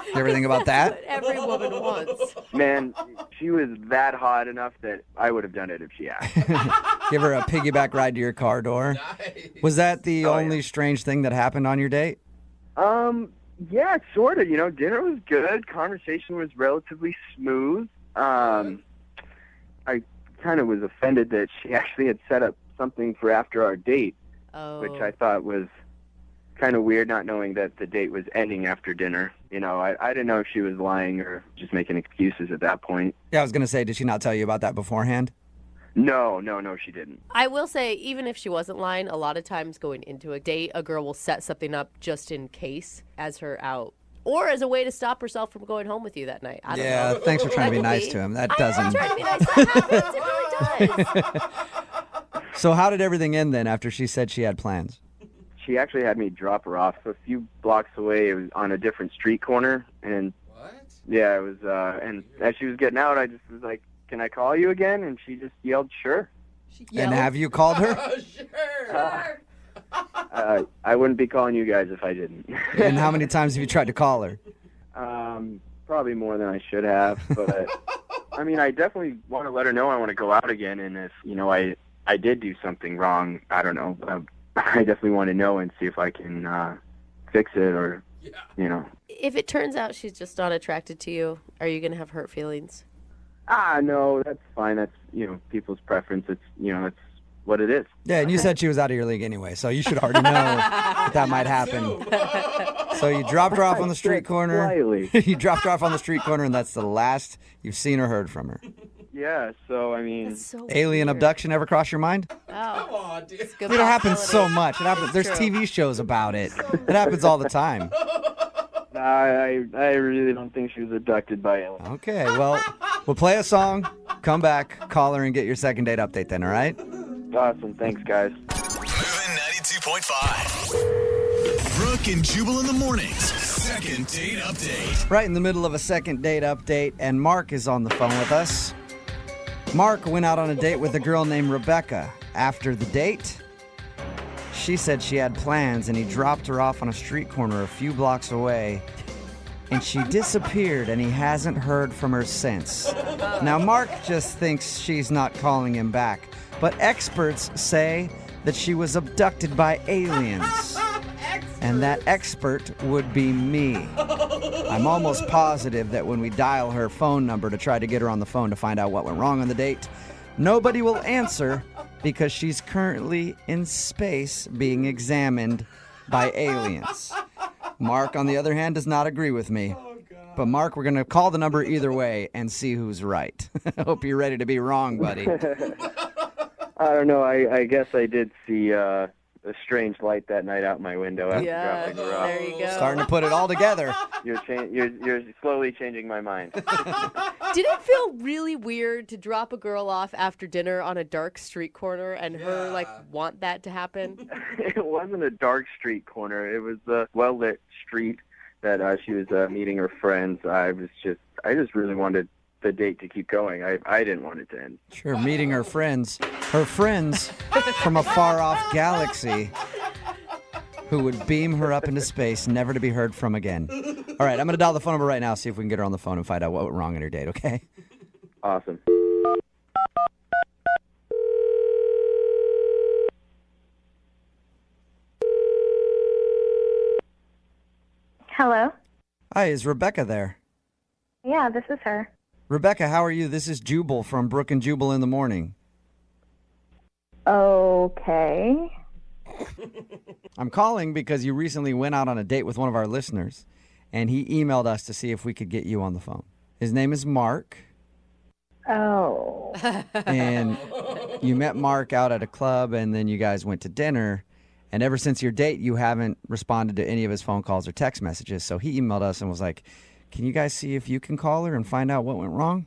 You ever think about that?
What every woman wants.
Man, she was that hot enough that I would have done it if she asked.
Give her a piggyback ride to your car door.
Nice.
Was that the only strange thing that happened on your date?
Yeah, sort of. Dinner was good. Conversation was relatively smooth. I kind of was offended that she actually had set up something for after our date, which I thought was kind of weird, not knowing that the date was ending after dinner. I didn't know if she was lying or just making excuses at that point.
Yeah, I was going to say, did she not tell you about that beforehand?
No, she didn't.
I will say, even if she wasn't lying, a lot of times going into a date, a girl will set something up just in case as her out. Or as a way to stop herself from going home with you that night. I don't know.
Thanks for trying to be nice to him. That doesn't.
I'm trying to be nice. That happens. It really does.
So how did everything end then after she said she had plans?
She actually had me drop her off a few blocks away. It was on a different street corner. And
What?
Yeah, it was, and as she was getting out, I just was like, can I call you again? And she just yelled, sure.
And have you called her?
Sure.
I wouldn't be calling you guys if I didn't.
And how many times have you tried to call her?
Probably more than I should have, but
I mean, I definitely want to let her know I want to go out again, and if, I did do something wrong, I don't know. I definitely want to know and see if I can fix it or,
If it turns out she's just not attracted to you, are you going to have hurt feelings?
No, that's fine. That's, people's preference. It's, that's what it is.
Yeah, and you said she was out of your league anyway, so you should already know that might happen. So you dropped her off on the street corner.
Slightly.
You dropped her off on the street corner, and that's the last you've seen or heard from her.
Yeah, so, I mean...
Alien abduction ever cross your mind?
Oh. Come on, dude.
It happens so much. It happens. There's TV shows about it. It happens all the time.
I really don't think she was abducted by aliens.
Okay, well, we'll play a song, come back, call her, and get your second date update then, all right?
Awesome. Thanks, guys.
Moving 92.5. Brooke and Jubal in the mornings. Second date update.
Right in the middle of a second date update, and Mark is on the phone with us. Mark went out on a date with a girl named Rebecca. After the date, she said she had plans, and he dropped her off on a street corner a few blocks away, and she disappeared, and he hasn't heard from her since. Now, Mark just thinks she's not calling him back, but experts say that she was abducted by aliens. And that expert would be me. I'm almost positive that when we dial her phone number to try to get her on the phone to find out what went wrong on the date, nobody will answer because she's currently in space being examined by aliens. Mark, on the other hand, does not agree with me. But Mark, we're going to call the number either way and see who's right. I hope you're ready to be wrong, buddy.
I don't know. I guess I did see a strange light that night out my window after dropping her off.
There you go.
Starting to put it all together.
You're slowly changing my mind.
Did it feel really weird to drop a girl off after dinner on a dark street corner and her want that to happen?
It wasn't a dark street corner. It was a well-lit street that she was meeting her friends. I just really wanted the date to keep going. I didn't want it to end.
Sure, meeting her friends from a far-off galaxy who would beam her up into space, never to be heard from again. All right, I'm going to dial the phone number right now, see if we can get her on the phone and find out what went wrong on her date, okay?
Awesome.
Hello?
Hi, is Rebecca there?
Yeah, this is her.
Rebecca, how are you? This is Jubal from Brooke and Jubal in the morning.
Okay.
I'm calling because you recently went out on a date with one of our listeners, and he emailed us to see if we could get you on the phone. His name is Mark.
Oh.
And you met Mark out at a club, and then you guys went to dinner. And ever since your date, you haven't responded to any of his phone calls or text messages. So he emailed us and was like, can you guys see if you can call her and find out what went wrong?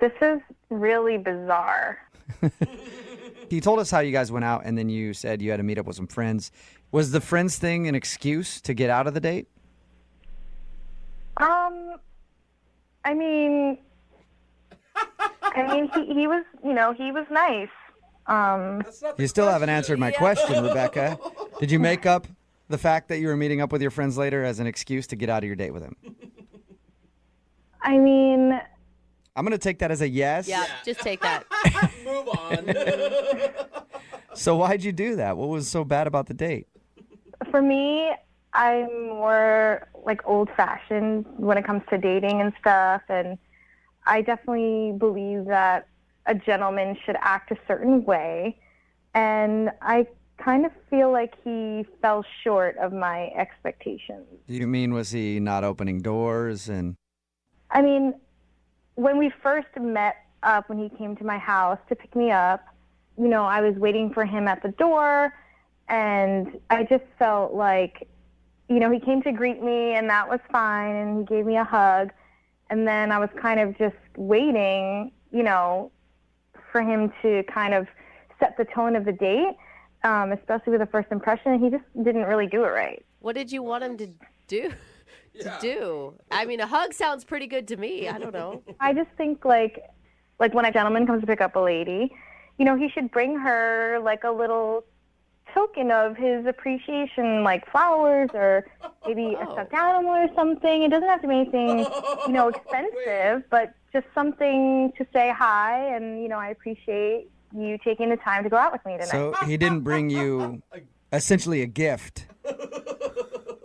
This is really bizarre.
He told us how you guys went out, and then you said you had to meet up with some friends. Was the friends thing an excuse to get out of the date?
I mean, he was, he was nice.
You still haven't answered my question, Rebecca. Did you make up the fact that you were meeting up with your friends later as an excuse to get out of your date with him?
I mean...
I'm going to take that as a yes.
Yeah, just take that.
Move on.
So why'd you do that? What was so bad about the date?
For me, I'm more old-fashioned when it comes to dating and stuff, and I definitely believe that a gentleman should act a certain way, and I kind of feel like he fell short of my expectations.
Do you mean, was he not opening doors? And
I mean, when we first met up, when he came to my house to pick me up, I was waiting for him at the door, and I just felt like, he came to greet me, and that was fine, and he gave me a hug, and then I was kind of just waiting, for him to kind of set the tone of the date, especially with the first impression, and he just didn't really do it right.
What did you want him to do? I mean, a hug sounds pretty good to me. I don't know.
I just think like when a gentleman comes to pick up a lady, he should bring her a little
token of his appreciation, like flowers or maybe a stuffed animal or something. It doesn't have to be anything, expensive, but just something to say hi and, I appreciate you taking the time to go out with me tonight.
So he didn't bring you essentially a gift,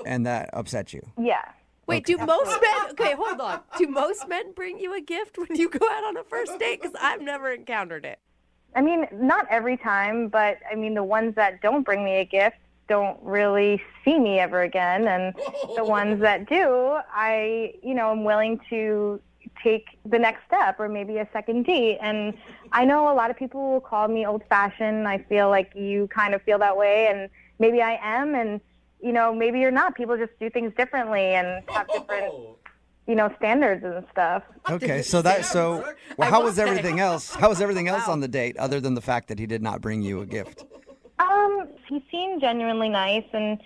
and that upset you.
Yeah.
Wait, do most men, okay, hold on. Do most men bring you a gift when you go out on a first date? Because I've never encountered it.
I mean, not every time, but I mean, the ones that don't bring me a gift don't really see me ever again. And the ones that do, I'm willing to take the next step or maybe a second date. And I know a lot of people will call me old-fashioned. I feel like you kind of feel that way, and maybe I am, and maybe you're not. People just do things differently and have different, standards and stuff.
Okay, how was everything else? How was everything else on the date other than the fact that he did not bring you a gift?
He seemed genuinely nice, and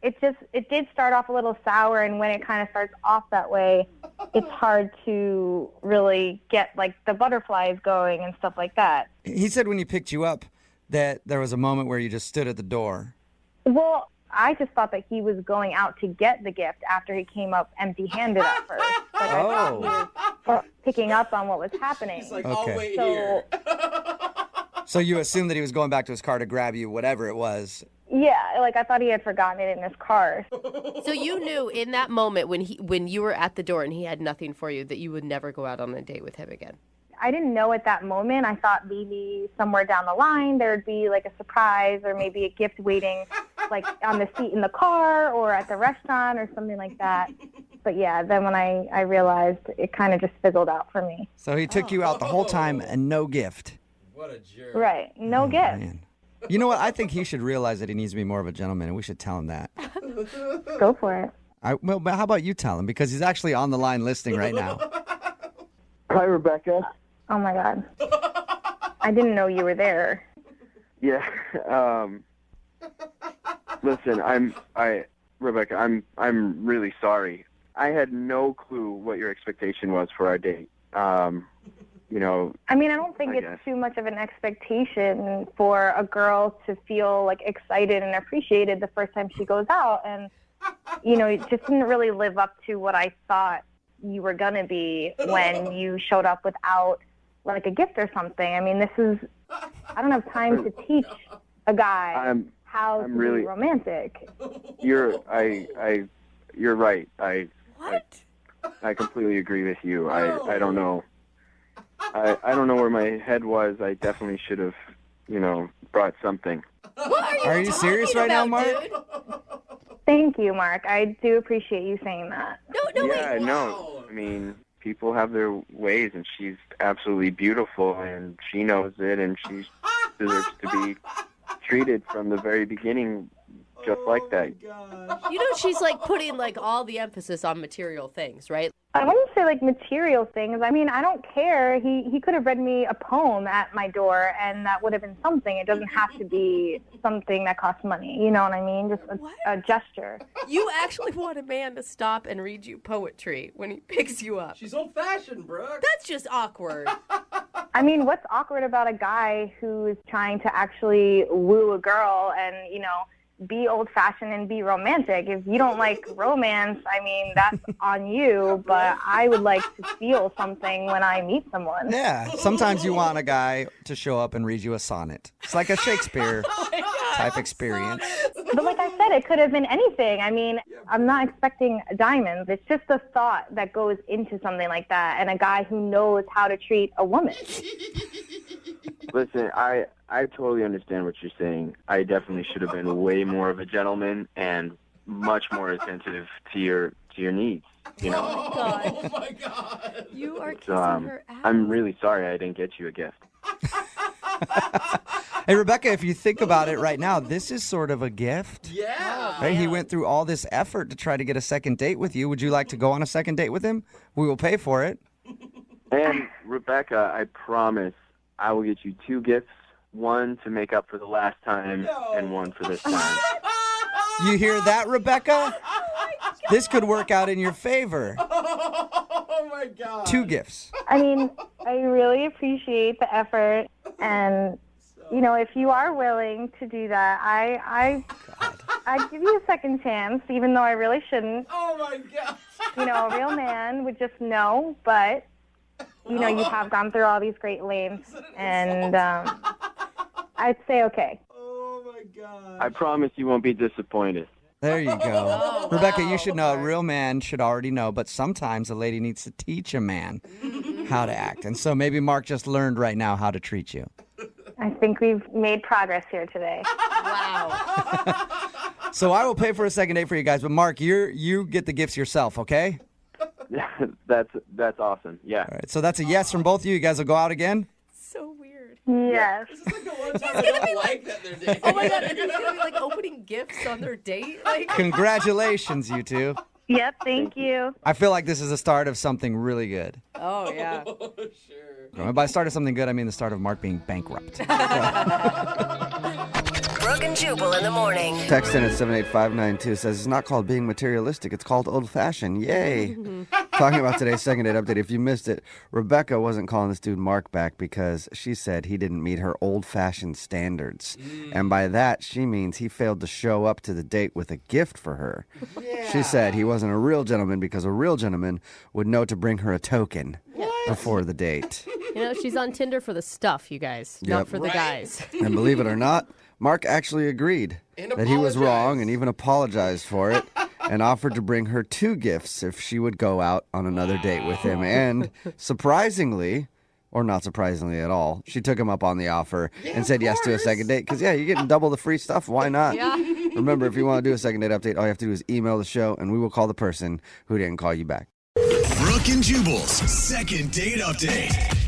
it did start off a little sour, and when it kind of starts off that way, it's hard to really get like the butterflies going and stuff like that.
He said when he picked you up that there was a moment where you just stood at the door.
Well, I just thought that he was going out to get the gift after he came up empty-handed at first. Like, I thought he was picking up on what was happening.
He's like,
Okay.
I'll wait here.
So you assumed that he was going back to his car to grab you, whatever it was.
Yeah, like I thought he had forgotten it in his car.
So you knew in that moment when you were at the door and he had nothing for you that you would never go out on a date with him again.
I didn't know at that moment. I thought maybe somewhere down the line there would be like a surprise or maybe a gift waiting like on the seat in the car or at the restaurant or something like that. But yeah, then when I realized, it kind of just fizzled out for me.
So he took you out the whole time and no gift.
What a jerk.
Right, no gift.
Man. You know what? I think he should realize that he needs to be more of a gentleman, and we should tell him that.
Go for it.
But how about you tell him? Because he's actually on the line listening right now.
Hi, Rebecca.
Oh my God. I didn't know you were there.
Yeah. Listen, Rebecca, I'm really sorry. I had no clue what your expectation was for our date.
I mean, I don't think it's too much of an expectation for a girl to feel like excited and appreciated the first time she goes out. And, it just didn't really live up to what I thought you were going to be when you showed up without like a gift or something. I mean, I don't have time to teach a guy how to be romantic.
You're right. I completely agree with you. I don't know. I don't know where my head was. I definitely should have, brought something.
What
are you serious right now, Mark?
Dude?
Thank you, Mark. I do appreciate you saying that.
Yeah, no. I mean, people have their ways, and she's absolutely beautiful, and she knows it, and she deserves to be treated from the very beginning just like that.
She's like putting like all the emphasis on material things, right?
I wouldn't say like material things. I mean, I don't care. He could have read me a poem at my door, and that would have been something. It doesn't have to be something that costs money. You know what I mean? Just a gesture.
You actually want a man to stop and read you poetry when he picks you up.
She's old-fashioned, Brooke.
That's just awkward.
I mean, what's awkward about a guy who is trying to actually woo a girl and, be old-fashioned and be romantic? If you don't like romance, I mean, that's on you, but I would like to feel something when I meet someone.
Yeah, sometimes you want a guy to show up and read you a sonnet. It's like a Shakespeare type experience.
But like I said, it could have been anything. I mean, I'm not expecting diamonds. It's just the thought that goes into something like that, and a guy who knows how to treat a woman.
Listen, I totally understand what you're saying. I definitely should have been way more of a gentleman and much more attentive to your needs.
Oh my God. You are kissing her ass.
I'm really sorry I didn't get you a gift.
Hey, Rebecca, if you think about it right now, this is sort of a gift.
Yeah.
Right? He went through all this effort to try to get a second date with you. Would you like to go on a second date with him? We will pay for it.
And Rebecca, I promise I will get you 2 gifts, one to make up for the last time and one for this time.
You hear that, Rebecca? This could work out in your favor.
Oh my God.
2 gifts.
I mean, I really appreciate the effort, and
if you are willing to do that, I'd give you a second chance, even though I really shouldn't.
Oh my gosh.
A real man would just know, but you have gone through all these great lengths, and I'd say okay.
Oh my god.
I promise you won't be disappointed.
There you go. Rebecca, you should know a real man should already know, but sometimes a lady needs to teach a man how to act. And so maybe Mark just learned right now how to treat you.
I think we've made progress here today.
Wow.
So I will pay for a second date for you guys, but Mark, you get the gifts yourself, okay?
That's awesome. Yeah.
All right. So that's a yes from both of you. You guys will go out again?
So weird.
Yes.
This is like the one time I don't like that they're dating.
Oh my god, and he's gonna be like opening gifts on their date. Like,
Congratulations, you two.
Yep, thank you.
I feel like this is the start of something really good.
oh yeah.
Sure.
By start of something good, I mean the start of Mark being bankrupt.
Brooke and Jubal in the morning.
Text in at 78592 says, it's not called being materialistic, it's called old-fashioned. Yay. Talking about today's second date update. If you missed it, Rebecca wasn't calling this dude Mark back because she said he didn't meet her old-fashioned standards. And by that, she means he failed to show up to the date with a gift for her.
Yeah.
She said he wasn't a real gentleman because a real gentleman would know to bring her a token before the date.
She's on Tinder for the stuff, you guys, not for the guys.
And believe it or not, Mark actually agreed that he was wrong and even apologized for it and offered to bring her 2 gifts if she would go out on another date with him. And surprisingly, or not surprisingly at all, she took him up on the offer and said yes to a second date. Because, you're getting double the free stuff. Why not?
Yeah.
Remember, if you want to do a second date update, all you have to do is email the show and we will call the person who didn't call you back.
Brooke and Jubal's second date update.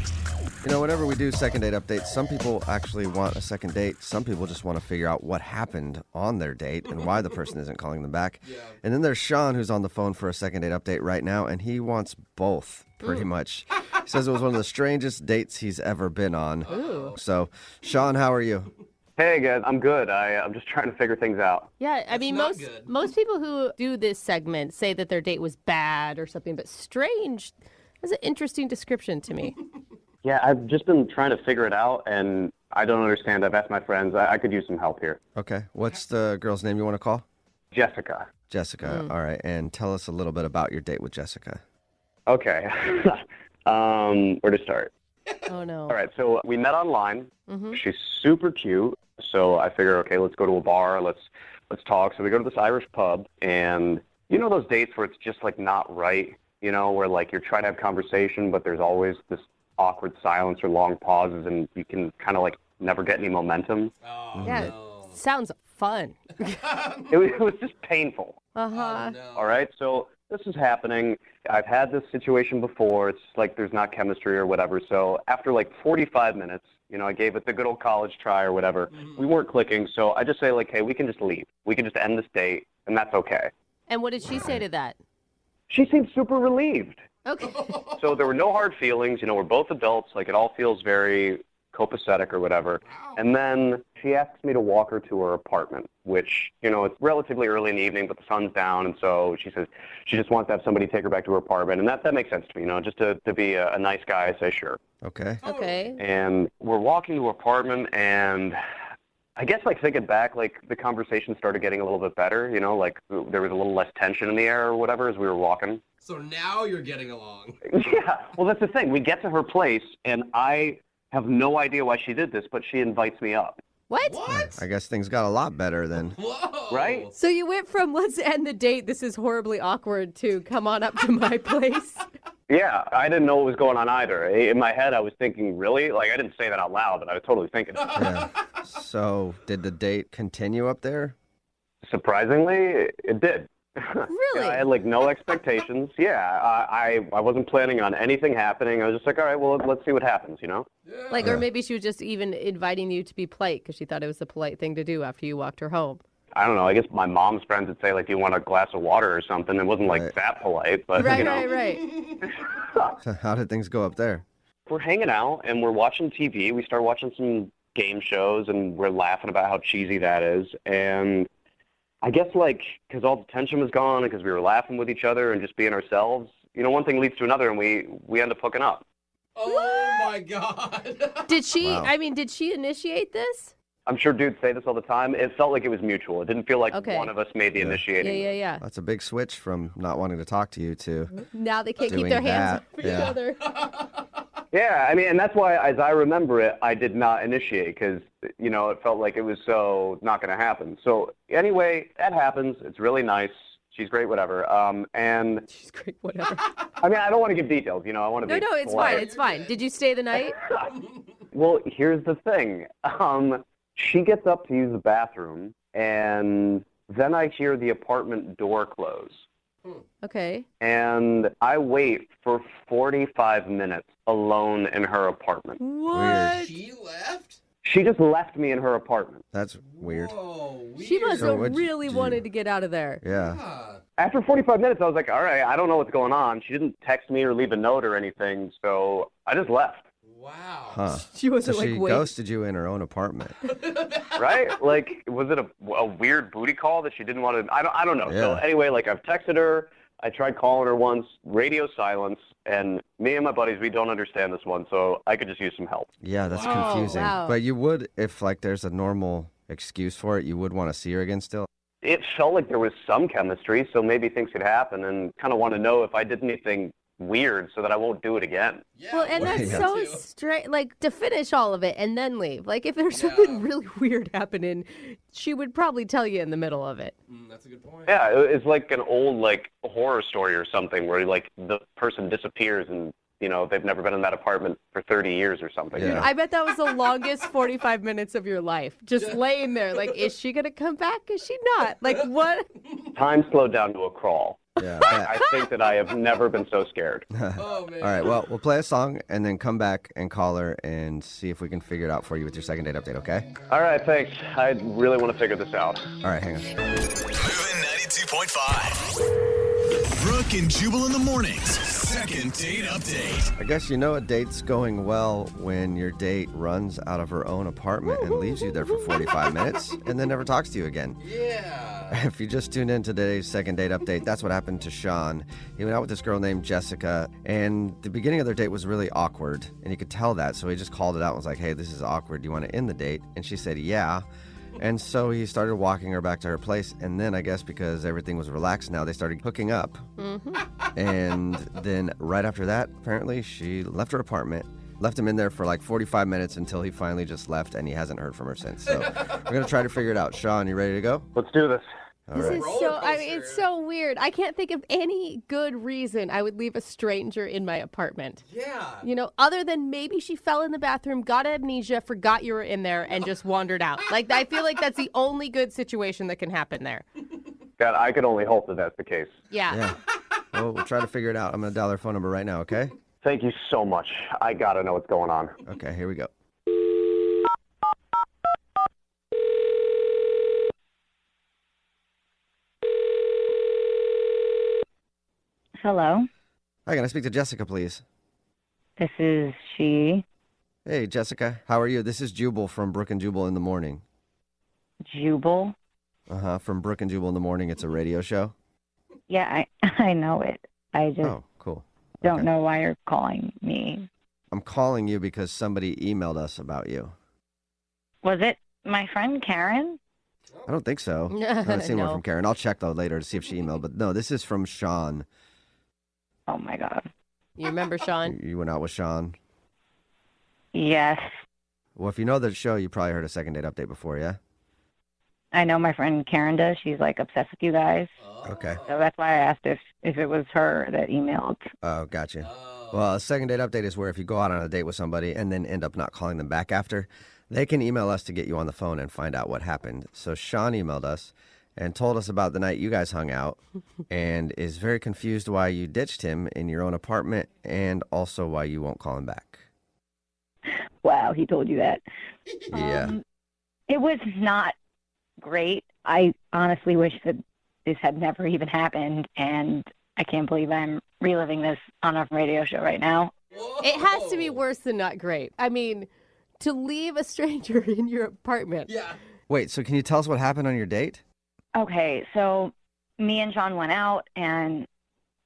Whenever we do second date updates, some people actually want a second date. Some people just want to figure out what happened on their date and why the person isn't calling them back. Yeah. And then there's Sean, who's on the phone for a second date update right now, and he wants both, pretty much. He says it was one of the strangest dates he's ever been on.
Ooh.
So, Sean, how are you?
Hey, guys, I'm good. I'm just trying to figure things out.
Yeah, I mean, most people who do this segment say that their date was bad or something, but strange is an interesting description to me.
Yeah, I've just been trying to figure it out, and I don't understand. I've asked my friends. I could use some help here.
Okay. What's the girl's name you want to call?
Jessica.
Jessica. All right. And tell us a little bit about your date with Jessica.
Okay. Where to start?
Oh, no.
All right, so we met online.
Mm-hmm.
She's super cute, so I figure, okay, let's go to a bar. Let's talk. So we go to this Irish pub, and those dates where it's just, not right, where, you're trying to have conversation, but there's always this awkward silence or long pauses, and you can kind of never get any momentum.
Oh,
yeah,
no.
Sounds fun.
It was just painful.
Uh-huh.
Oh, no.
All right, so this is happening. I've had this situation before. It's there's not chemistry or whatever. So after 45 minutes, I gave it the good old college try or whatever. Mm-hmm. We weren't clicking, so I just say hey, we can just leave. We can just end this date, and that's okay.
And what did she say to that?
She seemed super relieved.
Okay.
So there were no hard feelings. We're both adults. It all feels very copacetic or whatever.
Wow.
And then she asks me to walk her to her apartment, which, it's relatively early in the evening, but the sun's down. And so she says she just wants to have somebody take her back to her apartment. And that makes sense to me, just to be a nice guy, I say sure.
Okay.
Okay.
And we're walking to her apartment, and I guess, thinking back, the conversation started getting a little bit better, there was a little less tension in the air or whatever as we were walking.
So now you're getting along.
Yeah, well, that's the thing. We get to her place, and I have no idea why she did this, but she invites me up.
What?
I guess things got a lot better then.
Whoa.
Right?
So you went from let's end the date, this is horribly awkward, to come on up to my place?
Yeah, I didn't know what was going on either. In my head, I was thinking, really? I didn't say that out loud, but I was totally thinking.
Yeah. So did the date continue up there?
Surpringly, it did.
Really?
I had no expectations. Yeah, I wasn't planning on anything happening. I was just all right, well, let's see what happens,
Yeah.
Or maybe she was just even inviting you to be polite because she thought it was the polite thing to do after you walked her home.
I don't know. I guess my mom's friends would say, do you want a glass of water or something? It wasn't that polite, but
Right.
So how did things go up there?
We're hanging out and we're watching TV. We start watching some game shows and we're laughing about how cheesy that is. And I guess because all the tension was gone and because we were laughing with each other and just being ourselves, one thing leads to another and we end up hooking up.
Oh my God.
Did she?
Wow.
I mean, did she initiate this?
I'm sure dudes say this all the time. It felt like it was mutual. It didn't feel like
Okay.
one of us made the initiating.
Yeah.
That's a big switch from not wanting to talk to you to
Now they can't keep
doing
their hands
that.
off each
Yeah.
other.
Yeah, I mean, and that's why, as I remember it, I did not initiate because, it felt like it was so not going to happen. So anyway, that happens. It's really nice. She's great, whatever. And
she's great, whatever.
I mean, I don't want to give details. I want to be
No, it's
polite.
fine. It's fine. Did you stay the night?
Well, here's the thing. She gets up to use the bathroom, and then I hear the apartment door close.
Okay.
And I wait for 45 minutes alone in her apartment.
What?
She left?
She just left me in her apartment.
That's weird.
She must
So
have
what'd
really
you do?
wanted to get out of there.
Yeah.
After 45 minutes, I was like, all right, I don't know what's going on. She didn't text me or leave a note or anything, so I just left.
Wow.
Huh.
She wasn't
so
like,
she
wait.
ghosted you in her own apartment.
Right? Like, was it a weird booty call that she didn't want to? I don't know. So
Yeah.
anyway, I've texted her. I tried calling her once, radio silence, and me and my buddies, we don't understand this one, so I could just use some help.
Yeah, that's
Wow.
confusing.
Wow.
But you would, if there's a normal excuse for it, you would want to see her again still.
It felt like there was some chemistry, so maybe things could happen, and kind of want to know if I did anything weird so that I won't do it again.
Well, and that's
Yeah.
so strange. To finish all of it and then leave. If there's something really weird happening, she would probably tell you in the middle of it.
That's a good point.
Yeah, it's like an old horror story or something where the person disappears and they've never been in that apartment for 30 years or something.
Yeah.
I bet that was the longest 45 minutes of your life. Just laying there. Is she going to come back? Is she not? What?
Time slowed down to a crawl.
Yeah.
I think that I have never been so scared.
Oh, man.
All right, well, we'll play a song and then come back and call her and see if we can figure it out for you with your second date update, okay?
All right, thanks. I really want to figure this out.
All right, hang on.
Moving 92.5. Brooke and Jubal in the mornings. Second date update.
I guess you know a date's going well when your date runs out of her own apartment and leaves you there for 45 minutes and then never talks to you again.
Yeah.
If you just tuned in to today's second date update, that's what happened to Sean. He went out with this girl named Jessica, and the beginning of their date was really awkward, and he could tell that, so he just called it out and was like, hey, this is awkward. Do you want to end the date? And she said, yeah. And so he started walking her back to her place, and then I guess because everything was relaxed now, they started hooking up. And then right after that, apparently, she left her apartment, left him in there for 45 minutes until he finally just left, and he hasn't heard from her since. So we're going to try to figure it out. Sean, you ready to go?
Let's do this.
All
This
right.
is it's so weird. I can't think of any good reason I would leave a stranger in my apartment.
Yeah.
Other than maybe she fell in the bathroom, got amnesia, forgot you were in there, and just wandered out. I feel like that's the only good situation that can happen there.
God, I could only hope that that's the case.
Yeah.
Well, we'll try to figure it out. I'm going to dial her phone number right now, okay?
Thank you so much. I got to know what's going on.
Okay, here we go.
Hello,
Hi, can I speak to Jessica, please?
this is she.
Hey, Jessica. How are you? This is Jubal from Brooke and Jubal in the Morning.
Jubal.
From Brooke and Jubal in the Morning. It's a radio show.
Yeah, I know it. I just
Oh, cool.
don't
okay.
know why you're calling me.
I'm calling you because somebody emailed us about you.
Was it my friend Karen?
I don't think so. I haven't seen one
No.
from Karen. I'll check, though, later to see if she emailed. But no, this is from Sean.
Oh my God.
You remember Sean?
You went out with Sean.
Yes,
Well, if you know the show, you probably heard a second date update before, yeah?
I know my friend Karen does. She's obsessed with you guys.
Okay.
So that's why I asked if it was her that emailed.
Oh, gotcha. Well, a second date update is where if you go out on a date with somebody and then end up not calling them back after, they can email us to get you on the phone and find out what happened. So Sean emailed us and told us about the night you guys hung out and is very confused why you ditched him in your own apartment and also why you won't call him back.
Wow, he told you that.
Yeah.
It was not great. I honestly wish that this had never even happened, and I can't believe I'm reliving this on a radio show right now.
It has to be worse than not great. I mean, to leave a stranger in your apartment.
Yeah.
Wait, so can you tell us what happened on your date?
Okay, so me and Sean went out, and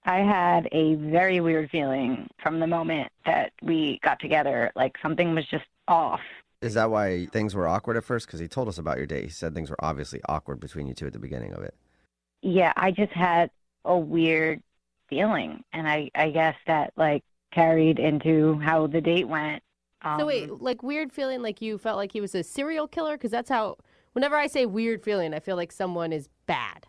I had a very weird feeling from the moment that we got together. Like something was just off.
Is that why things were awkward at first? Because he told us about your date. He said things were obviously awkward between you two at the beginning of it.
Yeah, I just had a weird feeling. And I guess that like carried into how the date went.
So wait, like weird feeling like you felt like he was a serial killer? Because that's how, whenever I say weird feeling, I feel like someone is bad.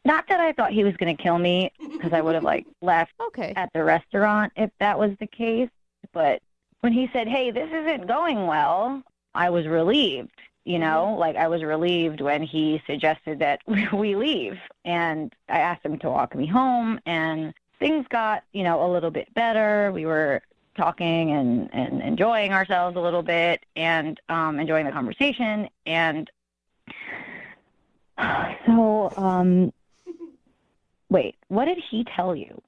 Not that I thought he was going to kill me, because I would have like left at the restaurant if that was the case. But when he said, hey, this isn't going well, I was relieved, you know? Like I was relieved when he suggested that we leave. And I asked him to walk me home, and things got, you know, a little bit better. We were talking and enjoying ourselves a little bit and enjoying the conversation. And so, wait, what did he tell you?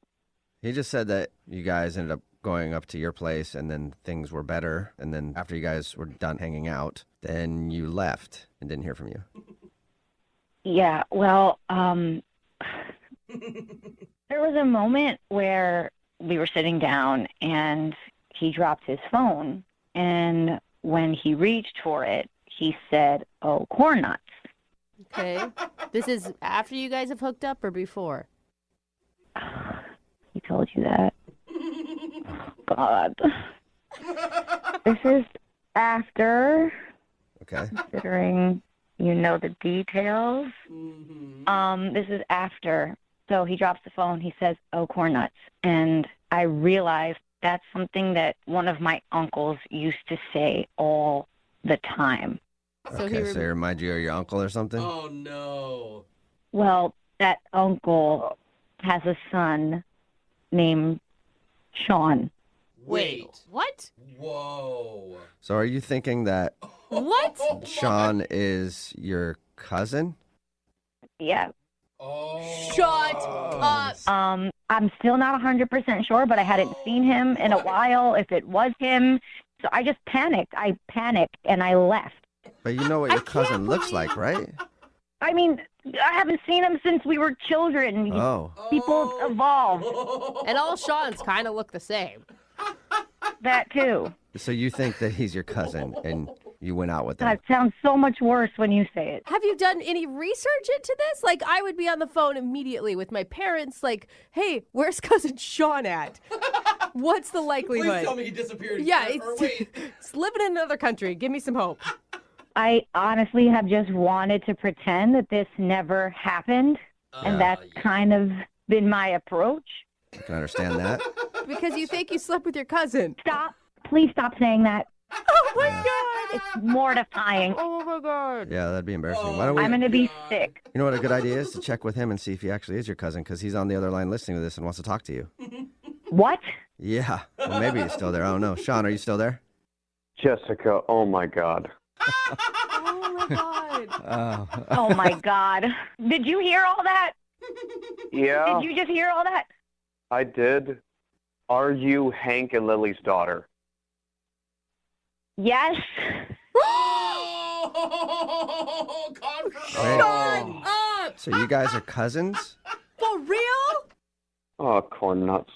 He just said that you guys ended up going up to your place and then things were better. And then after you guys were done hanging out, then you left and didn't hear from you.
Yeah, well, there was a moment where we were sitting down and he dropped his phone. And when he reached for it, he said, oh, corn nuts.
Okay. This is after you guys have hooked up or before?
He told you that? Oh, God. This is after.
Okay.
Considering you know the details. This is after. So he drops the phone. He says, oh, corn nuts. And I realized that's something that one of my uncles used to say all the time.
So he remind you of your uncle or something?
Oh, no.
Well, that uncle has a son named Sean.
Wait.
What?
Whoa.
So are you thinking that
What?
Sean is your cousin?
Yeah.
Shut up.
I'm still not 100% sure, but I hadn't seen him in a while if it was him. So I just panicked. I panicked and I left.
But you know what your cousin looks like, right?
I mean, I haven't seen him since we were children.
Oh.
People evolve.
And all Sean's kind of look the same.
That too.
So you think that he's your cousin and you went out with him?
That sounds so much worse when you say it.
Have you done any research into this? Like, I would be on the phone immediately with my parents, like, hey, where's cousin Sean at? What's the likelihood?
Please tell me he disappeared.
Yeah,
wait.
it's living in another country. Give me some hope.
I honestly have just wanted to pretend that this never happened, and that's kind of been my approach.
I can understand that.
Because you think you slept with your cousin.
Stop. Please stop saying that.
Oh, my God.
It's mortifying.
Oh, my God.
Yeah, that'd be embarrassing. Why don't we?
I'm going to be sick.
You know what a good idea is? To check with him and see if he actually is your cousin, because he's on the other line listening to this and wants to talk to you.
What?
Yeah. Well, maybe he's still there. I don't know. Sean, are you still there?
Jessica, oh my God.
Oh, my God.
Oh, my God. Did you hear all that?
Yeah,
Did you just hear all that?
I did. Are you Hank and Lily's daughter?
Yes.
Shut up.
So you guys are cousins?
For real?
Oh, corn nuts.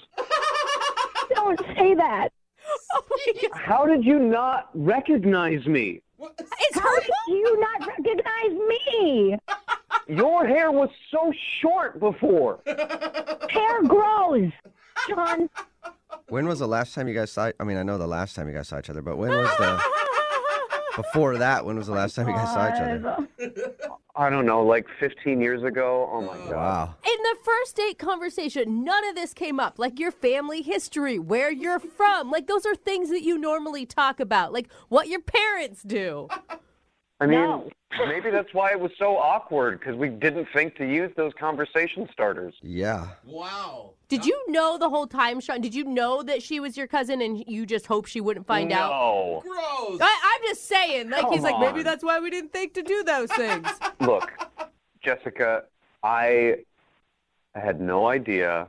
Don't say that.
Oh, my God.
How did you not recognize me?
It's
How did you not recognize me?
Your hair was so short before.
Hair grows. John.
When was the last time you guys saw? I mean, I know the last time you guys saw each other, but when was the? Before that, when was the last time you guys saw each other?
I don't know, like 15 years ago. Oh my God.
Wow.
In the first date conversation, none of this came up. Like your family history, where you're from. Like those are things that you normally talk about. Like what your parents do.
I mean,
No.
maybe that's why it was so awkward, because we didn't think to use those conversation starters.
Yeah.
Wow.
Did you know the whole time, Sean? Did you know that she was your cousin and you just hoped she wouldn't find out?
No.
Gross.
I'm just saying. Like he's
Come
like, maybe
on.
that's why we didn't think to do those things.
Look, Jessica, I had no idea.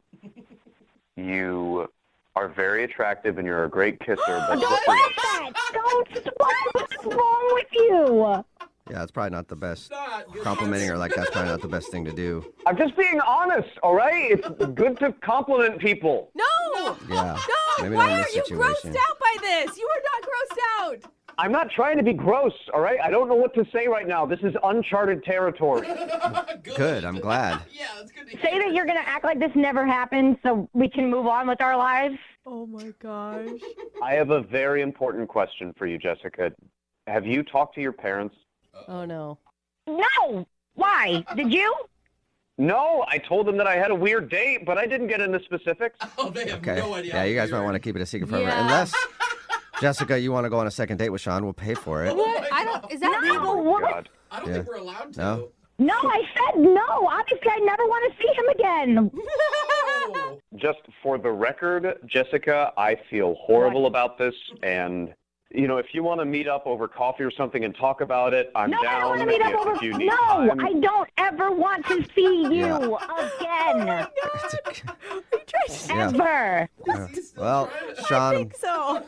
You are very attractive and you're a great kisser. But
Don't like that. Don't. What's wrong with you?
Yeah, it's probably not the best. Complimenting her like that's probably not the best thing to do.
I'm just being honest, all right? It's good to compliment people.
No!
Yeah.
No!
Maybe
Why
not in
are
this
you
situation.
grossed out by this? You are not grossed out.
I'm not trying to be gross, all right? I don't know what to say right now. This is uncharted territory.
Good, I'm glad.
Say that you're going to act like this never happened so we can move on with our lives.
Oh my gosh.
I have a very important question for you, Jessica. Have you talked to your parents?
Oh no.
No! Why? Did you?
No, I told them that I had a weird date, but I didn't get into specifics.
Oh, they have
Okay.
no idea.
Yeah, you guys might want to keep it a secret forever.
Yeah.
Unless, Jessica, you want to go on a second date with Sean, we'll pay for it.
What? I don't. Is that
No,
legal?
what?
God.
I don't
Yeah.
think we're allowed to.
No?
No, I said no. Obviously, I never want to see him again.
Just for the record, Jessica, I feel horrible about this, and if you want to meet up over coffee or something and talk about it, I'm
No, I
down.
don't want to meet up over.
If you need
No,
time.
I don't ever want to see you
Yeah.
again.
Yeah.
Ever.
Well, Sean,
So.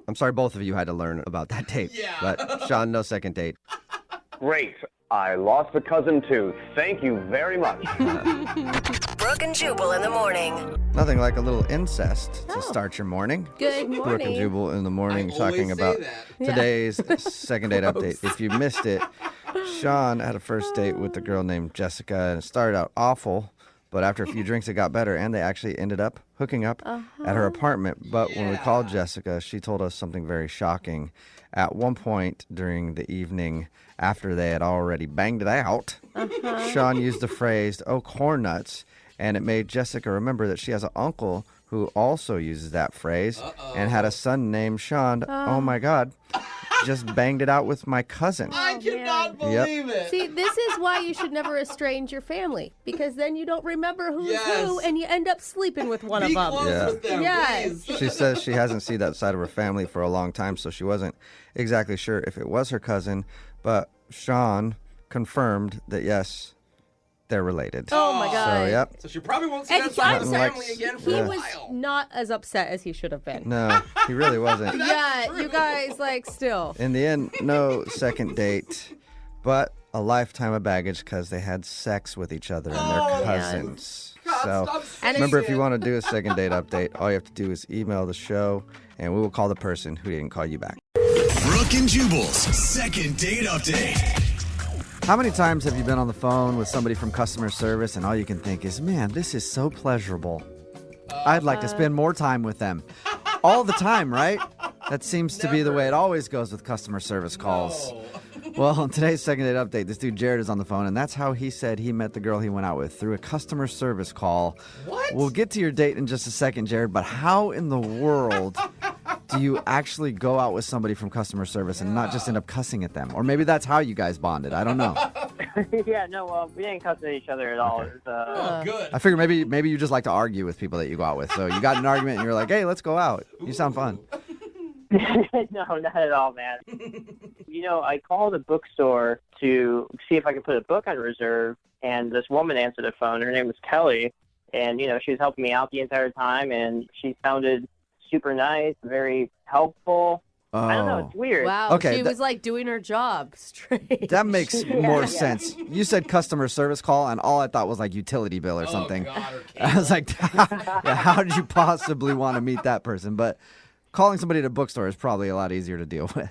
I'm sorry both of you had to learn about that date.
Yeah.
But Sean, no second date.
Great. I lost a cousin, too. Thank you very much.
Brooke and Jubal in the morning.
Nothing like a little incest to start your morning.
Good morning.
Brooke and Jubal in the morning
I
talking
always say
about
that.
today's second date update. If you missed it, Sean had a first date with a girl named Jessica, and it started out awful, but after a few drinks it got better, and they actually ended up hooking up at her apartment. But when we called Jessica, she told us something very shocking. At one point during the evening, after they had already banged it out, Sean used the phrase, "oh, corn nuts," and it made Jessica remember that she has an uncle who also uses that phrase and had a son named Sean. Oh my God. Just banged it out with my cousin.
I cannot believe it.
See, this is why you should never estrange your family, because then you don't remember who's who, and you end up sleeping with one
Be
of them.
close
Yeah.
with them,
Yes.
please.
She says she hasn't seen that side of her family for a long time, so she wasn't exactly sure if it was her cousin, but Sean confirmed that yes, they're related.
Oh my God.
So, yep.
So she probably won't see
And
that side of
I'm
the
sorry,
family again for
he
a
was
while.
not as upset as he should have been.
No, he really wasn't.
Yeah, you guys, still.
In the end, no second date, but a lifetime of baggage because they had sex with each other and their cousins. So
And
remember, if you want to do a second date update, all you have to do is email the show, and we will call the person who didn't call you back.
Brooke and Jubal's second date update.
How many times have you been on the phone with somebody from customer service and all you can think is, man, this is so pleasurable. I'd like to spend more time with them. All the time, right? That seems to be the way it always goes with customer service calls. Well, on today's second date update, this dude Jared is on the phone, and that's how he said he met the girl he went out with, through a customer service call.
What?
We'll get to your date in just a second, Jared, but how in the world do you actually go out with somebody from customer service and not just end up cussing at them? Or maybe that's how you guys bonded. I don't know.
Yeah, no, we didn't cuss at each other at all. It was,
good.
I figure maybe you just like to argue with people that you go out with. So you got in an argument and you're like, hey, let's go out. You sound fun.
no, not at all, man. I called a bookstore to see if I could put a book on reserve, and this woman answered the phone. Her name was Kelly, and, she was helping me out the entire time, and she sounded super nice, very helpful. I don't know, it's weird.
Wow,
Okay,
she was doing her job straight.
That makes more sense. You said customer service call, and all I thought was like utility bill or something. I was like, yeah, how did you possibly want to meet that person? But calling somebody at a bookstore is probably a lot easier to deal with.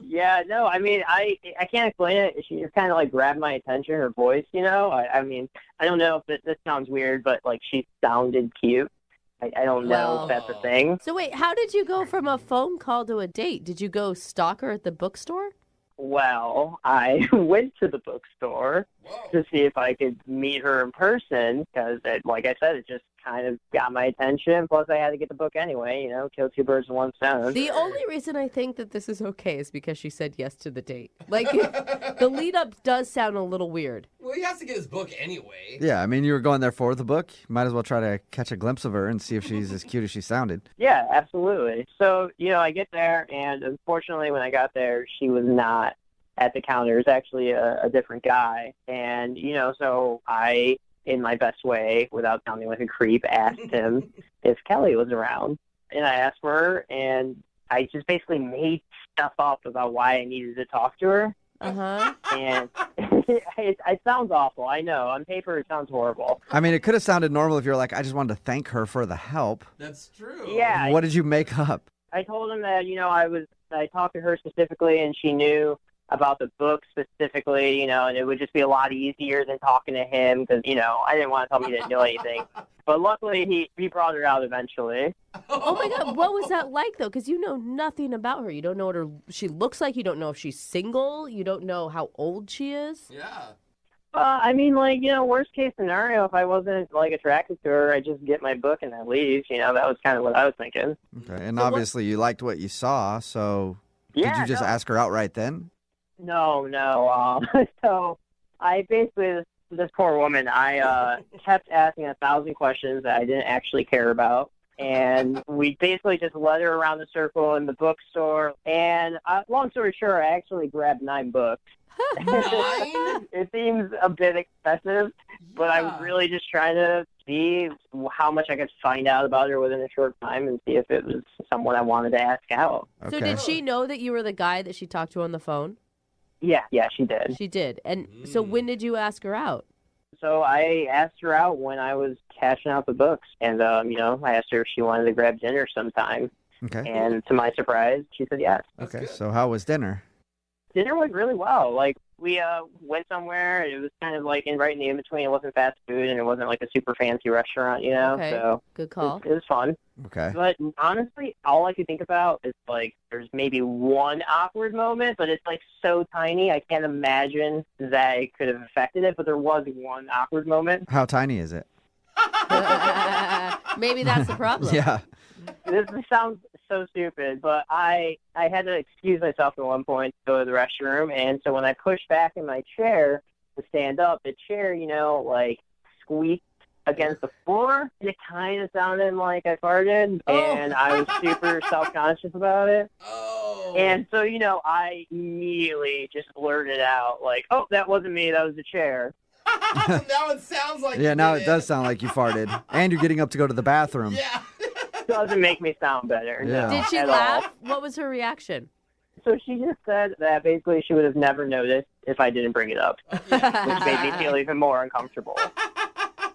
Yeah, no, I mean, I can't explain it. She just kind of grabbed my attention, her voice, I mean, I don't know if this sounds weird, but she sounded cute. I don't know if that's a thing.
So wait, how did you go from a phone call to a date? Did you go stalk her at the bookstore?
Well, I went to the bookstore to see if I could meet her in person because, like I said, it just kind of got my attention. Plus, I had to get the book anyway, kill two birds with one stone.
The only reason I think that this is okay is because she said yes to the date. The lead up does sound a little weird.
Well, he has to get his book anyway.
Yeah, I mean, you were going there for the book. You might as well try to catch a glimpse of her and see if she's as cute as she sounded.
Yeah, absolutely. So, I get there, and unfortunately, when I got there, she was not at the counter. It was actually a different guy. And, so I, in my best way, without sounding like a creep, asked him if Kelly was around. And I asked for her, and I just basically made stuff up about why I needed to talk to her. And it sounds awful. I know. On paper, it sounds horrible.
I mean, it could have sounded normal if you were like, I just wanted to thank her for the help.
That's true.
Yeah.
What did you make up?
I told him that, I talked to her specifically, and she knew about the book specifically, and it would just be a lot easier than talking to him because, I didn't want to tell him he didn't know anything. But luckily, he brought her out eventually.
Oh, my God. What was that like, though? Because you know nothing about her. You don't know what she looks like. You don't know if she's single. You don't know how old she is.
Yeah.
Worst case scenario, if I wasn't, attracted to her, I'd just get my book and then leave. That was kind of what I was thinking.
Okay, and obviously you liked what you saw, so did you just ask her out right then?
No. So I basically, this poor woman, I kept asking 1,000 questions that I didn't actually care about. And we basically just led her around the circle in the bookstore. And long story short, I actually grabbed 9 books.
9?
It seems a bit excessive, but I was really just trying to see how much I could find out about her within a short time and see if it was someone I wanted to ask out.
So did she know that you were the guy that she talked to on the phone?
Yeah, she did.
She did. And so when did you ask her out?
So I asked her out when I was cashing out the books. And, I asked her if she wanted to grab dinner sometime.
Okay.
And to my surprise, she said yes.
Okay, so how was dinner?
Dinner went really well. We went somewhere. It was kind of right in the in-between. It wasn't fast food, and it wasn't a super fancy restaurant,
Okay.
So
good call.
It was fun.
Okay.
But honestly, all I could think about is, there's maybe one awkward moment, but it's, so tiny. I can't imagine that it could have affected it, but there was one awkward moment.
How tiny is it?
Maybe that's the problem.
Yeah.
This sounds so stupid, but I had to excuse myself at one point to go to the restroom, and so when I pushed back in my chair to stand up, the chair, squeaked against the floor. It kind of sounded like I farted, and I was super self-conscious about it. And so, I immediately just blurted out, oh, that wasn't me, that was the chair.
Now it sounds like
now it does sound like you farted. And you're getting up to go to the bathroom.
Yeah.
Doesn't make me sound better.
Yeah.
No,
Did she
at
laugh?
all.
What was her reaction?
So she just said that basically she would have never noticed if I didn't bring it up, which made me feel even more uncomfortable.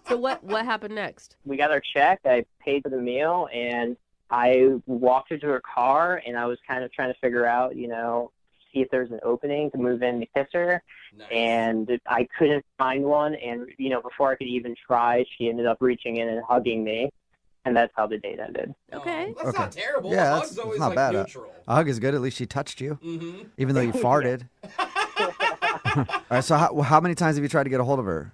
So what happened next?
We got our check. I paid for the meal, and I walked her to her car, and I was kind of trying to figure out, see if there's an opening to move in to kiss her. Nice. And I couldn't find one, and, before I could even try, she ended up reaching in and hugging me. And that's how the date ended.
Okay.
That's not terrible.
Yeah,
A hug's always
not bad.
neutral.
A hug is good. At least she touched you, even though you farted. All right. So how many times have you tried to get a hold of her?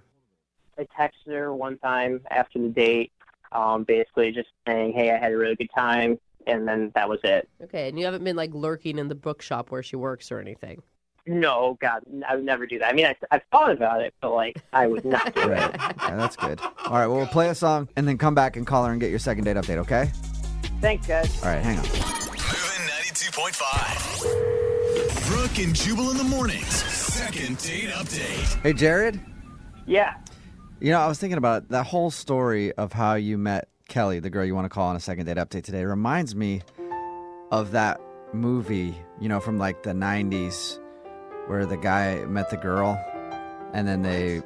I texted her one time after the date, basically just saying, hey, I had a really good time, and then that was it.
Okay, and you haven't been lurking in the bookshop where she works or anything?
No, God, I would never do that. I mean, I've thought about it, but I would not do it.
Yeah, that's good. All right, well, we'll play a song and then come back and call her and get your second date update, okay?
Thanks, guys.
All right, hang on.
Moving 92.5. Brooke and Jubal in the mornings. Second date update.
Hey, Jared?
Yeah.
I was thinking about that whole story of how you met Kelly, the girl you want to call on a second date update today. It reminds me of that movie, from the 90s where the guy met the girl and then they,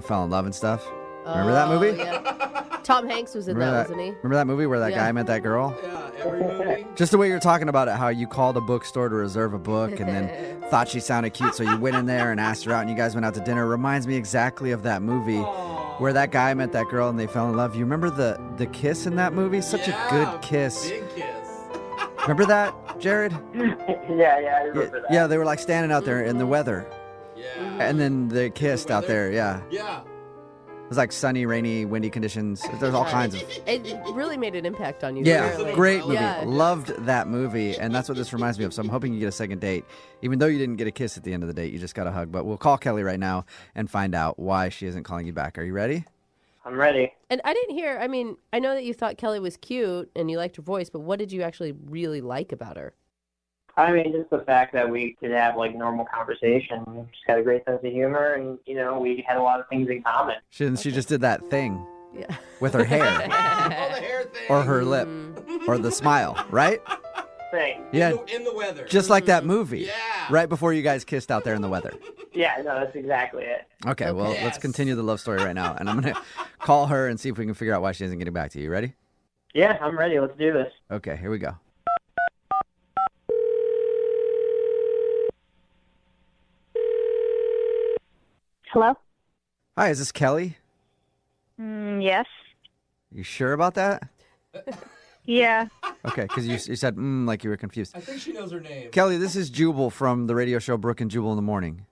fell in love and stuff. Remember that movie?
Yeah. Tom Hanks was in that, wasn't he?
Remember that movie where that guy met that girl?
Yeah, every movie.
Just the way you're talking about it, how you called a bookstore to reserve a book and then thought she sounded cute, so you went in there and asked her out and you guys went out to dinner. Reminds me exactly of that movie where that guy met that girl and they fell in love. You remember the kiss in that movie? Such a good kiss.
Big kiss.
Remember that, Jared?
Yeah, I remember that.
Yeah, they were standing out there in the weather.
Yeah.
And then they kissed out there, yeah.
Yeah.
It was sunny, rainy, windy conditions. There's all kinds of...
It really made an impact on you.
Yeah,
Really.
great movie.
Yeah.
Loved that movie, and that's what this reminds me of. So I'm hoping you get a second date. Even though you didn't get a kiss at the end of the date, you just got a hug. But we'll call Kelly right now and find out why she isn't calling you back. Are you ready?
I'm ready.
And I didn't hear, I know that you thought Kelly was cute and you liked her voice, but what did you actually really like about her?
Just the fact that we could have normal conversation. We just had a great sense of humor, and we had a lot of things in common.
She just did that thing with her hair.
Oh, the hair thing.
Or her lip. Or the smile, right?
Thing.
Yeah.
In the weather.
Just like that movie.
Yeah.
Right before you guys kissed out there in the weather.
Yeah, no, that's exactly it.
Okay, well, let's continue the love story right now. And I'm going to call her and see if we can figure out why she isn't getting back to you. You ready?
Yeah, I'm ready. Let's do this.
Okay, here we go.
Hello?
Hi, is this Kelly?
Yes.
You sure about that?
Yeah.
Okay, because you said like you were confused.
I think she knows her name.
Kelly, this is Jubal from the radio show Brooke and Jubal in the Morning.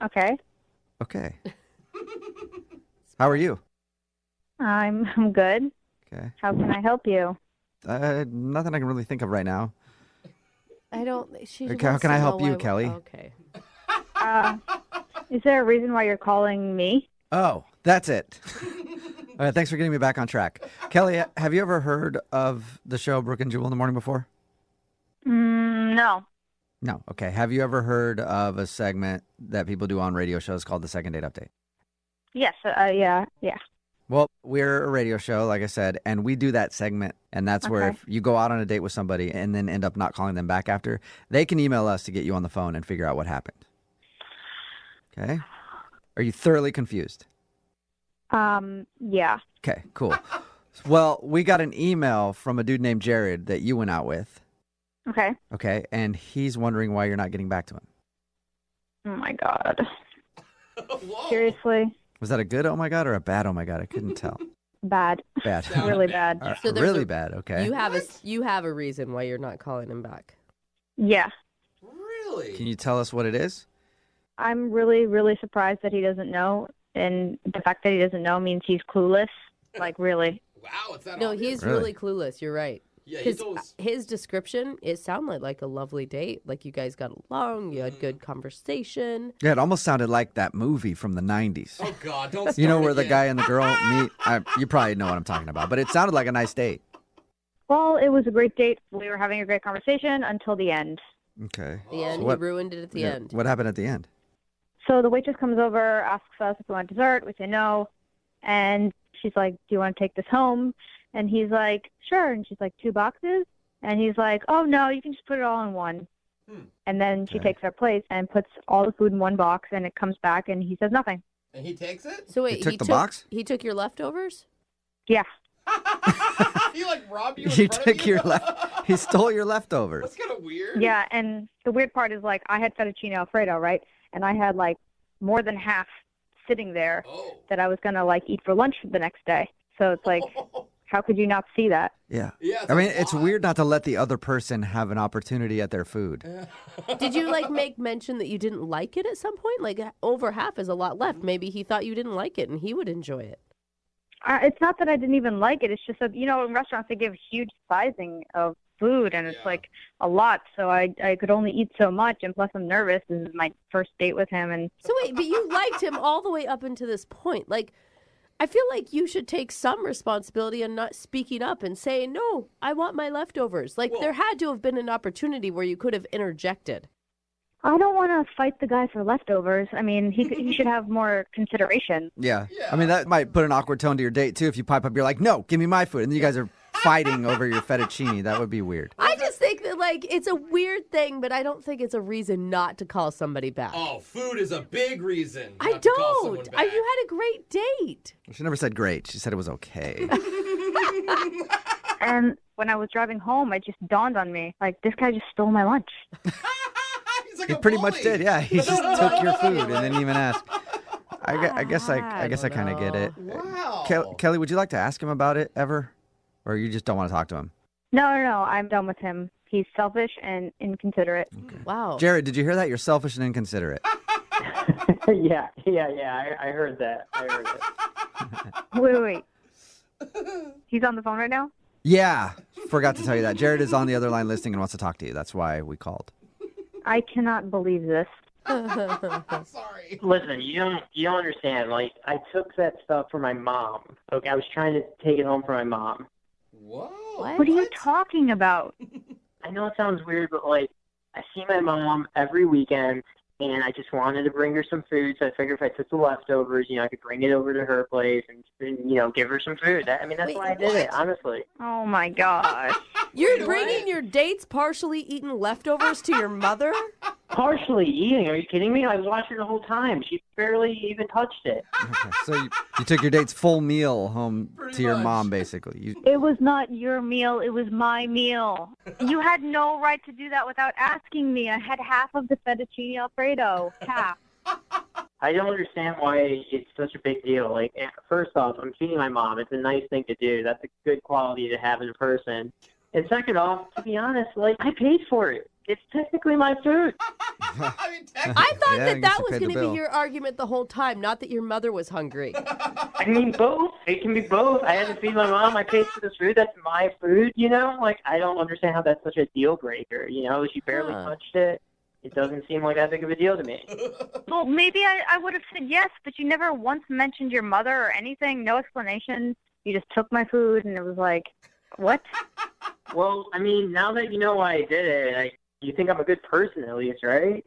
Okay.
Okay. How are you?
I'm good.
Okay.
How can I help you?
Nothing I can really think of right now.
I don't. She
Okay, how
wants
can
to
I help
know
you,
why-
Kelly?
Okay.
Is there a reason why you're calling me?
Oh, that's it. All right, thanks for getting me back on track. Kelly, have you ever heard of the show Brooke and Jubal in the Morning before?
No.
No. Okay. Have you ever heard of a segment that people do on radio shows called the Second Date Update?
Yes. Yeah.
Well, we're a radio show, like I said, and we do that segment. And that's where
Okay.
if you go out on a date with somebody and then end up not calling them back after, they can email us to get you on the phone and figure out what happened. Okay. Are you thoroughly confused?
Yeah.
Okay, cool. Well, we got an email from a dude named Jared that you went out with.
Okay.
Okay, and he's wondering why you're not getting back to him.
Oh my God. Seriously?
Was that a good oh my God or a bad oh my God? I couldn't tell.
Bad.
Bad.
Really bad.
So there's
really
a-
bad, okay.
You have a reason why you're not calling him back.
Yeah.
Really?
Can you tell us what it is?
I'm really, really surprised that he doesn't know. And the fact that he doesn't know means he's clueless. Like, really.
Wow, it's that
No,
obvious?
he's really clueless. You're right.
Yeah, he
Because
told
his description, it sounded like a lovely date. Like you guys got along, you had good conversation.
Yeah, it almost sounded like that movie from the 90s.
Oh, God, don't
You know
start
where the
again.
guy and the girl meet? You probably know what I'm talking about, but it sounded like a nice date.
Well, it was a great date. We were having a great conversation until the end.
Okay.
The end,
So
he ruined it at the end.
What happened at the end?
So the waitress comes over, asks us if we want dessert. We say no. And she's like, do you want to take this home? And he's like, sure. And she's like, 2 boxes? And he's like, oh, no, you can just put it all in one. And then she takes our plate and puts all the food in one box, and it comes back, and he says nothing.
And he takes it?
So wait,
He took the box?
He took your leftovers?
Yeah.
He like robbed you in
He
front of
took
you?
your He stole your leftovers.
That's kind of weird.
Yeah, and the weird part is, like, I had fettuccine Alfredo, right? And I had, like, more than half sitting there that I was going to, like, eat for lunch the next day. So it's like, how could you not see that?
Yeah.
Yeah,
I mean, it's weird not to let the other person have an opportunity at their food.
Did you like make mention that you didn't like it at some point? Like over half is a lot left. Maybe he thought you didn't like it and he would enjoy it.
It's not that I didn't even like it. It's just that, you know, in restaurants they give huge sizing of food, and it's like a lot. So I could only eat so much, and plus I'm nervous. This is my first date with him, and
So wait, but you liked him all the way up until this point. Like, I feel like you should take some responsibility in not speaking up and saying, no, I want my leftovers. Like, there had to have been an opportunity where you could have interjected.
I don't want to fight the guy for leftovers. I mean, he should have more consideration.
Yeah. I mean, that might put an awkward tone to your date, too. If you pipe up, you're like, no, give me my food. And then you guys are fighting over your fettuccine. That would be weird.
I just think that, like, it's a weird thing, but I don't think it's a reason not to call somebody back.
Oh, food is a big reason.
I
not to call someone
don't.
back.
You had a great date.
She never said great. She said it was okay.
And when I was driving home, it just dawned on me, like, this guy just stole my lunch.
He pretty much did, yeah. He just took your food and didn't even ask. I guess I kind of get it.
Wow.
Kelly, would you like to ask him about it ever? Or you just don't want to talk to him?
No, I'm done with him. He's selfish and inconsiderate.
Wow.
Jared, did you hear that? You're selfish and inconsiderate.
yeah. I heard that.
Wait. He's on the phone right now?
Yeah, forgot to tell you that. Jared is on the other line listening and wants to talk to you. That's why we called.
I cannot believe this.
Sorry.
Listen, you don't understand. Like, I took that stuff for my mom. Okay, I was trying to take it home for my mom.
Whoa.
What are you talking about?
I know it sounds weird, but like, I see my mom every weekend, and I just wanted to bring her some food. So I figured if I took the leftovers, I could bring it over to her place and give her some food. That's why I did it, honestly.
Oh my gosh.
You're bringing your date's partially eaten leftovers to your mother?
Partially eating? Are you kidding me? I was watching the whole time. She barely even touched it.
Okay, so you took your date's full meal home to your mom, basically.
It was not your meal. It was my meal. You had no right to do that without asking me. I had half of the fettuccine Alfredo. Half.
I don't understand why it's such a big deal. Like, first off, I'm feeding my mom. It's a nice thing to do. That's a good quality to have in a person. And second off, to be honest, like, I paid for it. It's technically my food.
I thought that was going to be your argument the whole time, not that your mother was hungry.
I mean, both. It can be both. I had to feed my mom. I paid for this food. That's my food, you know? Like, I don't understand how that's such a deal breaker, you know? She barely touched it. It doesn't seem like that big of a deal to me.
Well, maybe I would have said yes, but you never once mentioned your mother or anything. No explanation. You just took my food, and it was like, what?
Well, I mean, now that you know why I did it, you think I'm a good person at least, right?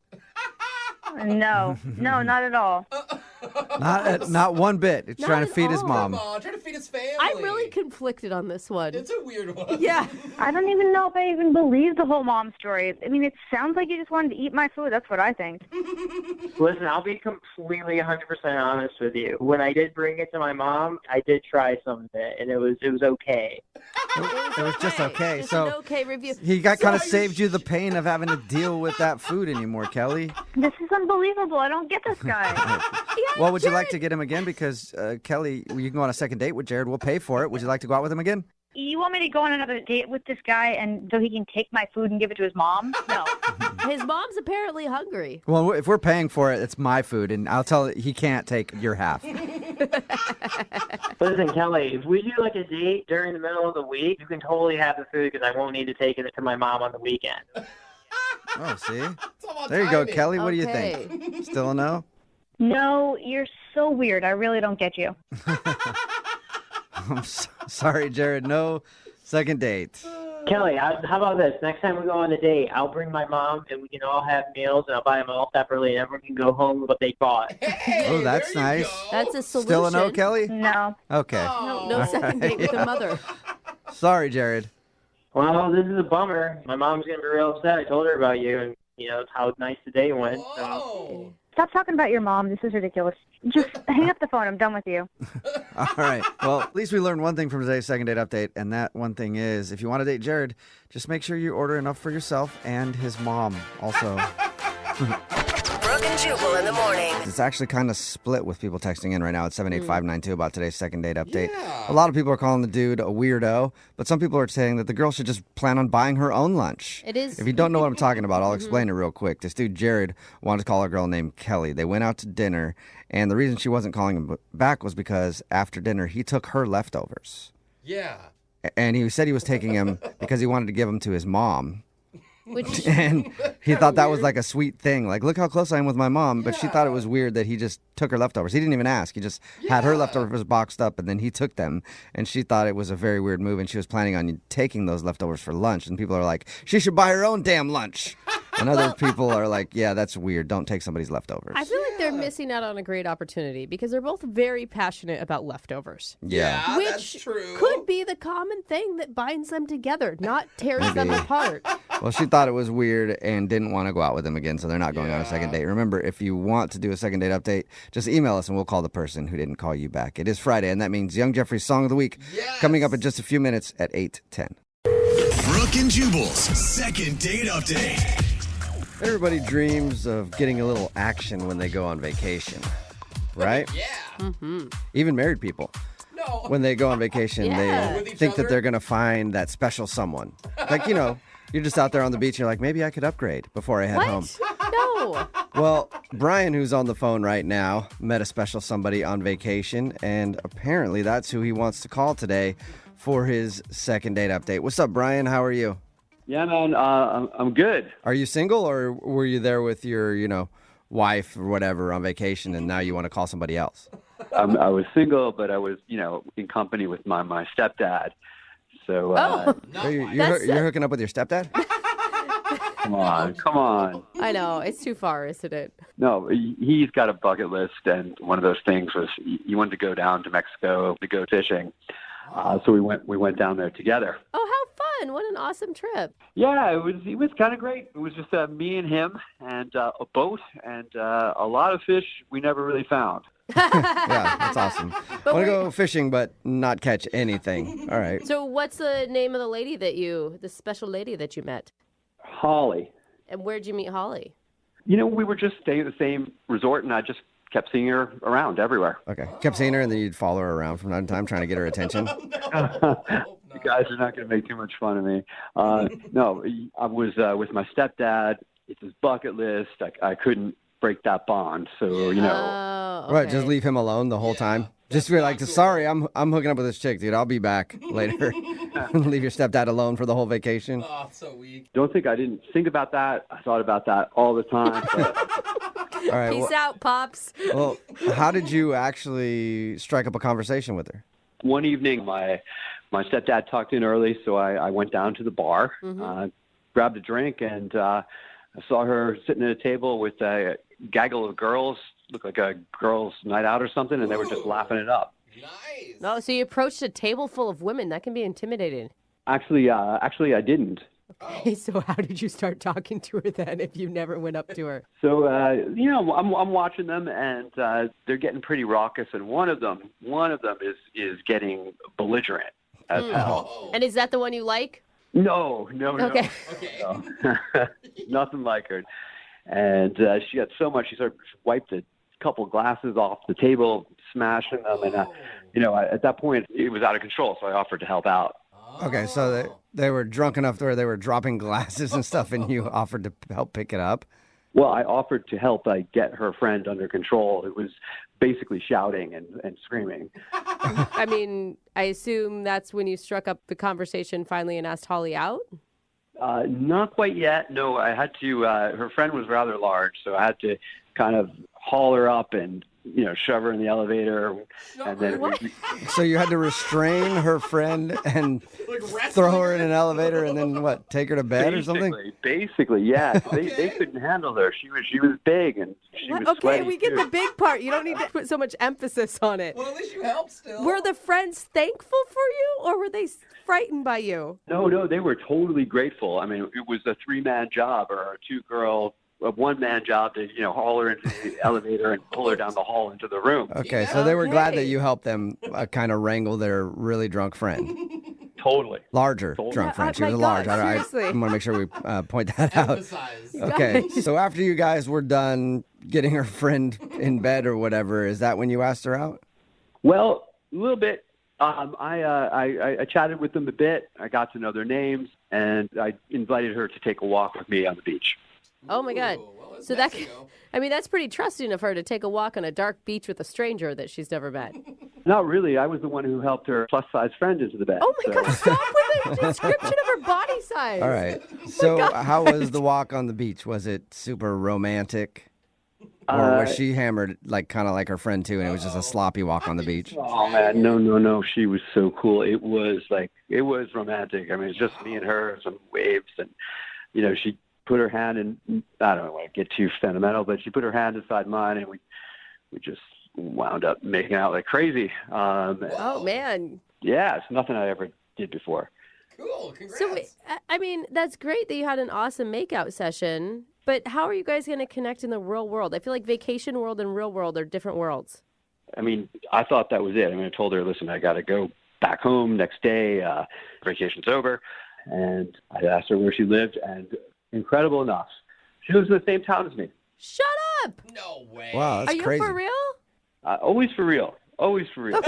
No, not at all.
Not one bit. It's
Not
trying to
at
feed his
all.
mom.
Trying to feed his family.
I'm really conflicted on this one.
It's a weird one.
Yeah.
I don't even know if I even believe the whole mom story. I mean, it sounds like you just wanted to eat my food. That's what I think.
Listen, I'll be completely 100% honest with you. When I did bring it to my mom, I did try some of it, and it was okay.
It was just okay.
Just
So
an okay review.
he kind of saved you the pain of having to deal with that food anymore, Kelly.
This is unbelievable. I don't get this guy.
Well, would you like to get him again? Because Kelly, you can go on a second date with Jared. We'll pay for it. Would you like to go out with him again?
You want me to go on another date with this guy and so he can take my food and give it to his mom? No.
His mom's apparently hungry.
Well, if we're paying for it, it's my food, and I'll tell he can't take your half.
Listen, Kelly, if we do like a date during the middle of the week, you can totally have the food because I won't need to take it to my mom on the weekend.
Oh, see? There you go, Kelly. What do you
Okay.
think? Still a no?
No, you're so weird. I really don't get you.
I'm sorry, Jared. No second date.
Kelly, how about this? Next time we go on a date, I'll bring my mom and we can all have meals and I'll buy them all separately and everyone can go home with what they bought.
Oh, that's nice.
That's a solution.
Still a no, Kelly?
No.
Okay.
No second date with the mother.
Sorry, Jared.
Well, this is a bummer. My mom's going to be real upset. I told her about you and, you know, how nice the day went. So.
Stop talking about your mom. This is ridiculous. Just hang up the phone. I'm done with you.
All right. Well, at least we learned one thing from today's second date update, and that one thing is if you want to date Jared, just make sure you order enough for yourself and his mom also.
Brooke and Jubal in the morning.
It's actually kind of split with people texting in right now at 78592 about today's second date update. A lot of people are calling the dude a weirdo, but some people are saying that the girl should just plan on buying her own lunch.
It is.
If you don't know what I'm talking about, I'll explain it real quick. This dude, Jared, wanted to call a girl named Kelly. They went out to dinner, and the reason she wasn't calling him back was because after dinner, he took her leftovers.
Yeah.
And he said he was taking them because he wanted to give them to his mom.
Which
And he thought that was like a sweet thing. Like, look how close I am with my mom. But she thought it was weird that he just took her leftovers. He didn't even ask. He just had her leftovers boxed up, and then he took them. And she thought it was a very weird move, and she was planning on taking those leftovers for lunch. And people are like, she should buy her own damn lunch. And other people are like, yeah, that's weird. Don't take somebody's leftovers.
I feel like they're missing out on a great opportunity because they're both very passionate about leftovers.
Yeah.
Which
that's true.
could be the common thing that binds them together, not tears them
Maybe.
apart.
Well, she thought it was weird and didn't want to go out with him again, so they're not going on a second date. Remember, if you want to do a second date update, just email us and we'll call the person who didn't call you back. It is Friday, and that means Young Jeffrey's Song of the Week coming up in just a few minutes at 8:10.
Brooke and Jubal's second date update.
Everybody dreams of getting a little action when they go on vacation, right?
Yeah.
Mm-hmm.
Even married people.
No.
When they go on vacation,
Yeah.
With
they
each
think that
other?
they're going to find that special someone. Like, you know, you're just out there on the beach and you're like, maybe I could upgrade before I head home.
No.
Well, Brian, who's on the phone right now, met a special somebody on vacation, and apparently that's who he wants to call today for his second date update. What's up, Brian? How are you?
Yeah, man, I'm good.
Are you single, or were you there with your, wife or whatever on vacation, and now you want to call somebody else?
I was single, but I was, in company with my stepdad. So,
You're hooking up with your stepdad?
come on.
I know. It's too far, isn't it?
No, he's got a bucket list, and one of those things was he wanted to go down to Mexico to go fishing. So we went down there together.
Oh, how
fun. What an awesome trip.
Yeah, it was kind of great. It was just me and him and a boat and a lot of fish we never really found.
Yeah, that's awesome. I want to go fishing, but not catch anything. All right.
So what's the name of the special lady that you met?
Holly.
And where'd you meet Holly?
You know, we were just staying at the same resort, and I just kept seeing her around everywhere.
Okay. Kept seeing her, and then you'd follow her around from time to time, trying to get her attention.
You guys are not going to make too much fun of me. No, I was with my stepdad. It's his bucket list. I couldn't break that bond, so you know.
Oh,
Right, just leave him alone the whole time. Just be like, sorry, I'm hooking up with this chick, dude. I'll be back later. Leave your stepdad alone for the whole vacation.
Oh, so weak.
Don't think I didn't think about that. I thought about that all the time.
All right.
Peace out, Pops.
Well, how did you actually strike up a conversation with her?
One evening, my stepdad tucked in early, so I went down to the bar, grabbed a drink, and I saw her sitting at a table with a gaggle of girls. Looked like a girls' night out or something, and they were just laughing it up.
Nice.
No, so you approached a table full of women. That can be intimidating.
Actually, I didn't.
Okay, so how did you start talking to her then if you never went up to her?
So, you know, I'm watching them, and they're getting pretty raucous, and one of them is getting belligerent as hell.
And is that the one you like?
No.
Okay.
No. Nothing like her. And she got so much, she sort of wiped a couple glasses off the table, smashing them. And, you know, at that point, it was out of control, so I offered to help out.
Okay, so they were drunk enough to where they were dropping glasses and stuff, and you offered to help pick it up?
Well, I offered to help get her friend under control. It was basically shouting and screaming.
I mean, I assume that's when you struck up the conversation finally and asked Holly out?
Not quite yet. No, I had to, her friend was rather large, so I had to kind of haul her up and, you know, shove her in the elevator. And then
So you had to restrain her friend and throw her in an elevator and then what, take her to bed or something?
Basically, yeah. They couldn't handle her. She was big and she was
Okay,
sweaty
we get
too.
the big part. You don't need to put so much emphasis on it.
Well, at least you helped still.
Were the friends thankful for you, or were they frightened by you?
No, they were totally grateful. I mean, it was a 3-man job or a 2-girl, a 1-man job to, you know, haul her into the elevator and pull her down the hall into the room.
Okay, so they were glad that you helped them kind of wrangle their really drunk friend.
Totally.
Larger drunk friend. She was large. I want to make sure we point that out.
Emphasize.
Okay, so after you guys were done getting her friend in bed or whatever, is that when you asked her out?
Well, a little bit. I chatted with them a bit. I got to know their names, and I invited her to take a walk with me on the beach.
Oh my God. So that's pretty trusting of her to take a walk on a dark beach with a stranger that she's never met.
Not really. I was the one who helped her plus-size friend into the bed.
Oh my God, stop with the description of her body size.
All right. So how was the walk on the beach? Was it super romantic? Or was she hammered kind of like her friend too, and it was just a sloppy walk on the beach?
Oh man, no. She was so cool. It was romantic. I mean, it's just me and her, some waves, and you know, she put her hand in. I don't want to get too sentimental, but she put her hand inside mine, and we just wound up making out like crazy.
Oh man.
Yeah, it's nothing I ever did before.
Cool, congrats.
So, I mean, that's great that you had an awesome makeout session, but how are you guys going to connect in the real world? I feel like vacation world and real world are different worlds.
I mean, I thought that was it. I mean, I told her, listen, I got to go back home next day. Vacation's over. And I asked her where she lived, and incredible enough, she lives in the same town as me.
Shut up!
No way.
Wow, that's crazy.
Are you for real?
Always for real. Always for real.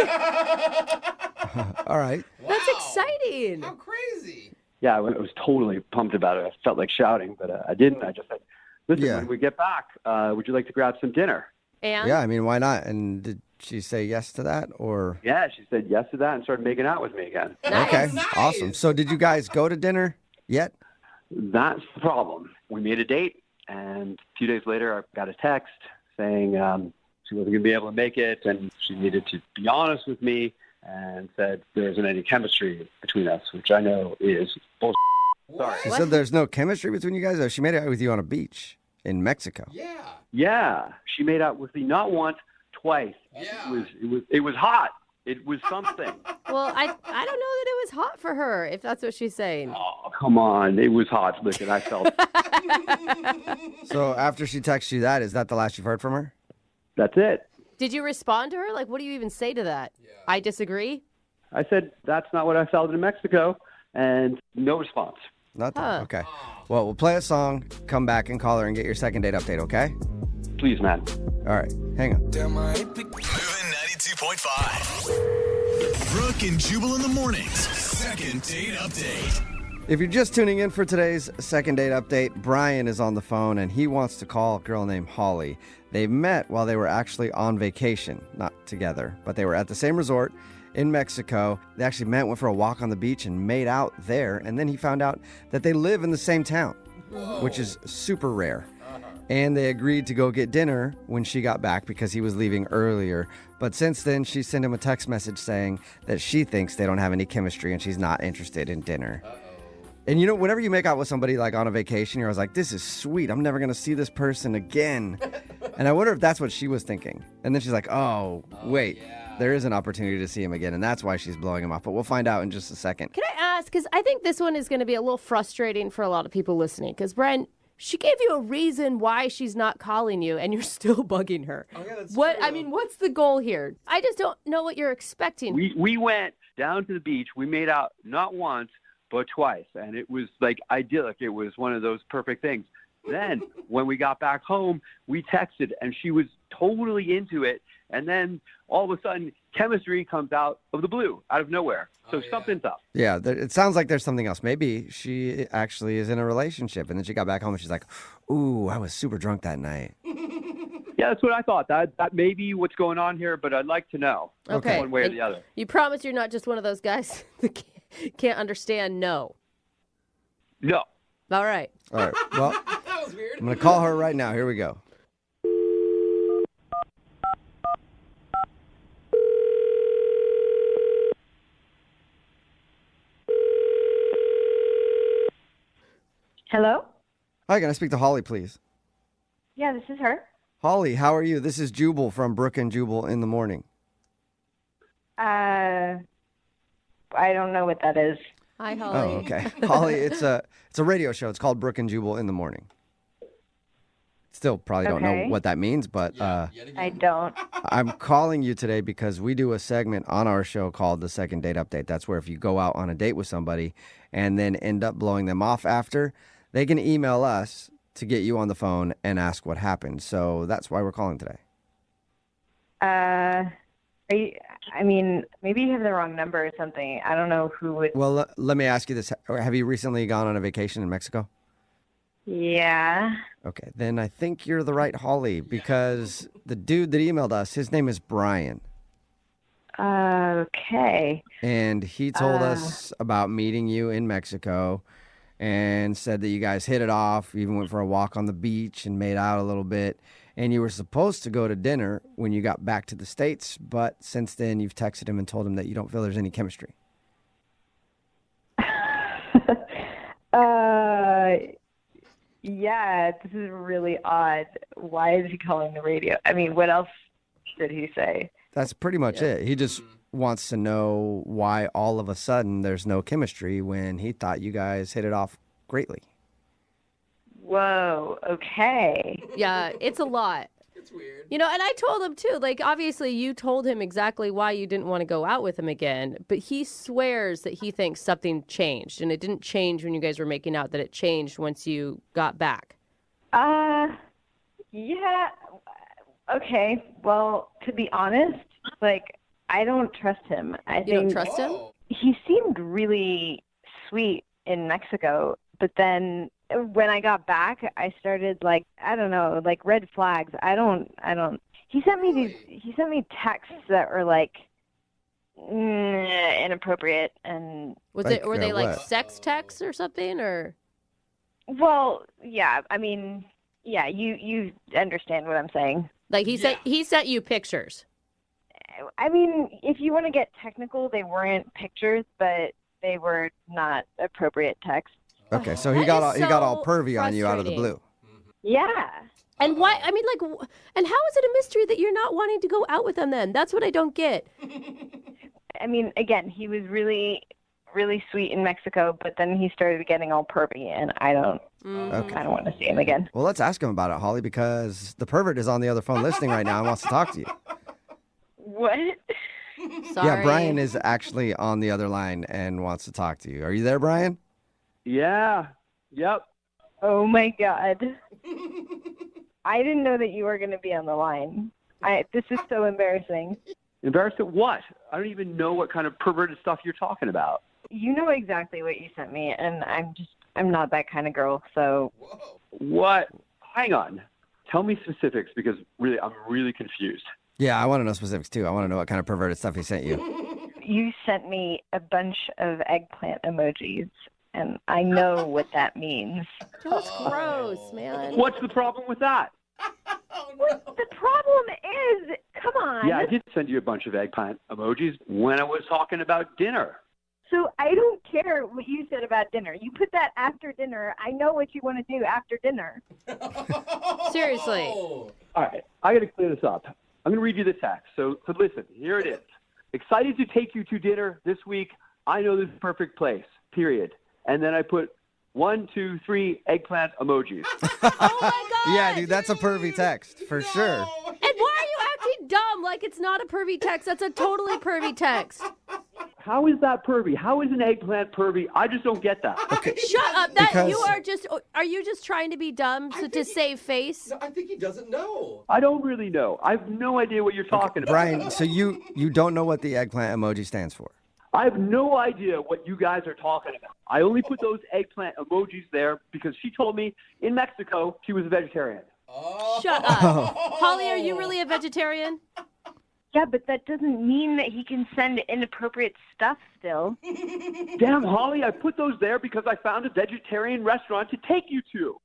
All right.
Wow.
That's exciting.
How crazy.
Yeah, I was totally pumped about it. I felt like shouting, but I didn't. I just said, listen, when we get back, would you like to grab some dinner?
And?
Yeah, I mean, why not? And did she say yes to that, or?
Yeah, she said yes to that and started making out with me again.
Nice.
Okay,
Nice.
awesome. So did you guys go to dinner yet?
That's the problem. We made a date, and a few days later, I got a text saying she wasn't going to be able to make it, and she needed to be honest with me, and said there isn't any chemistry between us, which I know is bullshit. Sorry.
She said there's no chemistry between you guys? Or she made out with you on a beach in Mexico.
Yeah, she made out with me not once, twice.
Yeah.
It was hot. It was something.
Well, I don't know that it was hot for her, if that's what she's saying.
Oh, come on. It was hot. Listen, I felt
So after she texts you that, is that the last you've heard from her?
That's it.
Did you respond to her? Like, what do you even say to that? I disagree?
I said, that's not what I felt in Mexico, and no response.
Nothing. Okay. Well, we'll play a song, come back and call her and get your second date update, okay?
Please, man.
All right. Hang on.
Moving 92.5. Brooke and Jubal in the mornings. Second date update.
If you're just tuning in for today's second date update, Brian is on the phone and he wants to call a girl named Holly. They met while they were actually on vacation, not together, but they were at the same resort in Mexico. They actually went for a walk on the beach and made out there. And then he found out that they live in the same town, which is super rare. And they agreed to go get dinner when she got back because he was leaving earlier. But since then, she sent him a text message saying that she thinks they don't have any chemistry and she's not interested in dinner. And you know, whenever you make out with somebody like on a vacation, you're always like, this is sweet. I'm never going to see this person again. And I wonder if that's what she was thinking. And then she's like, oh wait, there is an opportunity to see him again. And that's why she's blowing him off. But we'll find out in just a second.
Can I ask, because I think this one is going to be a little frustrating for a lot of people listening. Because, Brian, she gave you a reason why she's not calling you, and you're still bugging her.
Oh, yeah, that's
what?
true.
I mean, what's the goal here? I just don't know what you're expecting.
We went down to the beach. We made out not once, but twice. And it was like idyllic. It was one of those perfect things. Then when we got back home, we texted and she was totally into it. And then all of a sudden, chemistry comes out of the blue, out of nowhere. So something's up.
Yeah, it sounds like there's something else. Maybe she actually is in a relationship. And then she got back home and she's like, ooh, I was super drunk that night.
Yeah, that's what I thought. That may be what's going on here, but I'd like to know
Okay.
one way or the other.
You promise you're not just one of those guys that can't understand no.
No.
All right.
All right. Well, I'm going to call her right now. Here we go.
Hello?
Hi, can I speak to Holly, please?
Yeah, this is her.
Holly, how are you? This is Jubal from Brooke and Jubal in the morning.
I don't know what that is.
Hi, Holly.
Oh, okay. Holly, it's a radio show. It's called Brooke and Jubal in the morning. Still probably don't know
Okay.
what that means, but
I don't.
I'm calling you today because we do a segment on our show called the Second Date Update. That's where if you go out on a date with somebody and then end up blowing them off after, they can email us to get you on the phone and ask what happened. So that's why we're calling today.
I mean, maybe you have the wrong number or something. I don't know who would.
Well, let me ask you this. Have you recently gone on a vacation in Mexico?
Yeah.
Okay, then I think you're the right Holly because the dude that emailed us, his name is Brian.
Okay.
And he told us about meeting you in Mexico and said that you guys hit it off, even went for a walk on the beach and made out a little bit. And you were supposed to go to dinner when you got back to the States, but since then you've texted him and told him that you don't feel there's any chemistry.
Yeah, this is really odd. Why is he calling the radio? I mean, what else did he say?
That's pretty much it. He just wants to know why all of a sudden there's no chemistry when he thought you guys hit it off greatly.
Whoa, okay.
Yeah, it's a lot. It's weird. You know, and I told him too, like, obviously you told him exactly why you didn't want to go out with him again, but he swears that he thinks something changed, and it didn't change when you guys were making out, that it changed once you got back.
Yeah, okay. Well, to be honest, like, I don't trust him.
You don't trust him?
He seemed really sweet in Mexico, but then when I got back, I started like, I don't know, like red flags. I don't, he sent me texts that were like inappropriate and.
Were they like sex texts or something or?
Well, yeah, I mean, yeah, you understand what I'm saying.
Like he sent you pictures.
I mean, if you want to get technical, they weren't pictures, but they were not appropriate text.
Okay, so he got all pervy on you out of the blue.
Yeah.
And why? I mean, like, and how is it a mystery that you're not wanting to go out with them then? That's what I don't get.
I mean, again, he was really, really sweet in Mexico, but then he started getting all pervy, and I don't want to see him again.
Well, let's ask him about it, Holly, because the pervert is on the other phone listening right now and wants to talk to you.
What?
Yeah, Brian is actually on the other line and wants to talk to you. Are you there, Brian?
Yeah. Yep.
Oh my God. I didn't know that you were going to be on the line. This is so embarrassing.
Embarrassed at what? I don't even know what kind of perverted stuff you're talking about.
You know exactly what you sent me, and I'm not that kind of girl, so.
What? Hang on. Tell me specifics because really, I'm really confused.
Yeah, I want to know specifics too. I want to know what kind of perverted stuff he sent you.
You sent me a bunch of eggplant emojis, and I know what that means.
That's gross, man.
What's the problem with that?
The problem is, come on.
Yeah, I did send you a bunch of eggplant emojis when I was talking about dinner.
So I don't care what you said about dinner. You put that after dinner. I know what you want to do after dinner.
Seriously.
All right, I got to clear this up. I'm going to read you the text. So listen, here it is. Excited to take you to dinner this week. I know this is the perfect place, period. And then I put 1, 2, 3 eggplant emojis.
Oh my God.
Yeah, dude, that's a pervy text for sure.
And why are you acting dumb like it's not a pervy text? That's a totally pervy text.
How is that pervy? How is an eggplant pervy? I just don't get that.
Okay.
Shut up. Are you just trying to be dumb to save face?
No, I think he doesn't know.
I don't really know. I have no idea what you're talking about.
Brian, so you don't know what the eggplant emoji stands for?
I have no idea what you guys are talking about. I only put those eggplant emojis there because she told me in Mexico she was a vegetarian.
Shut up. Holly, are you really a vegetarian?
Yeah, but that doesn't mean that he can send inappropriate stuff still.
Damn, Holly, I put those there because I found a vegetarian restaurant to take you to.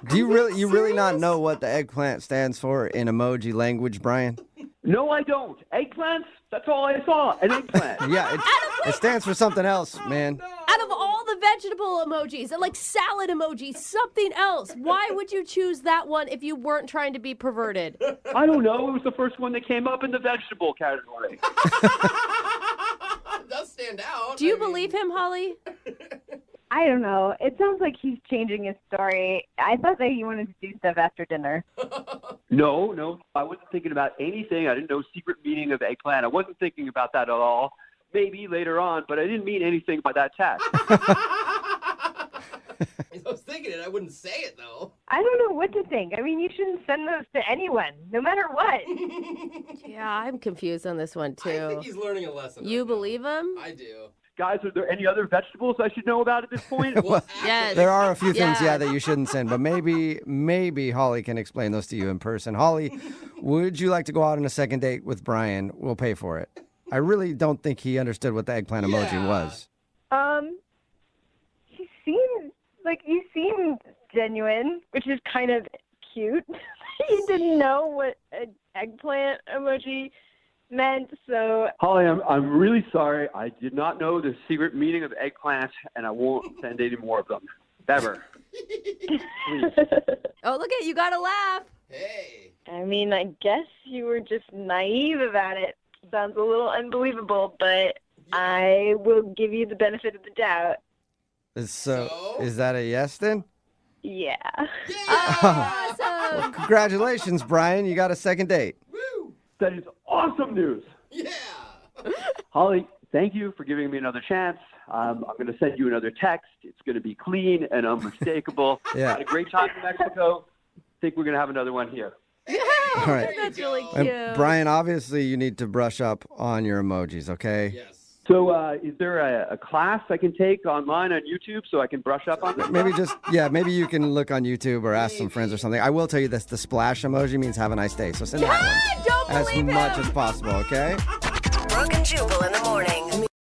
Do you really not know what the eggplant stands for in emoji language, Brian?
No, I don't. Eggplants? That's all I saw. An eggplant.
Yeah, it stands for something else, man.
Out of all the vegetable emojis, like salad emojis, something else. Why would you choose that one if you weren't trying to be perverted?
I don't know. It was the first one that came up in the vegetable category.
It does stand out.
Do you believe him, Holly?
I don't know. It sounds like he's changing his story. I thought that he wanted to do stuff after dinner.
No. I wasn't thinking about anything. I didn't know secret meaning of eggplant. I wasn't thinking about that at all. Maybe later on, but I didn't mean anything by that text.
I was thinking it. I wouldn't say it, though.
I don't know what to think. I mean, you shouldn't send those to anyone, no matter what.
Yeah, I'm confused on this one, too.
I think he's learning a lesson.
You believe him?
I do.
Guys, are there any other vegetables I should know about at this point?
Well,
yes.
There are a few things, that you shouldn't send, but maybe Holly can explain those to you in person. Holly, would you like to go out on a second date with Brian? We'll pay for it. I really don't think he understood what the eggplant emoji was.
You seem genuine, which is kind of cute. You didn't know what an eggplant emoji meant, so...
Holly, I'm really sorry. I did not know the secret meaning of eggplant, and I won't send any more of them. Ever. Please.
Oh, look at you. Got to laugh.
Hey.
I mean, I guess you were just naive about it. Sounds a little unbelievable, but I will give you the benefit of the doubt.
So, is that a yes then?
Yeah.
Awesome.
Well, congratulations, Brian. You got a second date.
Woo.
That is awesome news.
Yeah.
Holly, thank you for giving me another chance. I'm going to send you another text. It's going to be clean and unmistakable.
Yeah.
Had a great time in Mexico. Think we're going to have another one here.
All right.
That's really cute.
And Brian, obviously you need to brush up on your emojis, okay?
Yes.
So is there a class I can take online on YouTube so I can brush up on this?
Maybe you can look on YouTube or ask some friends or something. I will tell you this, the splash emoji means have a nice day. So send that one
Don't
as
believe
much
him.
as possible, okay?
Brooke and Jubal in the morning.